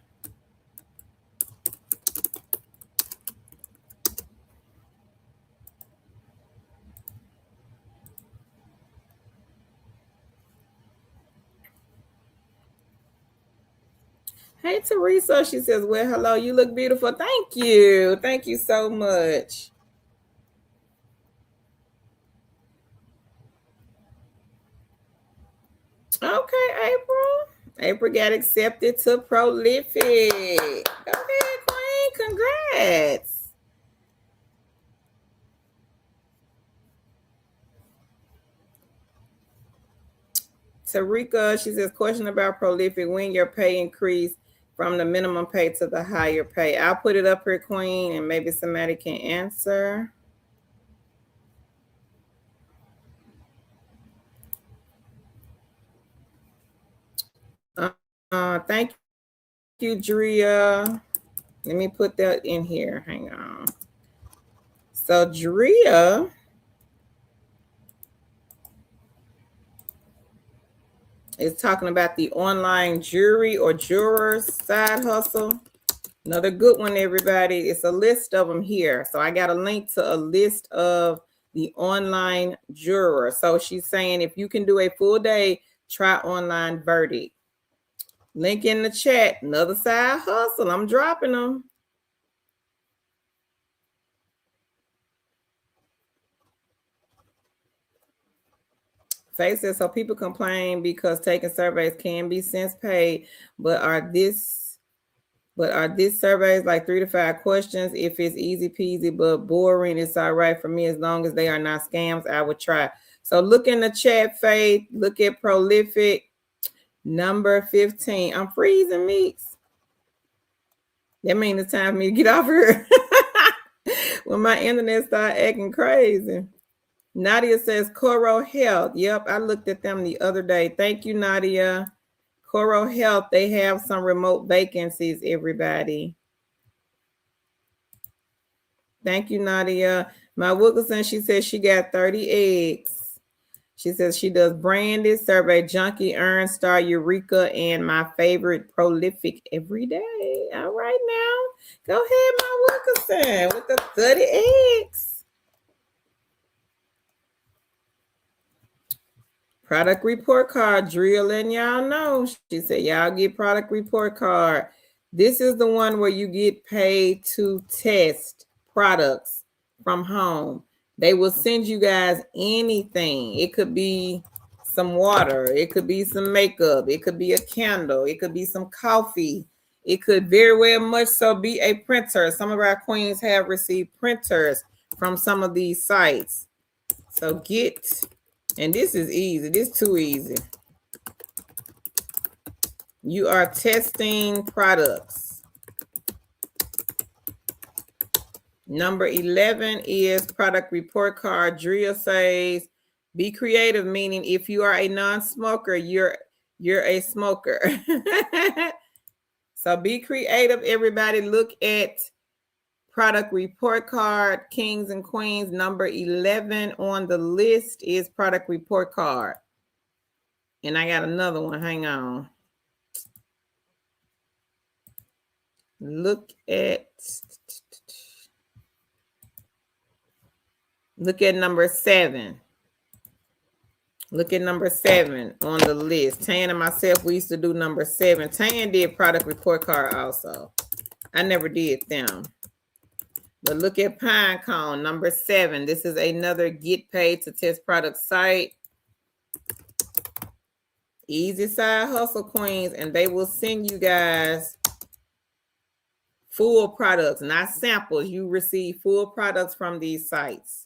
Hey, Teresa. She says, well, hello. You look beautiful. Thank you. Thank you so much. Okay, April. April got accepted to Prolific. Go ahead, Queen. Congrats. Tarika, she says, question about Prolific. When your pay increase from the minimum pay to the higher pay? I'll put it up here, Queen, and maybe somebody can answer. Thank you, Drea. Let me put that in here. Hang on. So, Drea is talking about the online jury or jurors side hustle. Another good one, everybody. It's a list of them here. So I got a link to a list of the online juror. So she's saying if you can do a full day, try online verdict. Link in the chat. Another side hustle. I'm dropping them. Faith says, so people complain because taking surveys can be since paid, but are these surveys like 3 to 5 questions? If it's easy peasy but boring, it's all right for me as long as they are not scams. I would try. So look in the chat, Faith. Look at Prolific number 15. I'm freezing, Meeks. That means it's time for me to get off here when my internet start acting crazy. Nadia says Coro Health. Yep, I looked at them the other day. Thank you, Nadia. Coro Health, they have some remote vacancies, everybody. Thank you, Nadia. My Wilkerson, she says she got 30 eggs. She says she does Branded, Survey Junkie, Earn Star, Eureka, and my favorite Prolific every day. All right now. Go ahead, my Wilkerson, with the 30 eggs. Product report card, drill, and y'all know. She said, y'all get product report card. This is the one where you get paid to test products from home. They will send you guys anything. It could be some water. It could be some makeup. It could be a candle. It could be some coffee. It could very well much so be a printer. Some of our queens have received printers from some of these sites. So get... And this is easy. This is too easy. You are testing products. Number 11 is product report card. Drea says, be creative, meaning if you are a non-smoker, you're a smoker. So be creative, everybody. Look at product report card, kings and queens. Number 11 on the list is product report card. And I got another one. Hang on. Look at number 7. Look at number 7 on the list. Tan and myself, we used to do number 7. Tan did product report card also. I never did them. But look at Pinecone, number 7. This is another get paid to test product site. Easy side hustle, queens, and they will send you guys full products, not samples. You receive full products from these sites.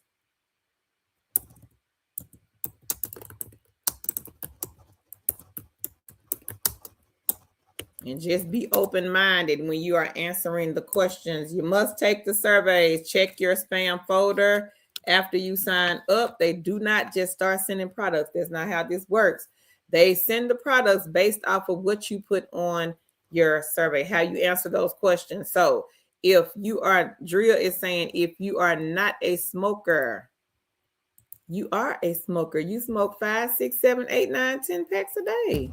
And just be open-minded when you are answering the questions. You must take the surveys. Check your spam folder after you sign up. They do not just start sending products. That's not how this works. They send the products based off of what you put on your survey, how you answer those questions. So if you are, Drea is saying, if you are not a smoker, you are a smoker. You smoke 5, 6, 7, 8, 9, 10 packs a day.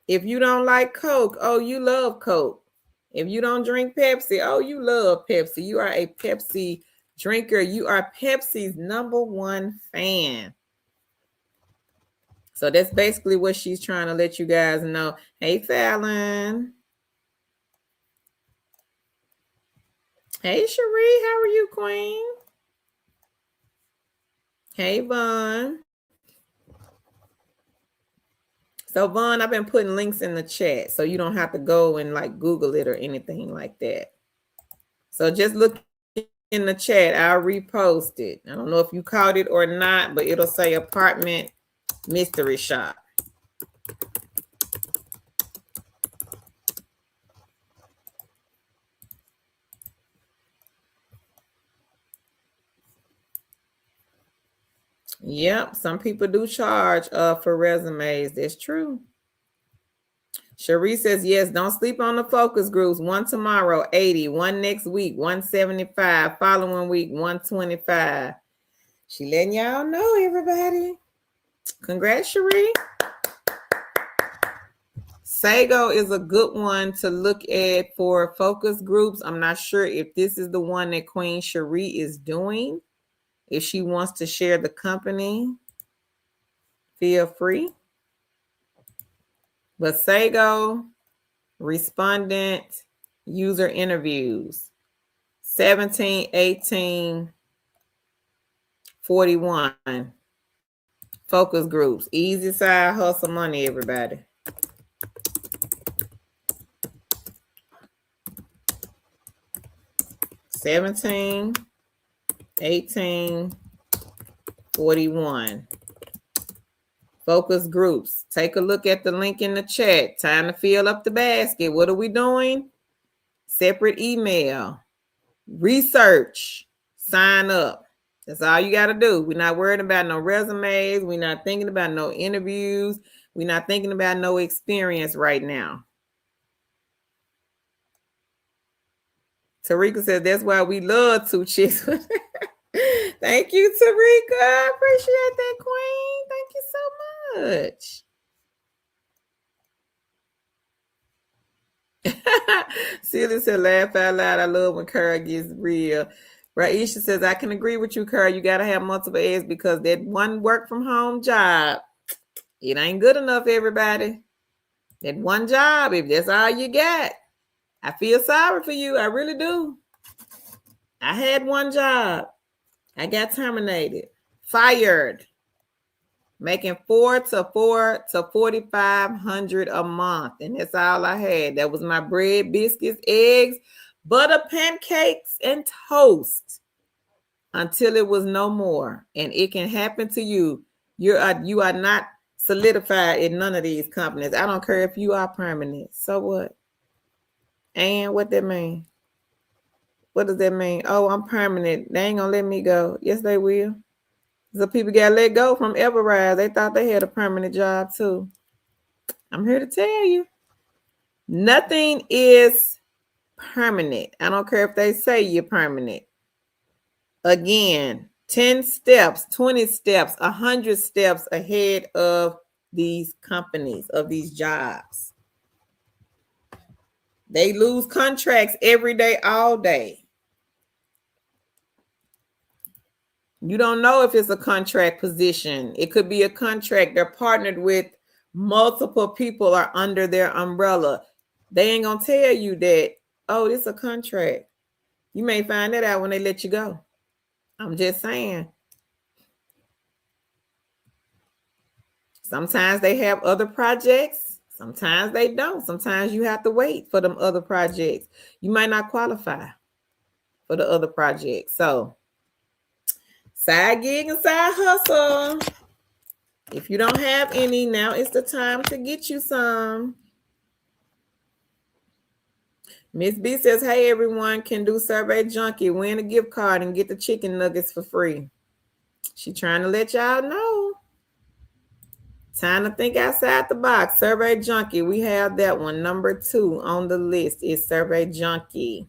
If you don't like Coke, oh, you love Coke. If you don't drink Pepsi, oh, you love Pepsi. You are a Pepsi drinker. You are Pepsi's #1 fan. So that's basically what she's trying to let you guys know. Hey, Fallon. Hey, Cherie. How are you, Queen? Hey, Vaughn. So, Vaughn, I've been putting links in the chat so you don't have to go and like Google it or anything like that. So just look in the chat. I'll repost it. I don't know if you caught it or not, but it'll say apartment mystery shop. Yep, some people do charge for resumes. That's true. Cherie says, yes, don't sleep on the focus groups. One tomorrow, 80. One next week, 175. Following week, 125. She letting y'all know, everybody. Congrats, Cherie. Sago is a good one to look at for focus groups. I'm not sure if this is the one that Queen Cherie is doing. If she wants to share the company, feel free. But Sago, respondent, user interviews, 17, 18, 41. Focus groups, easy side hustle money, everybody. $17, 18, 41. Focus groups. Take a look at the link in the chat. Time to fill up the basket. What are we doing? Separate email. Research. Sign up. That's all you got to do. We're not worried about no resumes. We're not thinking about no interviews. We're not thinking about no experience right now. Tarika says that's why we love two chicks. Thank you, Tarika. I appreciate that, Queen. Thank you so much. Celia said, laugh out loud. I love when Carl gets real. Raisha says, I can agree with you, Carl. You got to have multiple eggs because that one work from home job, it ain't good enough, everybody. That one job, if that's all you got, I feel sorry for you. I really do. I had one job. I got terminated, fired, making $400 to $4,500 a month. And that's all I had. That was my bread, biscuits, eggs, butter, pancakes, and toast until it was no more. And it can happen to you. You are not solidified in none of these companies. I don't care if you are permanent. So what? And what that mean? What does that mean? Oh, I'm permanent. They ain't gonna let me go. Yes, they will. So people got let go from Everrise. They thought they had a permanent job too. I'm here to tell you, nothing is permanent. I don't care if they say you're permanent. Again, 10 steps, 20 steps, 100 steps ahead of these companies, of these jobs. They lose contracts every day, all day. You don't know if it's a contract position. It could be a contract. They're partnered with multiple people are under their umbrella. They ain't going to tell you that, oh, this is a contract. You may find that out when they let you go. I'm just saying. Sometimes they have other projects. Sometimes they don't. Sometimes you have to wait for them other projects. You might not qualify for the other projects. So, side gig and side hustle. If you don't have any, now is the time to get you some. Miss B says, hey, everyone can do Survey Junkie. Win a gift card and get the chicken nuggets for free. She trying to let y'all know. Time to think outside the box. Survey Junkie. We have that one. Number 2 on the list is Survey Junkie.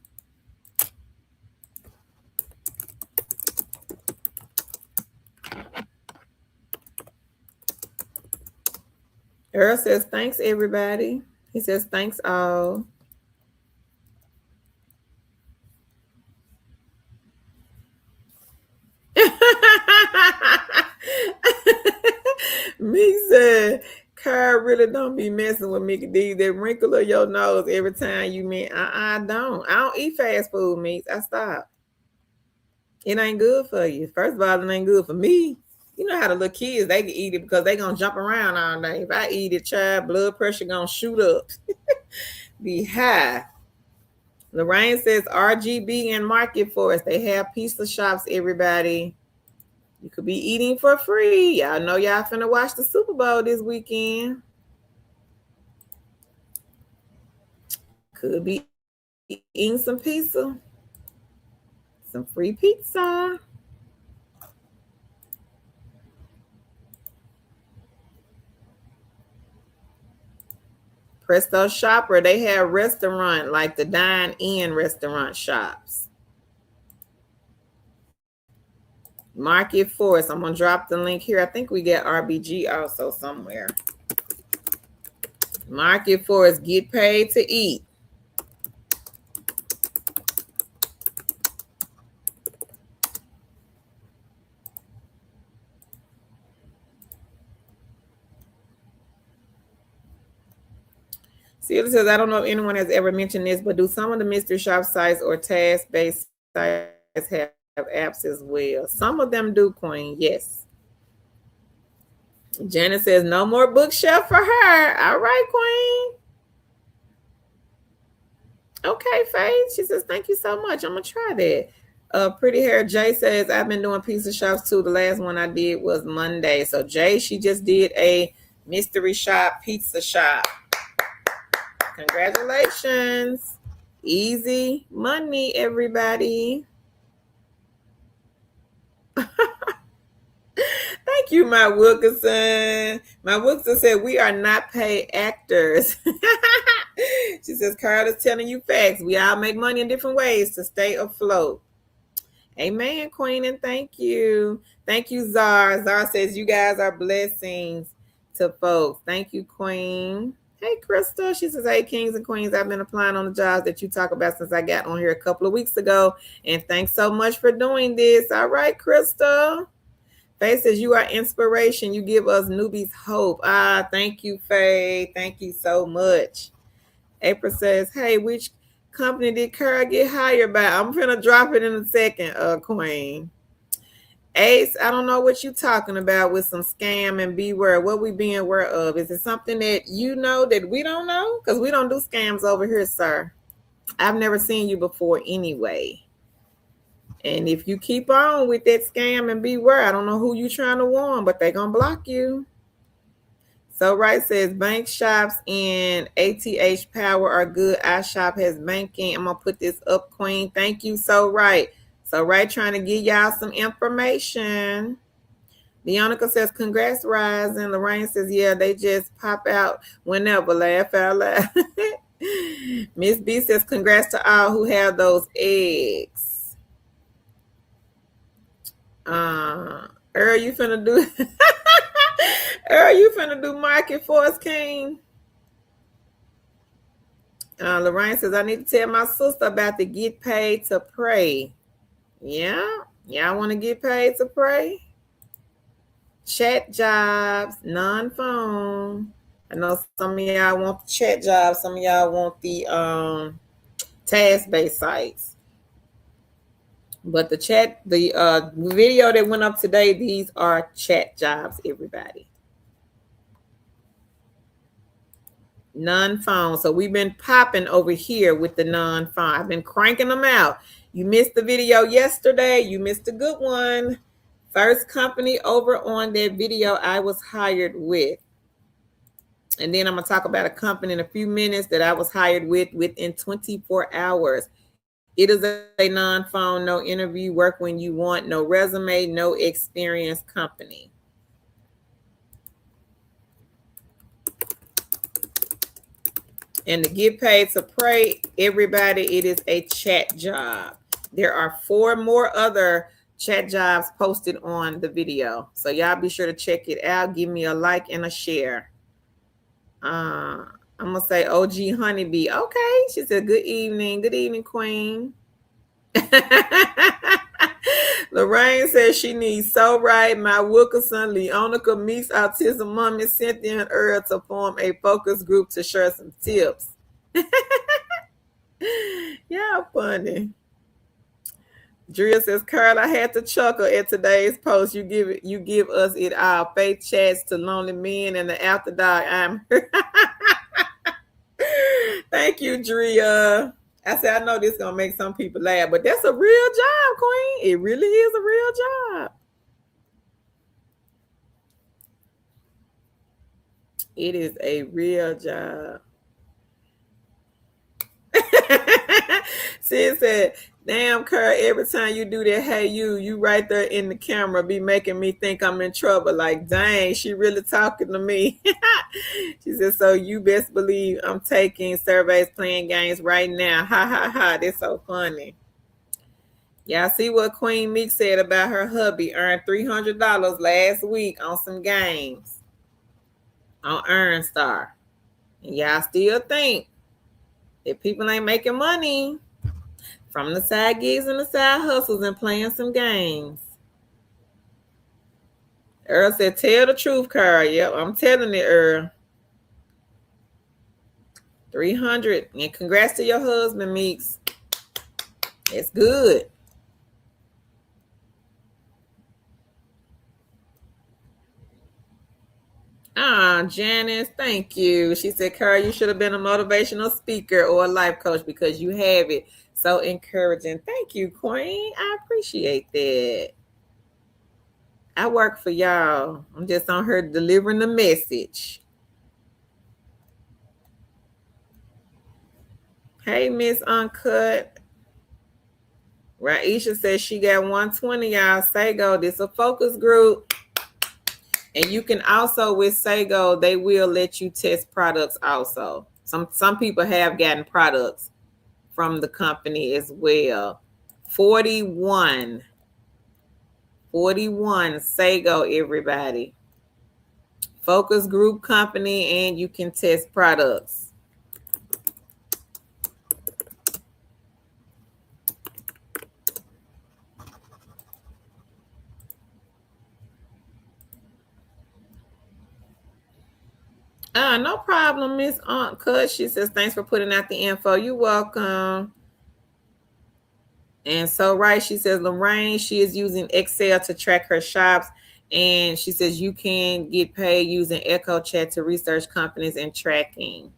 Earl says, thanks, everybody. He says, thanks, all. Me said, Carl really don't be messing with Mickey D. That wrinkle of your nose every time you meet. I don't. I don't eat fast food meats. I stop. It ain't good for you. First of all, it ain't good for me. You know how the little kids, they can eat it because they gonna jump around all day. If I eat it, child, blood pressure gonna shoot up. Be high. Lorraine says RGB and Market Force. They have pizza shops, everybody. You could be eating for free. Y'all know y'all finna watch the Super Bowl this weekend. Could be eating some pizza. Some free pizza. Presto Shopper, they have restaurant, like the dine-in restaurant shops. Market Force, I'm going to drop the link here. I think we get RBG also somewhere. Market Force, get paid to eat. Celia says, I don't know if anyone has ever mentioned this, but do some of the mystery shop sites or task-based sites have apps as well? Some of them do, Queen. Yes. Janet says, no more bookshelf for her. All right, Queen. Okay, Faith. She says, thank you so much. I'm going to try that. Pretty Hair Jay says, I've been doing pizza shops too. The last one I did was Monday. So Jay, she just did a mystery shop pizza shop. Congratulations. Easy money, everybody. Thank you, my Wilkinson. My Wilkinson said, we are not paid actors. She says, Carl is telling you facts. We all make money in different ways to stay afloat. Amen, Queen, and thank you. Thank you, Zara. Zara says, you guys are blessings to folks. Thank you, Queen. Hey, Crystal. She says, hey, kings and queens, I've been applying on the jobs that you talk about since I got on here a couple of weeks ago. And thanks so much for doing this. All right, Crystal. Faye says, you are inspiration. You give us newbies hope. Thank you, Faye. Thank you so much. April says, hey, which company did Carl get hired by? I'm going to drop it in a second, Queen. Ace, I don't know what you're talking about with some scam and beware. What we being aware of? Is it something that you know that we don't know? Because we don't do scams over here, sir. I've never seen you before anyway. And if you keep on with that scam and beware, I don't know who you trying to warn, but they're going to block you. So Right says bank shops and ATH Power are good. iShop has banking. I'm going to put this up, Queen. Thank you, So Right. So Right trying to give y'all some information. Leonica says, congrats, Rise. And Lorraine says, yeah, they just pop out whenever. Laugh out loud. Miss B says, congrats to all who have those eggs. Earl, you finna do Earl, you finna do Market Force, King. Lorraine says, I need to tell my sister about the get paid to pray. Yeah, y'all want to get paid to pray? Chat jobs, non-phone. I know some of y'all want the chat jobs. Some of y'all want the task-based sites. But the video that went up today, these are chat jobs, everybody. Non-phone. So we've been popping over here with the non-phone. I've been cranking them out. You missed the video yesterday. You missed a good one. First company over on that video I was hired with. And then I'm going to talk about a company in a few minutes that I was hired with within 24 hours. It is a non-phone, no interview, work when you want, no resume, no experience company. And to get paid to pray, everybody, it is a chat job. There are 4 more other chat jobs posted on the video. So y'all be sure to check it out. Give me a like and a share. I'm going to say OG Honeybee. Okay. She said, good evening. Good evening, Queen. Lorraine says she needs So Right, My Wilkerson, Leonica Meeks, Autism Mommy, Cynthia, and Earl to form a focus group to share some tips. Yeah, funny. Drea says, Carl, I had to chuckle at today's post. You give us it all. Faith chats to lonely men and the after dark. I'm Thank you, Drea. I said, I know this is gonna make some people laugh, but that's a real job, Queen. It really is a real job. It is a real job. Sid said, damn, Kurt, every time you do that, hey, you right there in the camera be making me think I'm in trouble. Like, dang, she really talking to me. She said, so you best believe I'm taking surveys, playing games right now. Ha, ha, ha. That's so funny. Y'all see what Queen Meek said about her hubby earned $300 last week on some games on EarnStar. And y'all still think that people ain't making money from the side gigs and the side hustles and playing some games. Earl said, tell the truth, Carl. Yep, I'm telling it, Earl. 300. And congrats to your husband, Meeks. It's good. Janice, thank you. She said, Carl, you should have been a motivational speaker or a life coach because you have it. So encouraging. Thank you, Queen. I appreciate that. I work for y'all. I'm just on her delivering the message. Hey, Miss Uncut. Raisha says she got 120, y'all. Sago, this is a focus group. And you can also, with Sago, they will let you test products also. Some people have gotten products from the company as well. 41 Sago, everybody. Focus group company, and you can test products. No problem, Miss Aunt Cut. She says, thanks for putting out the info. You're welcome. And so, right, she says, Lorraine, she is using Excel to track her shops. And she says, you can get paid using Echo Chat to research companies and tracking.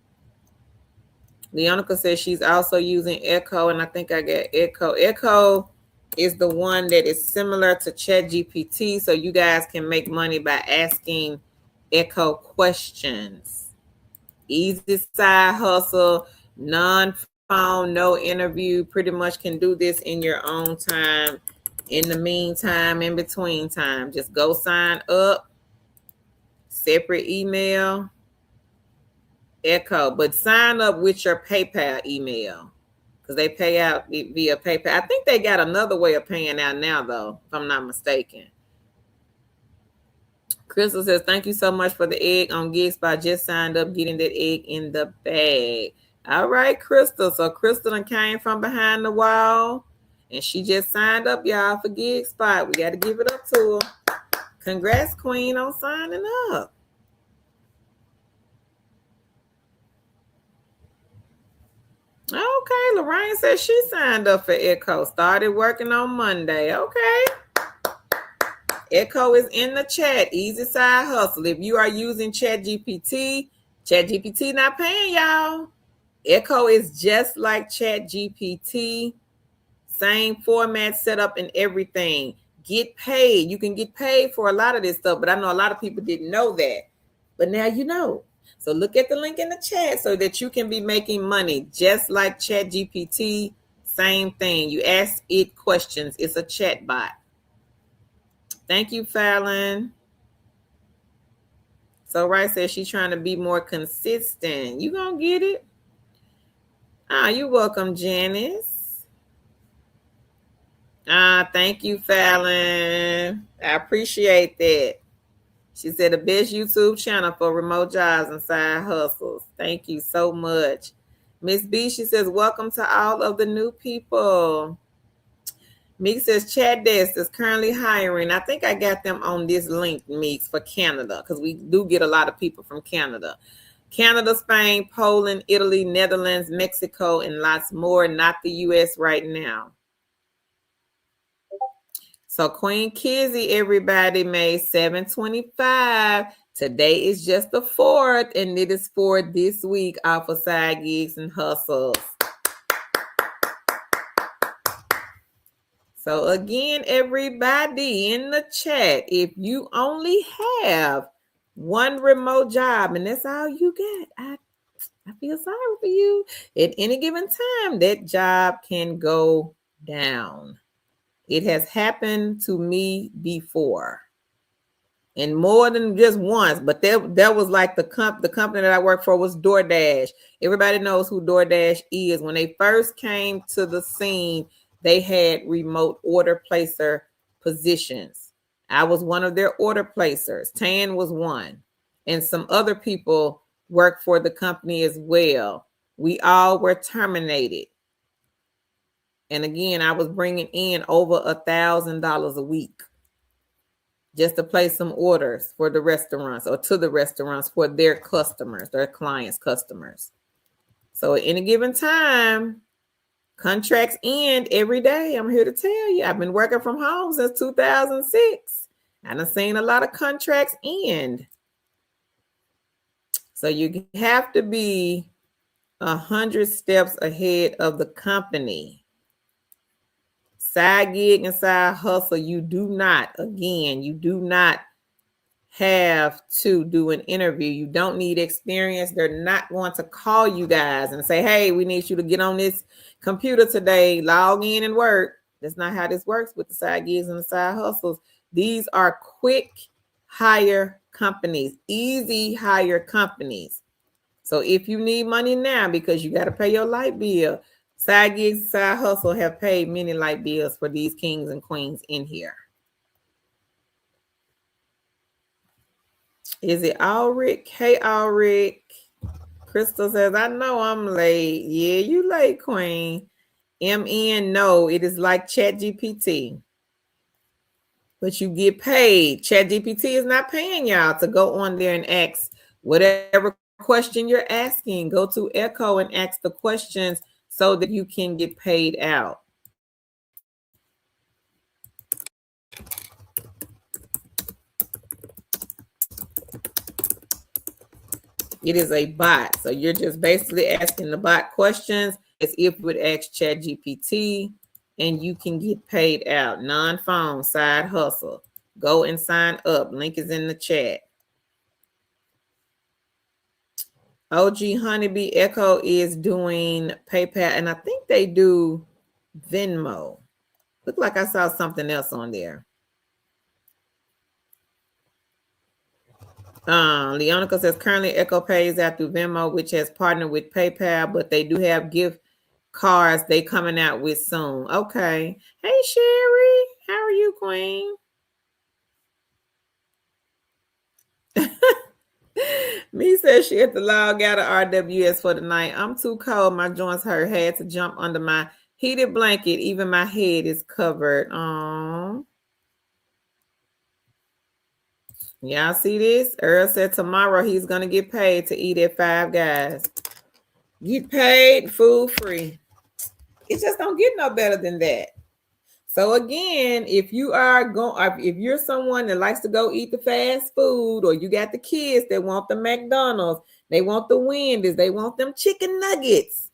Leonica says she's also using Echo, and I think I got Echo. Echo is the one that is similar to ChatGPT, so you guys can make money by asking Echo questions. Easy side hustle, non-phone, no interview. Pretty much can do this in your own time. In the meantime, in between time, just go sign up. Separate email. Echo, but sign up with your PayPal email because they pay out via PayPal. I think they got another way of paying out now, though, if I'm not mistaken. Crystal says, thank you so much for the egg on GigSpot. Just signed up, getting that egg in the bag. All right, Crystal. So Crystal done came from behind the wall, and she just signed up, y'all, for GigSpot. We got to give it up to her. Congrats, Queen, on signing up. Okay, Lorraine says she signed up for Echo. Started working on Monday. Okay. Echo is in the chat. Easy side hustle. If you are using ChatGPT, ChatGPT not paying y'all. Echo is just like ChatGPT. Same format, setup, and everything. Get paid. You can get paid for a lot of this stuff, but I know a lot of people didn't know that. But now you know. So look at the link in the chat so that you can be making money just like ChatGPT. Same thing. You ask it questions. It's a chat bot. Thank you, Fallon. So Rice says she's trying to be more consistent. You gonna get it? You're welcome, Janice. Thank you, Fallon. I appreciate that. She said the best YouTube channel for remote jobs and side hustles. Thank you so much. Miss B, she says, welcome to all of the new people. Meek says, Chat Desk is currently hiring. I think I got them on this link, Meeks, for Canada, because we do get a lot of people from Canada. Canada, Spain, Poland, Italy, Netherlands, Mexico, and lots more. Not the U.S. right now. So Queen Kizzy, everybody, made $725. Today is just the 4th, and it is for this week off of Side Gigs and Hustles. So again, everybody in the chat, if you only have one remote job and that's all you get, I feel sorry for you. At any given time, that job can go down. It has happened to me before. And more than just once, but that was like the company that I worked for was DoorDash. Everybody knows who DoorDash is. When they first came to the scene, they had remote order placer positions. I was one of their order placers. Tan was one. And some other people worked for the company as well. We all were terminated. And again, I was bringing in over $1,000 a week just to place some orders for the restaurants or to the restaurants for their customers, their clients' customers. So at any given time, contracts end every day. I'm here to tell you, I've been working from home since 2006. And I've seen a lot of contracts end. So you have to be 100 steps ahead of the company. Side gig and side hustle, you do not have to do an interview. You don't need experience. They're not going to call you guys and say, hey, we need you to get on this computer today, log in and work. That's not how this works with the side gigs and the side hustles. These are quick hire companies, easy hire companies. So if you need money now because you got to pay your light bill, side gigs, side hustle have paid many light bills for these kings and queens in here. Is it Ulrich? Hey, Ulrich. Crystal says, I know I'm late. Yeah, you late, Queen. MN, no, it is like ChatGPT. But you get paid. ChatGPT is not paying y'all to go on there and ask whatever question you're asking. Go to Echo and ask the questions so that you can get paid out. It is a bot. So you're just basically asking the bot questions as if you would ask ChatGPT, and you can get paid out. Non-phone, side hustle. Go and sign up. Link is in the chat. OG Honeybee Echo is doing PayPal, and I think they do Venmo. Look like I saw something else on there. Leonica says currently Echo pays out through Venmo, which has partnered with PayPal, but they do have gift cards they coming out with soon. Okay. Hey Sherry, how are you, Queen? Me says she had to log out of RWS for the night. I'm too cold. My joints hurt. Had to jump under my heated blanket. Even my head is covered. Y'all see this? Earl said tomorrow he's going to get paid to eat at Five Guys. Get paid, food free. It just don't get no better than that. So again, if you're someone that likes to go eat the fast food, or you got the kids that want the McDonald's, they want the Wendy's, they want them chicken nuggets,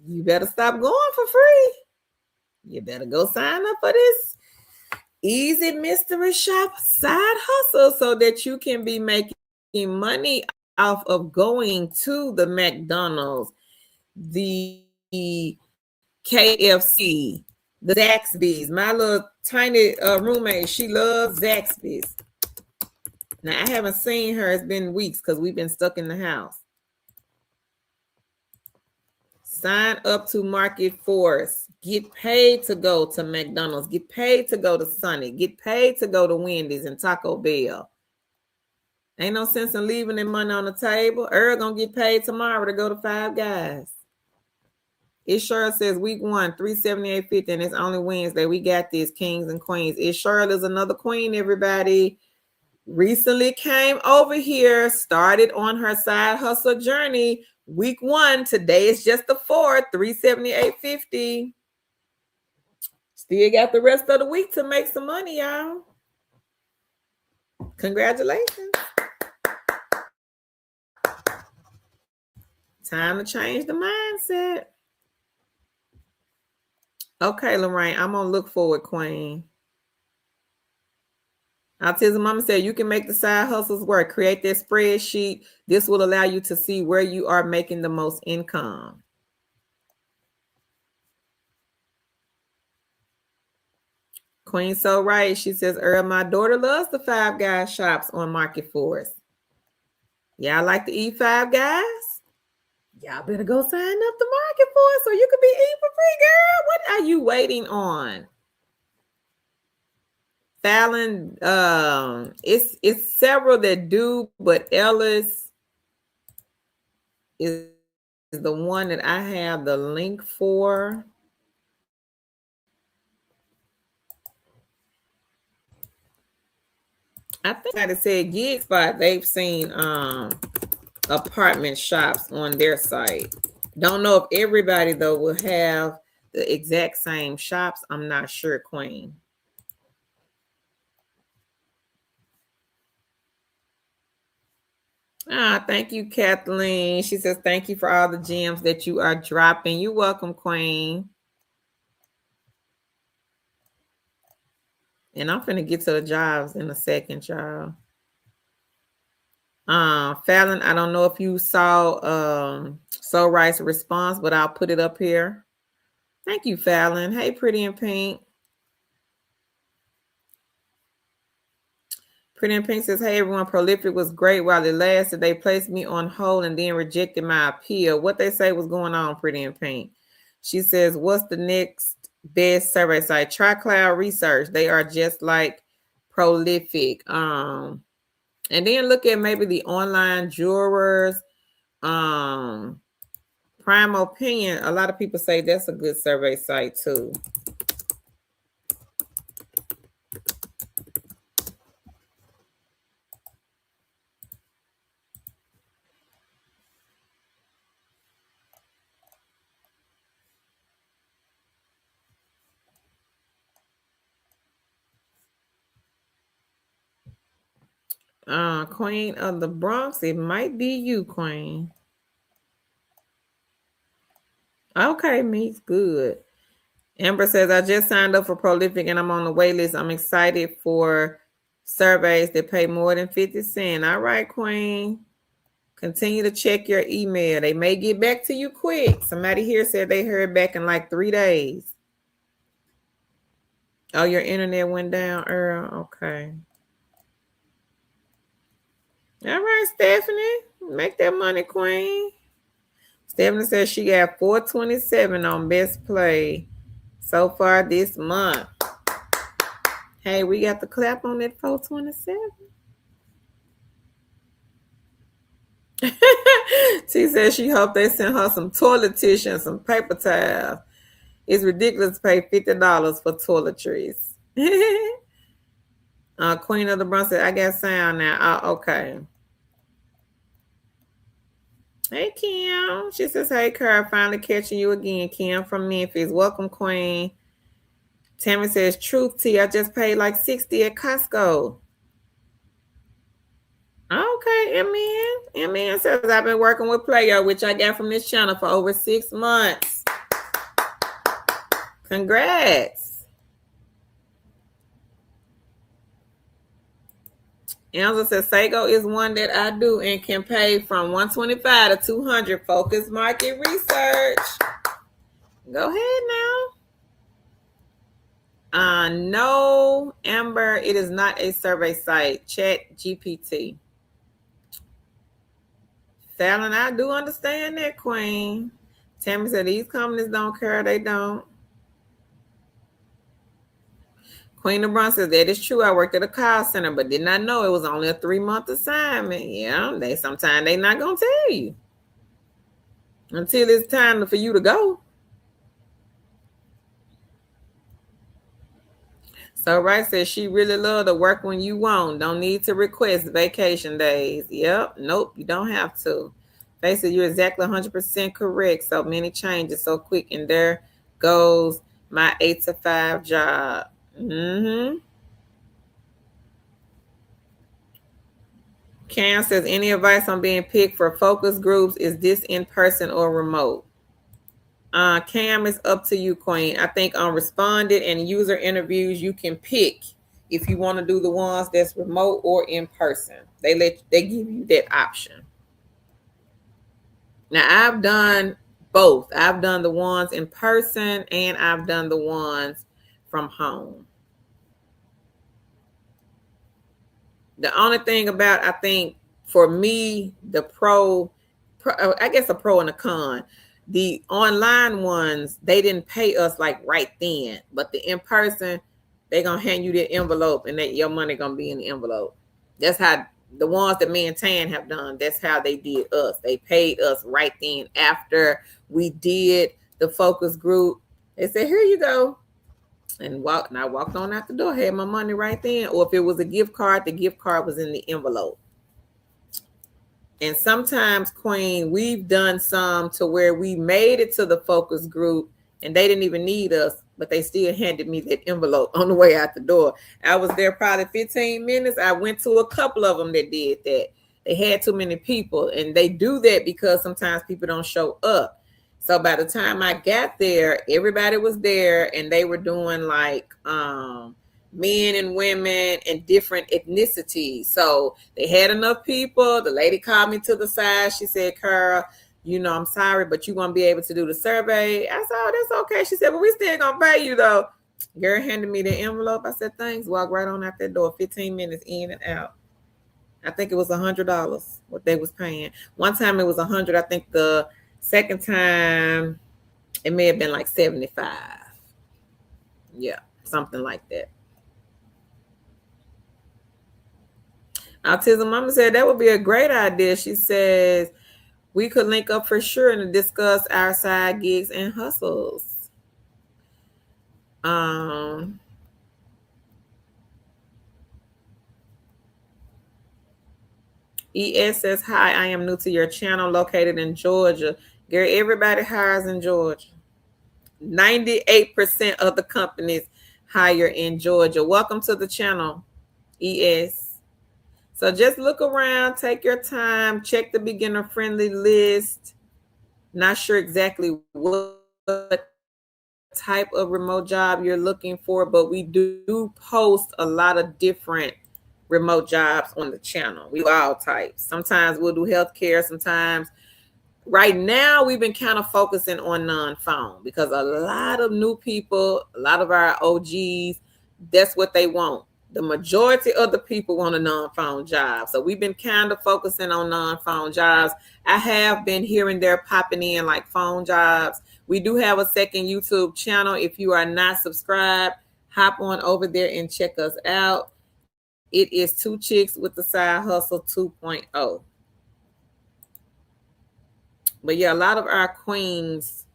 you better stop going for free. You better go sign up for this easy mystery shop side hustle so that you can be making money off of going to the McDonald's, the KFC, the Zaxby's. My little tiny roommate, she loves Zaxby's. Now, I haven't seen her. It's been weeks because we've been stuck in the house. Sign up to Market Force. Get paid to go to McDonald's. Get paid to go to Sonic. Get paid to go to Wendy's and Taco Bell. Ain't no sense in leaving that money on the table. Earl gonna get paid tomorrow to go to Five Guys. It sure says week 1, $378.50, and it's only Wednesday. We got this, kings and queens. It sure is another queen, everybody. Recently came over here, started on her side hustle journey. Week 1, today is just the 4th, $378.50. Still got the rest of the week to make some money, y'all. Congratulations. Time to change the mindset. Okay, Lorraine, I'm going to look forward, queen. Autism Mama said you can make the side hustles work. Create that spreadsheet. This will allow you to see where you are making the most income. Queen so right. She says, Earl, my daughter loves the Five Guys shops on Market Force. Y'all like to eat Five Guys? Y'all better go sign up to Market Force so you can be eating for free, girl. What are you waiting on? Fallon, it's several that do, but Ellis is the one that I have the link for. I think I said Gig Spot, they've seen apartment shops on their site. Don't know if everybody though will have the exact same shops. I'm not sure, Queen. Thank you, Kathleen. She says, thank you for all the gems that you are dropping. You're welcome, Queen. And I'm finna get to the jobs in a second, y'all. Fallon, I don't know if you saw So Right's response, but I'll put it up here. Thank you, Fallon. Hey, Pretty in Pink. Pretty in Pink says, hey, everyone, Prolific was great while it lasted. They placed me on hold and then rejected my appeal. What they say was going on, Pretty in Pink? She says, what's the next best survey site? Try Cloud Research. They are just like Prolific. And then look at maybe the online jurors. Prime Opinion. A lot of people say that's a good survey site too. Queen of the Bronx, it might be you, Queen. Okay, Meeks, good. Amber says, I just signed up for Prolific and I'm on the wait list. I'm excited for surveys that pay more than 50 cents. All right, Queen. Continue to check your email. They may get back to you quick. Somebody here said they heard back in like 3 days. Oh, your internet went down, Earl? Okay. All right, Stephanie. Make that money, Queen. Stephanie says she got 427 on Best Play so far this month. Hey, we got the clap on that 427. She says she hoped they sent her some toilet tissue and some paper towels. It's ridiculous to pay $50 for toiletries. Queen of the Bronx said, I got sound now. Okay. Hey, Kim. She says, hey, Carl, finally catching you again. Kim from Memphis. Welcome, Queen. Tammy says, truth tea, I just paid like $60 at Costco. Okay, MN says, I've been working with Player, which I got from this channel for over 6 months. Congrats. Angela says Sago is one that I do and can pay from 125 to 200. Focus market research. Go ahead now. No, Amber, it is not a survey site. Chat GPT. Fallon, I do understand that, Queen. Tammy said these companies don't care. They don't. Queen of Bronx says that is true. I worked at a call center, but did not know it was only a 3-month assignment. Yeah, sometimes they not gonna tell you until it's time for you to go. So right says she really love to work when you want. Don't need to request vacation days. Yep. Nope. You don't have to. They said you're exactly 100% correct. So many changes so quick, and there goes my 8 to 5 job. Cam says any advice on being picked for focus groups? Is this in person or remote? Cam, is up to you, Queen. I think on responded and user interviews, you can pick if you want to do the ones that's remote or in person. They give you that option. Now I've done both. I've done the ones in person and I've done the ones from home. The only thing about, I think for me, the pro, I guess a pro and a con. The online ones, they didn't pay us like right then, but the in person, they gonna hand you the envelope and that your money gonna be in the envelope. That's how the ones that me and Tan have done. That's how they did us. They paid us right then after we did the focus group. They said, "Here you go," and I walked on out the door, had my money right then. Or if it was a gift card, the gift card was in the envelope. And sometimes, Queen, we've done some to where we made it to the focus group and they didn't even need us, but they still handed me that envelope on the way out the door. I was there probably 15 minutes. I went to a couple of them that did that. They had too many people, and they do that because sometimes people don't show up. So by the time I got there, everybody was there and they were doing like men and women and different ethnicities. So they had enough people. The lady called me to the side. She said, "Carl, I'm sorry, but you won't be able to do the survey." I said, "Oh, that's okay." She said, "But we still gonna pay you though." Girl handed me the envelope. I said, "Thanks." Walked right on out that door. 15 minutes in and out. I think it was $100 what they was paying. One time it was 100. I think the second time it may have been like 75. Yeah, something like that. Autism Mama said that would be a great idea. She says we could link up for sure and discuss our side gigs and hustles. ES says, "Hi, I am new to your channel, located in Georgia." Gary, everybody hires in Georgia. 98% of the companies hire in Georgia. Welcome to the channel, ES. So just look around, take your time, check the beginner friendly list. Not sure exactly what type of remote job you're looking for, but we do post a lot of different remote jobs on the channel. We do all types. Sometimes we'll do healthcare. Sometimes, right now, we've been kind of focusing on non-phone because a lot of new people, a lot of our OGs, that's what they want. The majority of the people want a non-phone job. So we've been kind of focusing on non-phone jobs. I have been here and there popping in like phone jobs. We do have a second YouTube channel. If you are not subscribed, hop on over there and check us out. It is Two Chicks with the Side Hustle 2.0. But yeah, a lot of our queens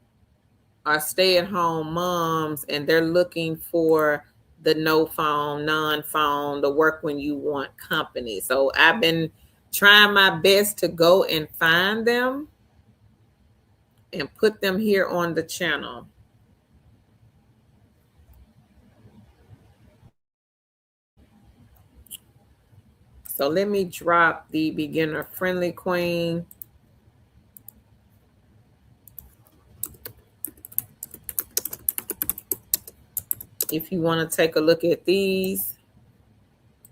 are stay-at-home moms, and they're looking for the no phone, non-phone, the work when you want company. So I've been trying my best to go and find them and put them here on the channel. So let me drop the beginner friendly queen. If you want to take a look at these.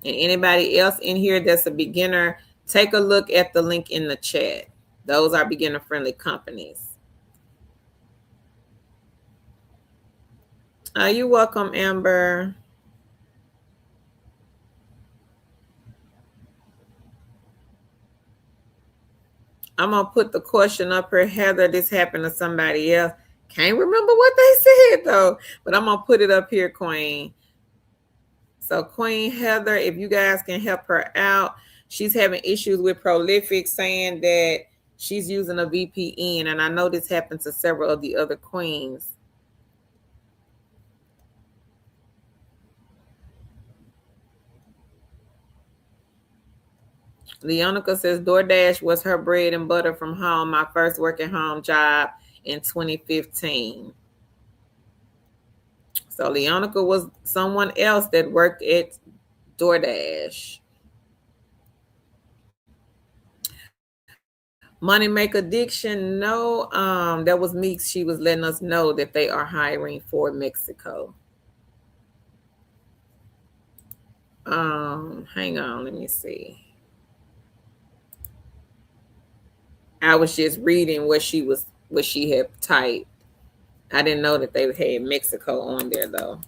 And anybody else in here that's a beginner, take a look at the link in the chat. Those are beginner-friendly companies. You're welcome, Amber. I'm going to put the question up here. Heather, this happened to somebody else. Can't remember what they said, though. But I'm going to put it up here, Queen. So Queen Heather, if you guys can help her out, she's having issues with Prolific, saying that she's using a VPN. And I know this happened to several of the other queens. Leonica says DoorDash was her bread and butter from home. My first working home job in 2015. So Leonica was someone else that worked at DoorDash. Money Make Addiction, no, that was Meeks. She was letting us know that they are hiring for Mexico. Hang on, let me see. I was just reading what she had typed. I didn't know that they had Mexico on there though.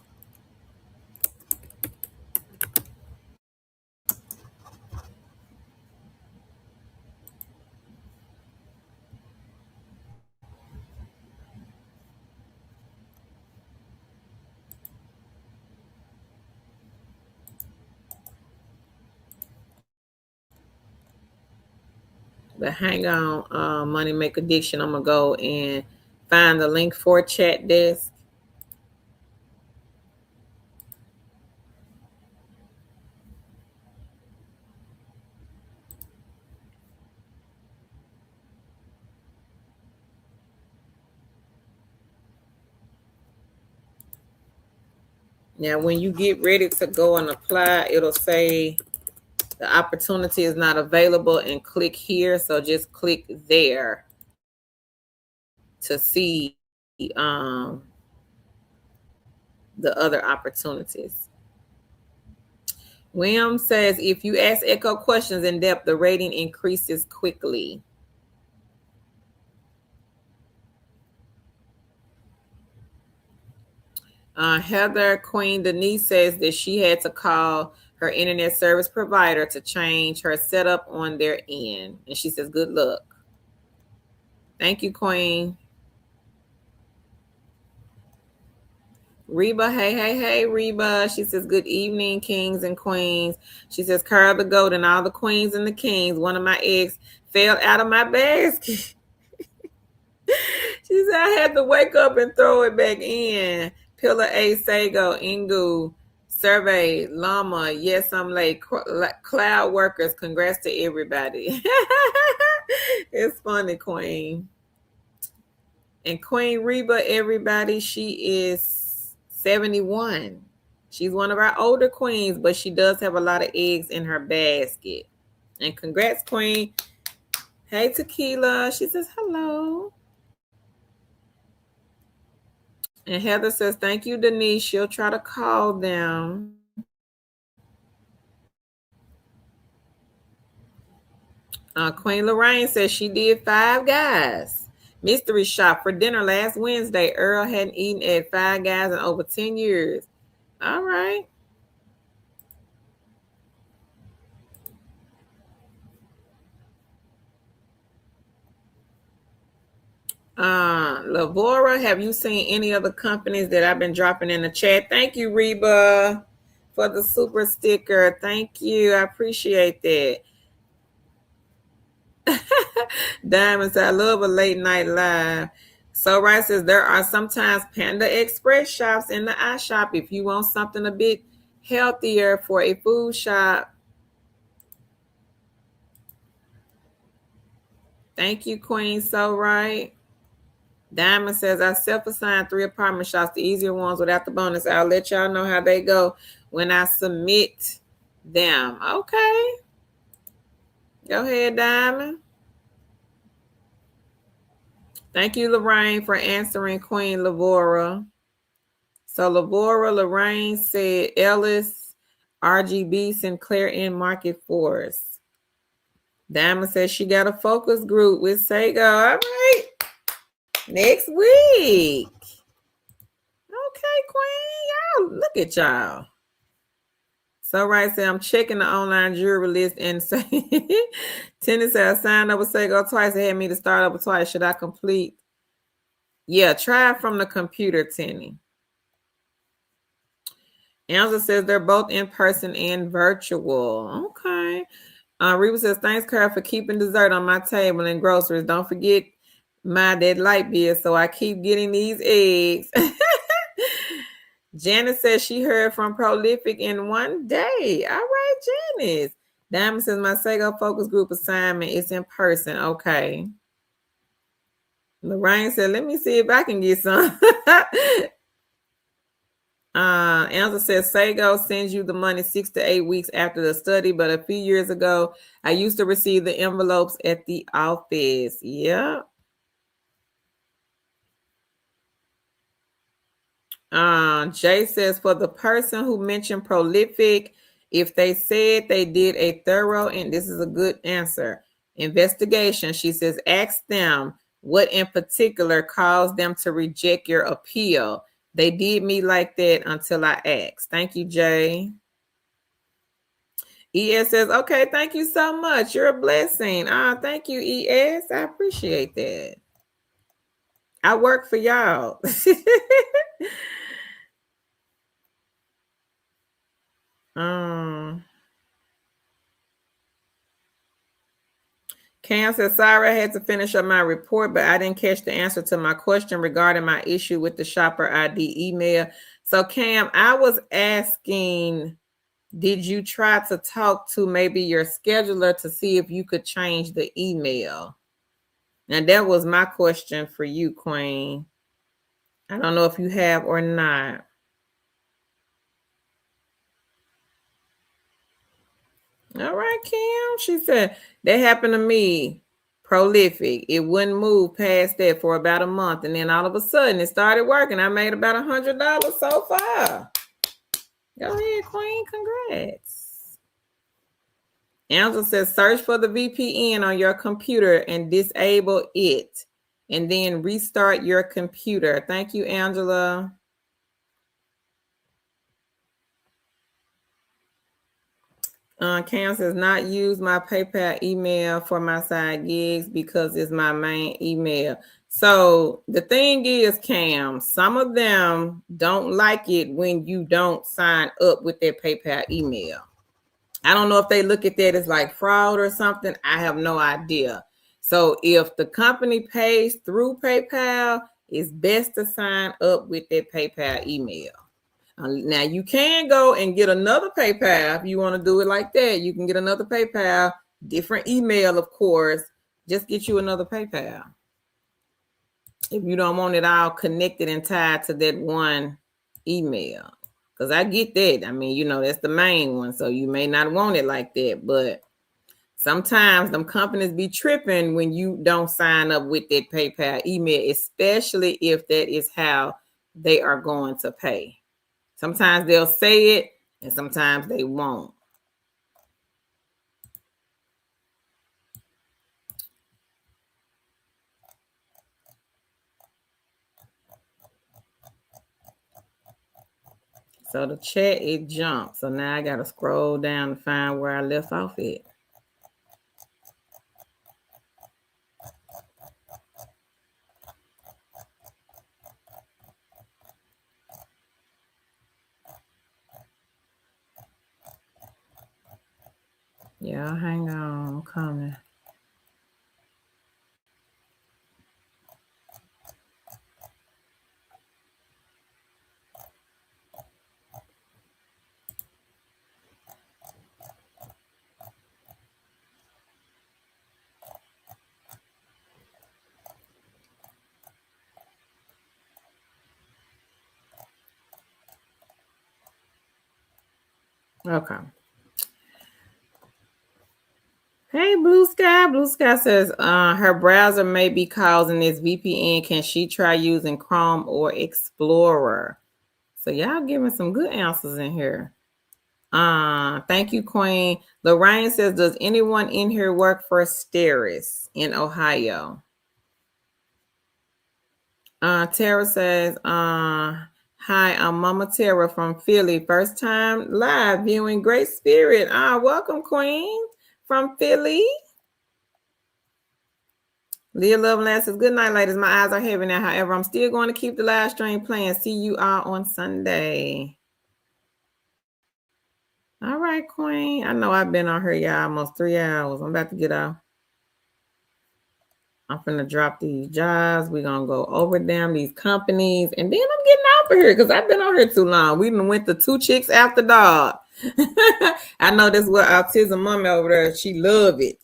But hang on, Money Make Addiction. I'm gonna go and find the link for Chat Desk. Now, when you get ready to go and apply, it'll say the opportunity is not available and click here. So just click there to see the other opportunities. William says, if you ask Echo questions in depth, the rating increases quickly. Heather Queen Denise says that she had to call her internet service provider to change her setup on their end. And she says, good luck. Thank you, Queen. Reba, hey, Reba. She says, good evening, kings and queens. She says, Carl the goat and all the queens and the kings. One of my eggs fell out of my basket. She said, I had to wake up and throw it back in. Pillar A, Sago, Ingu, Survey, Llama. Yes, I'm late. Cloud workers. Congrats to everybody. It's funny, Queen. And Queen Reba, everybody, she is 71. She's one of our older queens, but she does have a lot of eggs in her basket. And congrats, Queen. Hey, Tequila. She says hello. And Heather says, thank you, Denise. She'll try to call them. Queen Lorraine says she did Five Guys mystery shop for dinner last Wednesday. Earl hadn't eaten at Five Guys in over 10 years. All right. Lavora, have you seen any other companies that I've been dropping in the chat? Thank you, Reba, for the super sticker. Thank you. I appreciate that. Diamond says, I love a late night live. So right says there are sometimes Panda Express shops in the iShop if you want something a bit healthier for a food shop. Thank you, Queen. So right. Diamond says, I self-assigned 3 apartment shops, the easier ones without the bonus. I'll let y'all know how they go when I submit them. Okay. Go ahead, Diamond. Thank you, Lorraine, for answering Queen Lavora. So Lavora, Lorraine said Ellis. RGB, Sinclair in Market Force. Diamond says she got a focus group with Sego. All right. Next week. Okay, Queen. Y'all, look at y'all. So right, say I'm checking the online jury list and say Tenny said I signed up with Sego twice. They had me to start over twice. Should I complete? Yeah, try it from the computer, Tenny. Angela says they're both in person and virtual. Okay. Reba says, thanks, Carol, for keeping dessert on my table and groceries. Don't forget that light bill, so I keep getting these eggs. Janice says she heard from Prolific in one day. All right, Janice. Diamond says my Sego focus group assignment is in person. Okay. Lorraine said, let me see if I can get some. Angela says Sego sends you the money 6 to 8 weeks after the study, but a few years ago, I used to receive the envelopes at the office. Yeah. Jay says for the person who mentioned Prolific, if they said they did a thorough, and this is a good answer, investigation, she says, ask them what in particular caused them to reject your appeal. They did me like that until I asked. Thank you, Jay. ES says, okay, thank you so much. You're a blessing. Thank you, ES. I appreciate that. I work for y'all. Cam says, sorry, I had to finish up my report, but I didn't catch the answer to my question regarding my issue with the shopper ID email. So, Cam, I was asking, did you try to talk to maybe your scheduler to see if you could change the email? Now, that was my question for you, Queen. I don't know if you have or not. All right, Kim. She said, that happened to me. Prolific. It wouldn't move past that for about a month. And then all of a sudden it started working. I made about $100 so far. Go ahead, Queen. Congrats. Angela says, search for the VPN on your computer and disable it. And then restart your computer. Thank you, Angela. Cam says, not use my PayPal email for my side gigs because it's my main email. So the thing is, Cam, some of them don't like it when you don't sign up with their PayPal email. I don't know if they look at that as like fraud or something. I have no idea. So if the company pays through PayPal, it's best to sign up with their PayPal email. Now you can go and get another PayPal if you want to do it like that. You can get another PayPal, different email, of course. Just get you another PayPal if you don't want it all connected and tied to that one email. Because I get that. I mean, that's the main one, so you may not want it like that. But sometimes them companies be tripping when you don't sign up with that PayPal email, especially if that is how they are going to pay. Sometimes they'll say it and sometimes they won't. So the chat, it jumped. So now I got to scroll down to find where I left off at. Yeah, hang on. I'm coming. Okay. Hey, Blue Sky. Blue Sky says her browser may be causing this VPN. Can she try using Chrome or Explorer? So y'all giving some good answers in here. Thank you, Queen. Lorraine says, does anyone in here work for Steris in Ohio? Tara says, hi, I'm Mama Tara from Philly. First time live viewing. Great Spirit. Welcome, Queen, from Philly. Leah Loveland says, good night, ladies. My eyes are heavy now. However, I'm still going to keep the live stream playing. See you all on Sunday. All right, Queen. I know I've been on here, y'all, almost 3 hours. I'm about to get off. I'm finna drop these jobs. We're gonna go over them, these companies, and then I'm getting off of here because I've been on here too long. We done went to 2 chicks after dog. I know this is what autism mommy over there, she love it.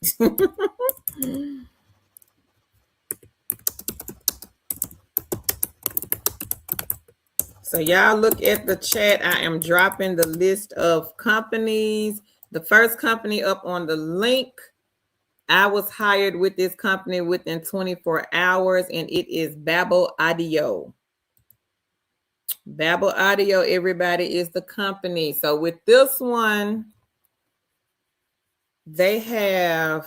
So y'all look at the chat. I am dropping the list of companies. The first company up on the link, I was hired with this company within 24 hours, and it is Babel Audio. Babel Audio, everybody, is the company. So with this one, they have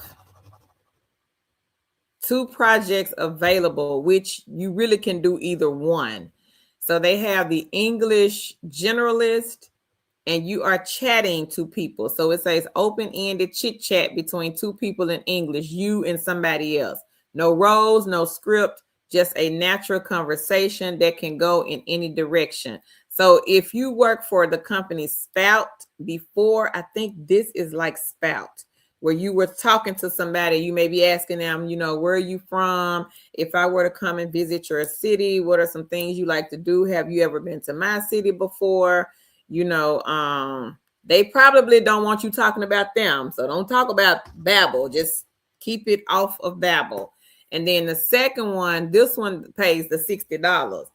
2 projects available, which you really can do either one. So they have the English generalist, and you are chatting to people. So it says open-ended chit chat between 2 people in English, you and somebody else. No roles, no script, just a natural conversation that can go in any direction. So if you work for the company Spout before, I think this is like Spout, where you were talking to somebody, you may be asking them, where are you from? If I were to come and visit your city, what are some things you like to do? Have you ever been to my city before? They probably don't want you talking about them. So don't talk about Babel. Just keep it off of Babel. And then the second one, this one pays the $60.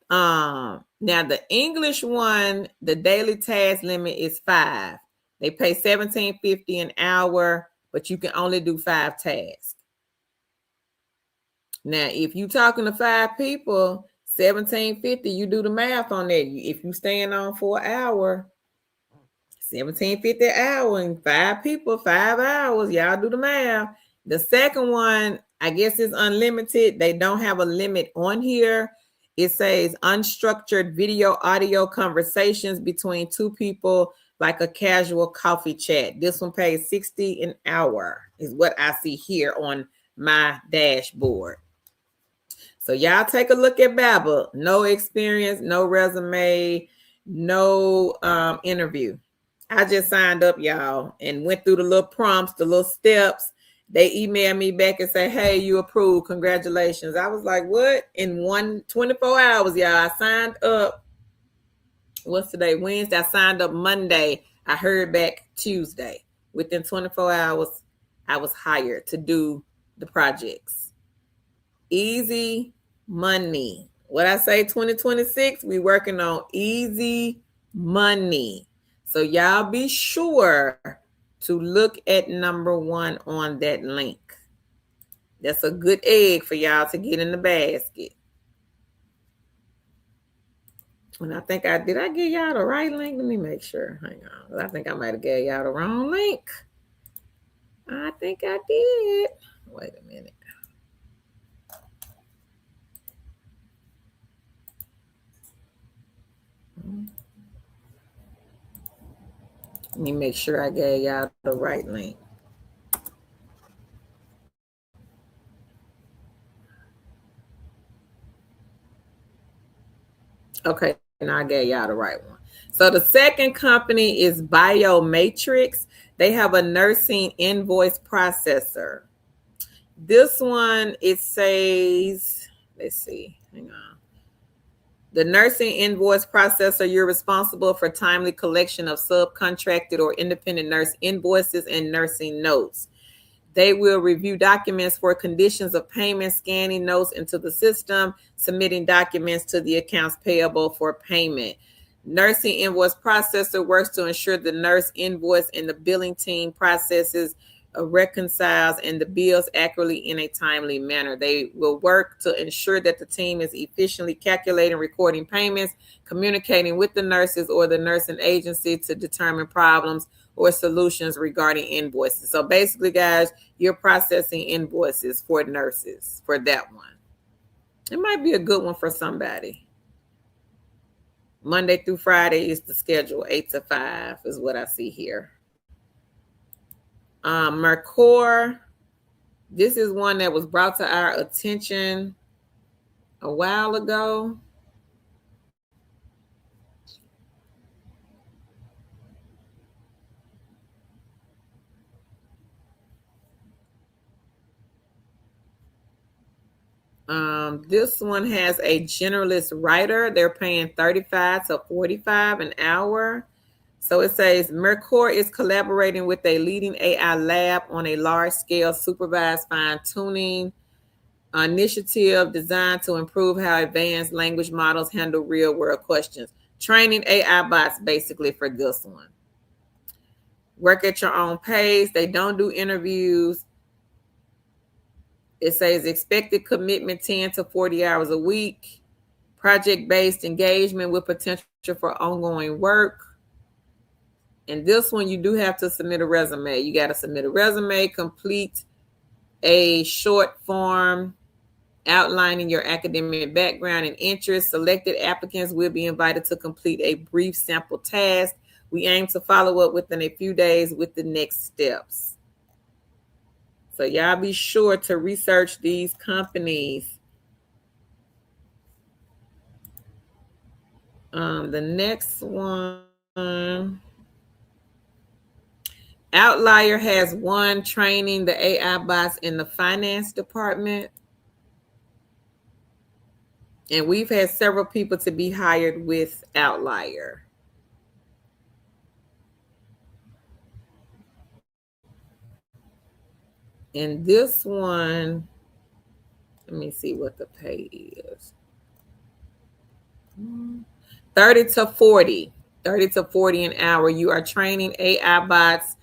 Now the English one, the daily task limit is 5. They pay $17.50 an hour, but you can only do 5 tasks. Now, if you're talking to 5 people, $17.50, you do the math on that. If you staying on for an hour, $17.50 an hour, and 5 people, 5 hours, y'all do the math. The second one, I guess, is unlimited. They don't have a limit on here. It says unstructured video audio conversations between 2 people, like a casual coffee chat. This one pays $60 an hour, is what I see here on my dashboard. So y'all take a look at Babel. No experience, no resume, no interview. I just signed up, y'all, and went through the little prompts, the little steps. They emailed me back and say, hey, you approved. Congratulations. I was like, what? In 24 hours, y'all, I signed up. What's today? Wednesday. I signed up Monday. I heard back Tuesday. Within 24 hours, I was hired to do the projects. Easy money. What I say, 2026, we working on easy money. So y'all be sure to look at number 1 on that link. That's a good egg for y'all to get in the basket. And I think did I give y'all the right link? Let me make sure. Hang on. I think I might have gave y'all the wrong link. I think I did. Wait a minute. Let me make sure I gave y'all the right link. Okay, now I gave y'all the right one. So the second company is Biomatrix. They have a nursing invoice processor. This one, it says, let's see, hang on. The nursing invoice processor, you're responsible for timely collection of subcontracted or independent nurse invoices and nursing notes. They will review documents for conditions of payment, scanning notes into the system, submitting documents to the accounts payable for payment. Nursing invoice processor works to ensure the nurse invoice and the billing team processes reconciles and the bills accurately in a timely manner. They will work to ensure that the team is efficiently calculating, recording payments, communicating with the nurses or the nursing agency to determine problems or solutions regarding invoices. So basically, guys, you're processing invoices for nurses for that one. It might be a good one for somebody. Monday through Friday is the schedule, 8 to 5 is what I see here. Mercor, this is one that was brought to our attention a while ago. This one has a generalist writer. They're paying $35 to $45 an hour. So it says Mercor is collaborating with a leading AI lab on a large-scale supervised fine-tuning initiative designed to improve how advanced language models handle real-world questions. Training AI bots, basically, for this one. Work at your own pace. They don't do interviews. It says expected commitment 10 to 40 hours a week. Project-based engagement with potential for ongoing work. And this one, you do have to submit a resume. You got to submit a resume, complete a short form outlining your academic background and interests. Selected applicants will be invited to complete a brief sample task. We aim to follow up within a few days with the next steps. So y'all be sure to research these companies. The next one. Outlier has one training the AI bots in the finance department. And we've had several people to be hired with Outlier. And this one, let me see what the pay is. 30 to 40 an hour. You are training AI bots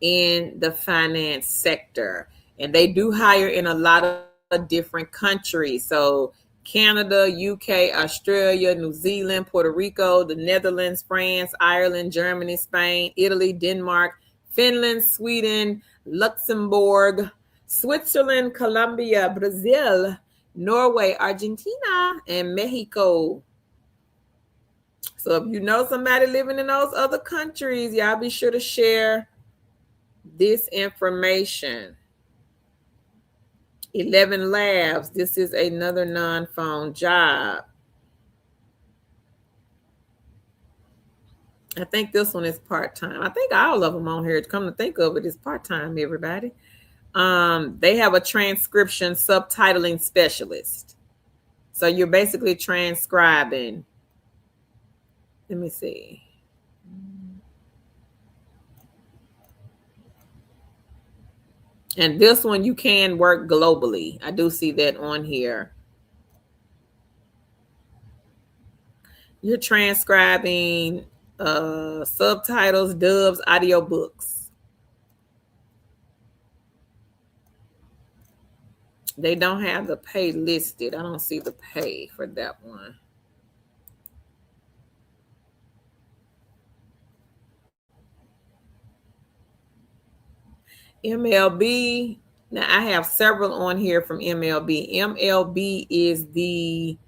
in the finance sector. And they do hire in a lot of different countries. So Canada, UK, Australia, New Zealand, Puerto Rico, the Netherlands, France, Ireland, Germany, Spain, Italy, Denmark, Finland, Sweden, Luxembourg, Switzerland, Colombia, Brazil, Norway, Argentina, and Mexico. So if you know somebody living in those other countries, y'all be sure to share this information. 11 Labs. This is another non-phone job. I think this one is part-time. I think all of them on here, come to think of it, is part-time, everybody. They have a transcription subtitling specialist. So you're basically transcribing. Let me see. And this one, you can work globally. I do see that on here. You're transcribing subtitles, dubs, audiobooks. They don't have the pay listed. I don't see the pay for that one. MLB. Now, I have several on here from MLB. MLB is the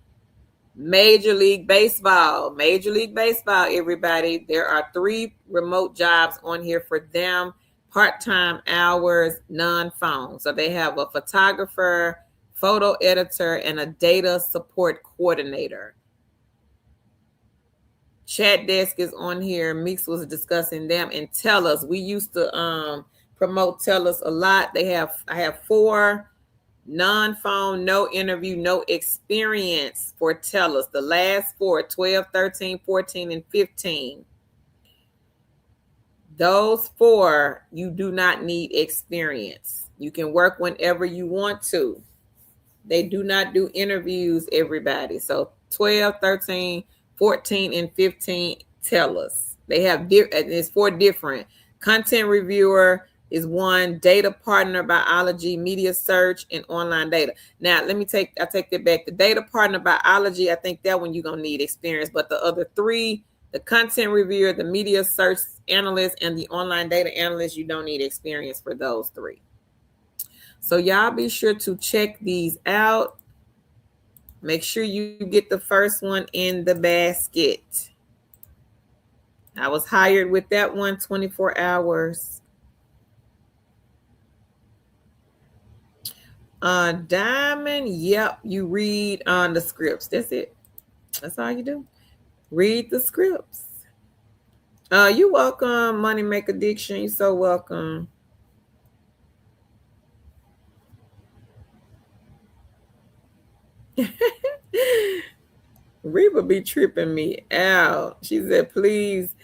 Major League Baseball. Major League Baseball, everybody. There are 3 remote jobs on here for them. Part-time hours, non-phone. So they have a photographer, photo editor, and a data support coordinator. Chat desk is on here. Meeks was discussing them. And TELUS. We used to promote TELUS a lot. I have 4 non-phone, no interview, no experience for TELUS. The last 4, 12, 13, 14, and 15. Those 4, you do not need experience. You can work whenever you want to. They do not do interviews, everybody. So 12, 13, 14, and 15, TELUS. They have it's 4 different. Content reviewer, is one. Data partner, biology, media search, and online data. Now, I take that back. The data partner, biology, I think that one you're going to need experience. But the other three, the content reviewer, the media search analyst, and the online data analyst, you don't need experience for those three. So y'all be sure to check these out. Make sure you get the first one in the basket. I was hired with that one, 24 hours. Diamond, yep, you read on the scripts. That's it. That's all you do. Read the scripts. You're welcome, Money Make Addiction. You're so welcome. Reba be tripping me out. She said, please,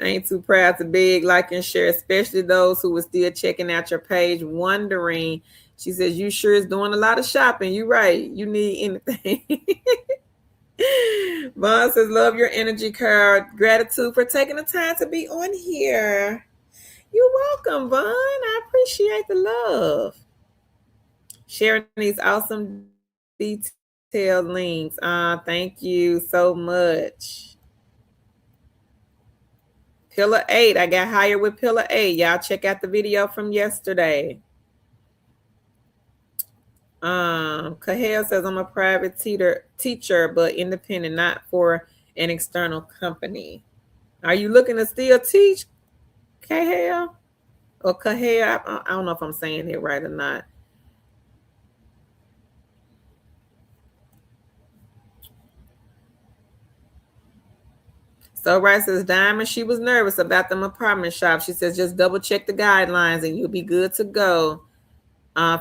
ain't too proud to beg, like, and share, especially those who were still checking out your page, wondering. She says, you sure is doing a lot of shopping. You right. You need anything. Vaughn says, love your energy card. Gratitude for taking the time to be on here. You're welcome, Vaughn. I appreciate the love. Sharing these awesome detailed links. Thank you so much. Pillar 8. I got hired with Pillar 8. Y'all check out the video from yesterday. Kahel says, I'm a private teacher, but independent, not for an external company. Are you looking to still teach, Kahel? Or Kahel? I don't know if I'm saying it right or not. So Rice says, Diamond, she was nervous about them apartment shops. She says, just double check the guidelines and you'll be good to go.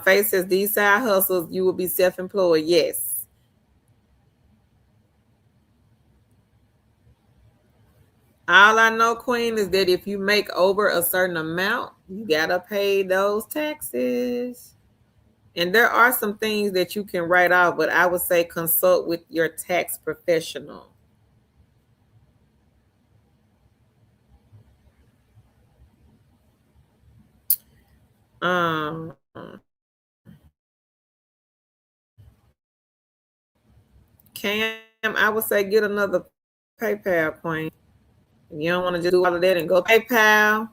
Faith says, these side hustles, you will be self-employed. Yes. All I know, Queen, is that if you make over a certain amount, you got to pay those taxes. And there are some things that you can write off, but I would say consult with your tax professional. Cam, I would say get another PayPal, Queen. If you don't want to just do all of that and go PayPal,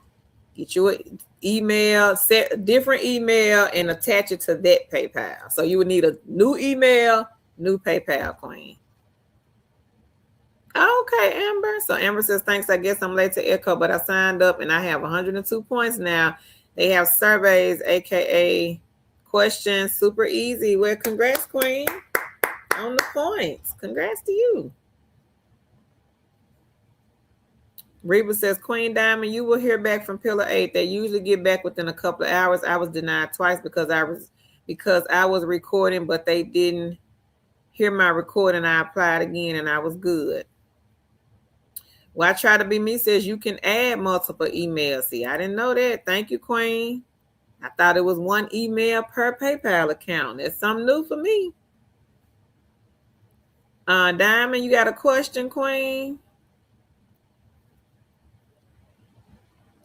get you an email, set a different email, and attach it to that PayPal. So you would need a new email, new PayPal, Queen. Okay, Amber. So Amber says, thanks. I guess I'm late to Echo, but I signed up and I have 102 points now. They have surveys, aka questions, super easy. Well, congrats, Queen, on the points. Congrats to you. Reba says, Queen Diamond, you will hear back from Pillar 8. They usually get back within a couple of hours. I was denied twice because I was recording, but they didn't hear my recording. I applied again and I was good. Well, I Try to Be Me says you can add multiple emails. See, I didn't know that. Thank you, Queen. I thought it was one email per PayPal account. That's something new for me. Diamond, you got a question, Queen?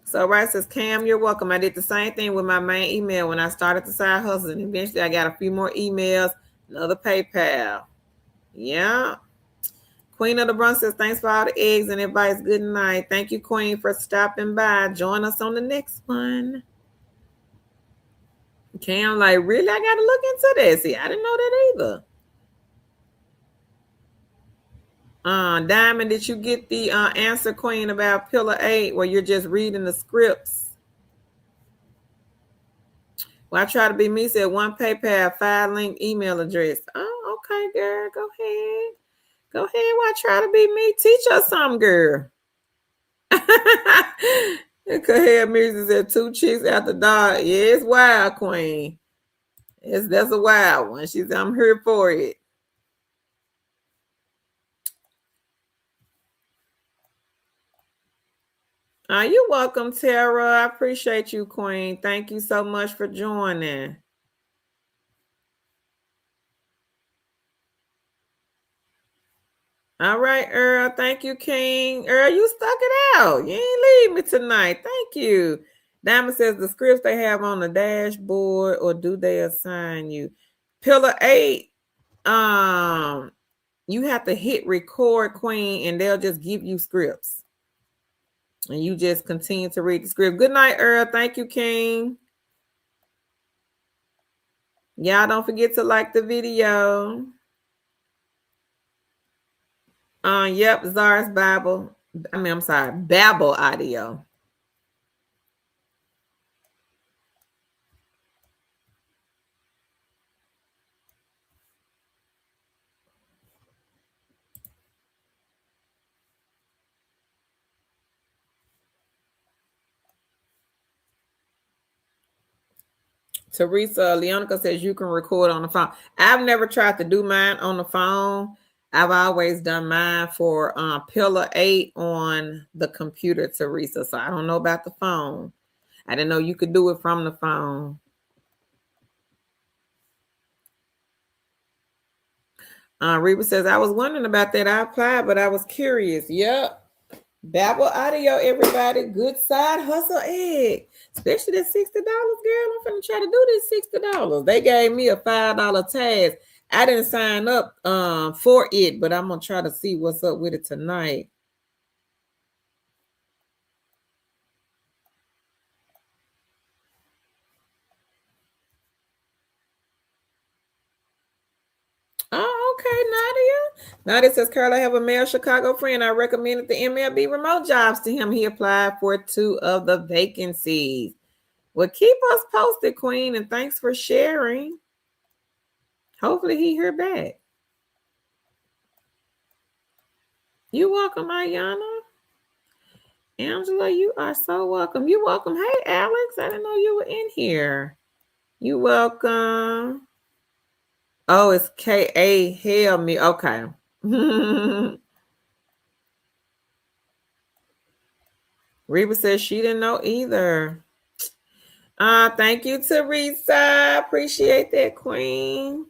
So Rice says, Cam, you're welcome. I did the same thing with my main email when I started the side hustle. And eventually I got a few more emails, another PayPal. Yeah. Queen of the Bronx says, thanks for all the eggs and advice. Good night. Thank you, Queen, for stopping by. Join us on the next one. Cam, like, really? I got to look into that. See, I didn't know that either. Diamond, did you get the answer, Queen, about Pillar 8 where you're just reading the scripts? Well, I Try to Be Me said one PayPal, 5-link email address. Oh, okay, girl. Go ahead. Go ahead. Well, I Try to Be Me. Teach us something, girl. Go ahead, Music said 2 chicks at the dog. Yeah, it's wild, Queen. That's a wild one. She said, I'm here for it. You're welcome, Tara. I appreciate you, Queen. Thank you so much for joining. All right, Earl. Thank you, King. Earl, you stuck it out. You ain't leave me tonight. Thank you. Diamond says the scripts they have on the dashboard, or do they assign you? Pillar 8, you have to hit record, Queen, and they'll just give you scripts. And you just continue to read the script. Good night, Earl. Thank you, King. Y'all don't forget to like the video. Yep, Zar's Bible. I'm sorry, Babel audio. Teresa Leonica says you can record on the phone. I've never tried to do mine on the phone. I've always done mine for Pillar 8 on the computer, Teresa. So I don't know about the phone. I didn't know you could do it from the phone. Reba says, I was wondering about that. I applied, but I was curious. Yep. Babel audio, everybody. Good side hustle egg. Especially that $60, girl. I'm finna try to do this $60. They gave me a $5 task. I didn't sign up for it, but I'm gonna try to see what's up with it tonight. Oh, okay, Nadia. Nadia says, Carl, I have a male Chicago friend. I recommended the MLB remote jobs to him. He applied for 2 of the vacancies. Well, keep us posted, Queen, and thanks for sharing. Hopefully he hear back. You're welcome, Ayana. Angela, you are so welcome. You're welcome. Hey, Alex, I didn't know you were in here. You're welcome. Oh, it's K.A. Hail me. Okay. Reba says she didn't know either. Thank you, Teresa. Appreciate that, Queen.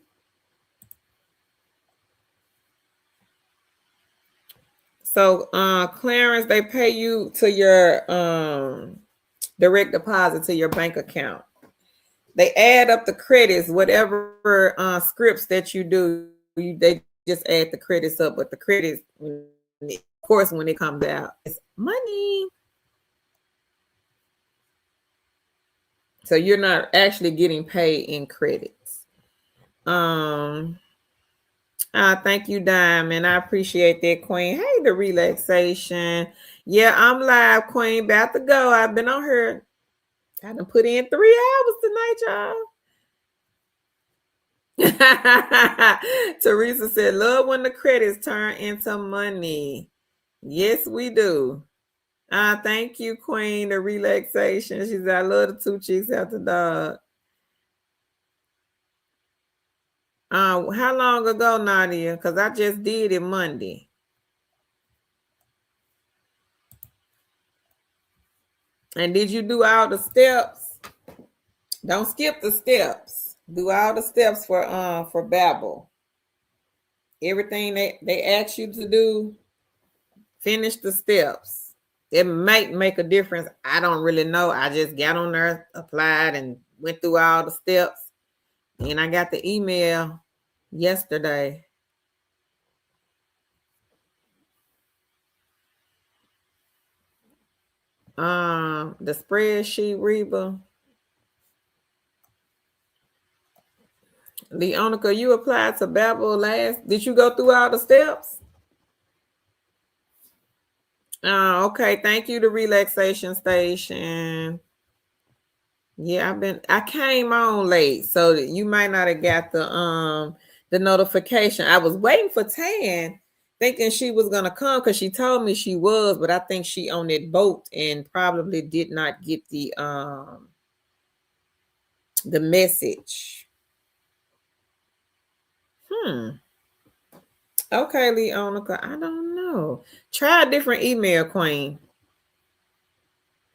So, Clarence, they pay you to your direct deposit to your bank account. They add up the credits, whatever scripts that you do, they just add the credits up. But the credits, of course, when it comes out, it's money. So you're not actually getting paid in credits. Thank you, Diamond. I appreciate that, Queen. Hey, the relaxation. Yeah, I'm live, Queen. About to go. I've been on here. I done put in 3 hours tonight, y'all. Teresa said, love when the credits turn into money. Yes, we do. Thank you, Queen. The relaxation. She said, I love the 2 chicks out the dog. How long ago, Nadia? Because I just did it Monday. And did you do all the steps? Don't skip the steps. Do all the steps for Babel. Everything they ask you to do, finish the steps. It might make a difference. I don't really know. I just got on there, applied, and went through all the steps. And I got the email yesterday. The spreadsheet, Reba. Leonica, you applied to Babel last. Did you go through all the steps? Okay. Thank you, the relaxation station. Yeah, I came on late, so you might not have got the notification. I was waiting for Tan, thinking she was gonna come because she told me she was, but I think she on that boat and probably did not get the message. Okay, Leonica, I don't know. Try a different email, Queen.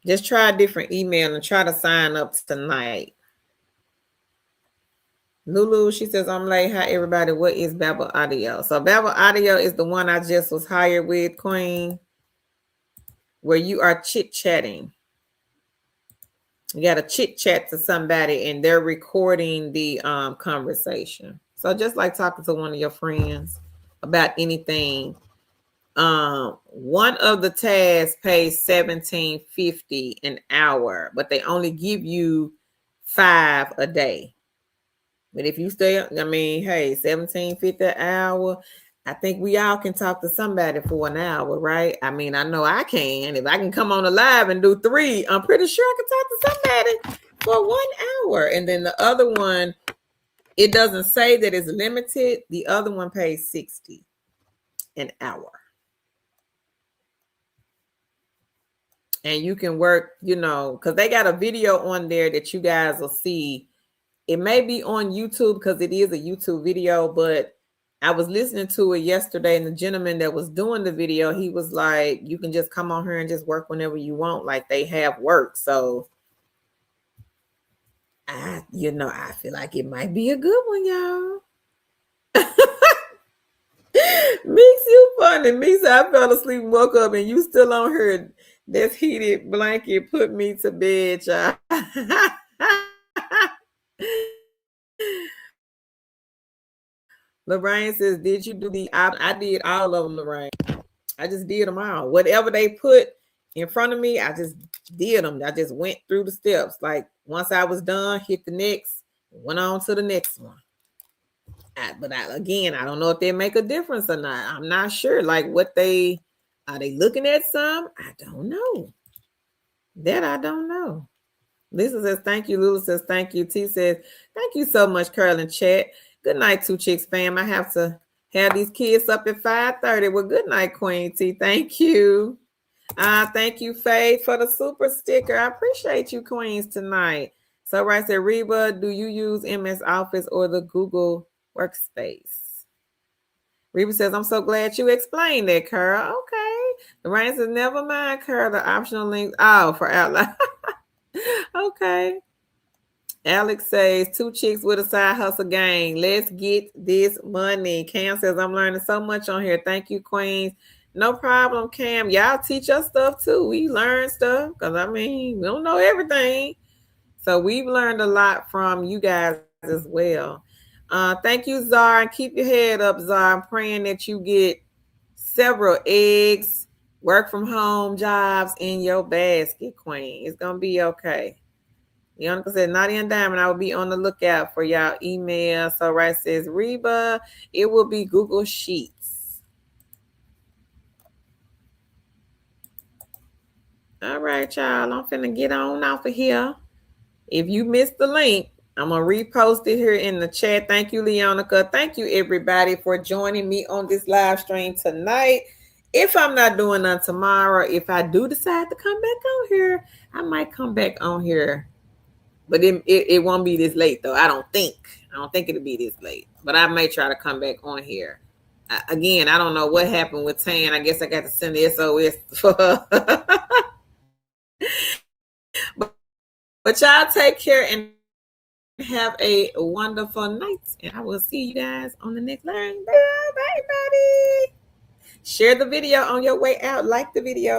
Just try a different email and try to sign up tonight. Lulu, she says, I'm late. Hi, everybody. What is Babel Audio? So Babel Audio is the one I just was hired with, Queen, where you are chit-chatting. You got to chit chat to somebody and they're recording the conversation. So just like talking to one of your friends about anything. One of the tasks pays $17.50 an hour, but they only give you 5 a day. But if you stay, I mean, hey, $17.50 an hour. I think we all can talk to somebody for an hour, right? I mean, I know I can. If I can come on the live and do 3, I'm pretty sure I can talk to somebody for 1 hour. And then the other one, it doesn't say that it's limited. The other one pays $60 an hour. And you can work, because they got a video on there that you guys will see. It may be on YouTube because it is a YouTube video, but I was listening to it yesterday, and the gentleman that was doing the video, he was like, you can just come on here and just work whenever you want. Like, they have work. So I feel like it might be a good one, y'all. Mix, you funny. Mix, I fell asleep and woke up and you still on her. This heated blanket put me to bed, y'all. Lorraine says, did you do the I did all of them, Lorraine. I just did them all. Whatever they put in front of me, I just did them. I just went through the steps. Like, once I was done, hit the next, went on to the next one. Again, I don't know if they make a difference or not. I'm not sure. Like, are they looking at some? I don't know. That I don't know. Lisa says, thank you. Lula says, thank you. T says, thank you so much, Curl and Chat. Good night, Two Chicks fam. I have to have these kids up at 5:30. Well, good night, Queen T. Thank you. Thank you, Faye, for the super sticker. I appreciate you, Queens, tonight. So, right there, Reba, do you use MS Office or the Google Workspace? Reba says, I'm so glad you explained that, Curl. Okay. Lorraine says, never mind, Curl, the optional links. Oh, for outline. Okay. Alex says, 2 chicks with a side hustle gang. Let's get this money. Cam says, I'm learning so much on here. Thank you, Queens. No problem, Cam. Y'all teach us stuff too. We learn stuff because, we don't know everything. So we've learned a lot from you guys as well. Thank you, Zara. And keep your head up, Zara. I'm praying that you get several eggs, work from home jobs in your basket, Queen. It's going to be okay. Yonica said, Nadia and Diamond, I will be on the lookout for y'all email. So right says, Reba, it will be Google Sheets. All right, y'all. I'm finna get on off of here. If you missed the link, I'm going to repost it here in the chat. Thank you, Leonica. Thank you, everybody, for joining me on this live stream tonight. If I'm not doing none tomorrow, if I do decide to come back on here, I might come back on here. But it won't be this late, though. I don't think it'll be this late. But I may try to come back on here. Again, I don't know what happened with Tan. I guess I got to send the SOS for her. But y'all take care and have a wonderful night. And I will see you guys on the next line. Bye, everybody. Share the video on your way out. Like the video.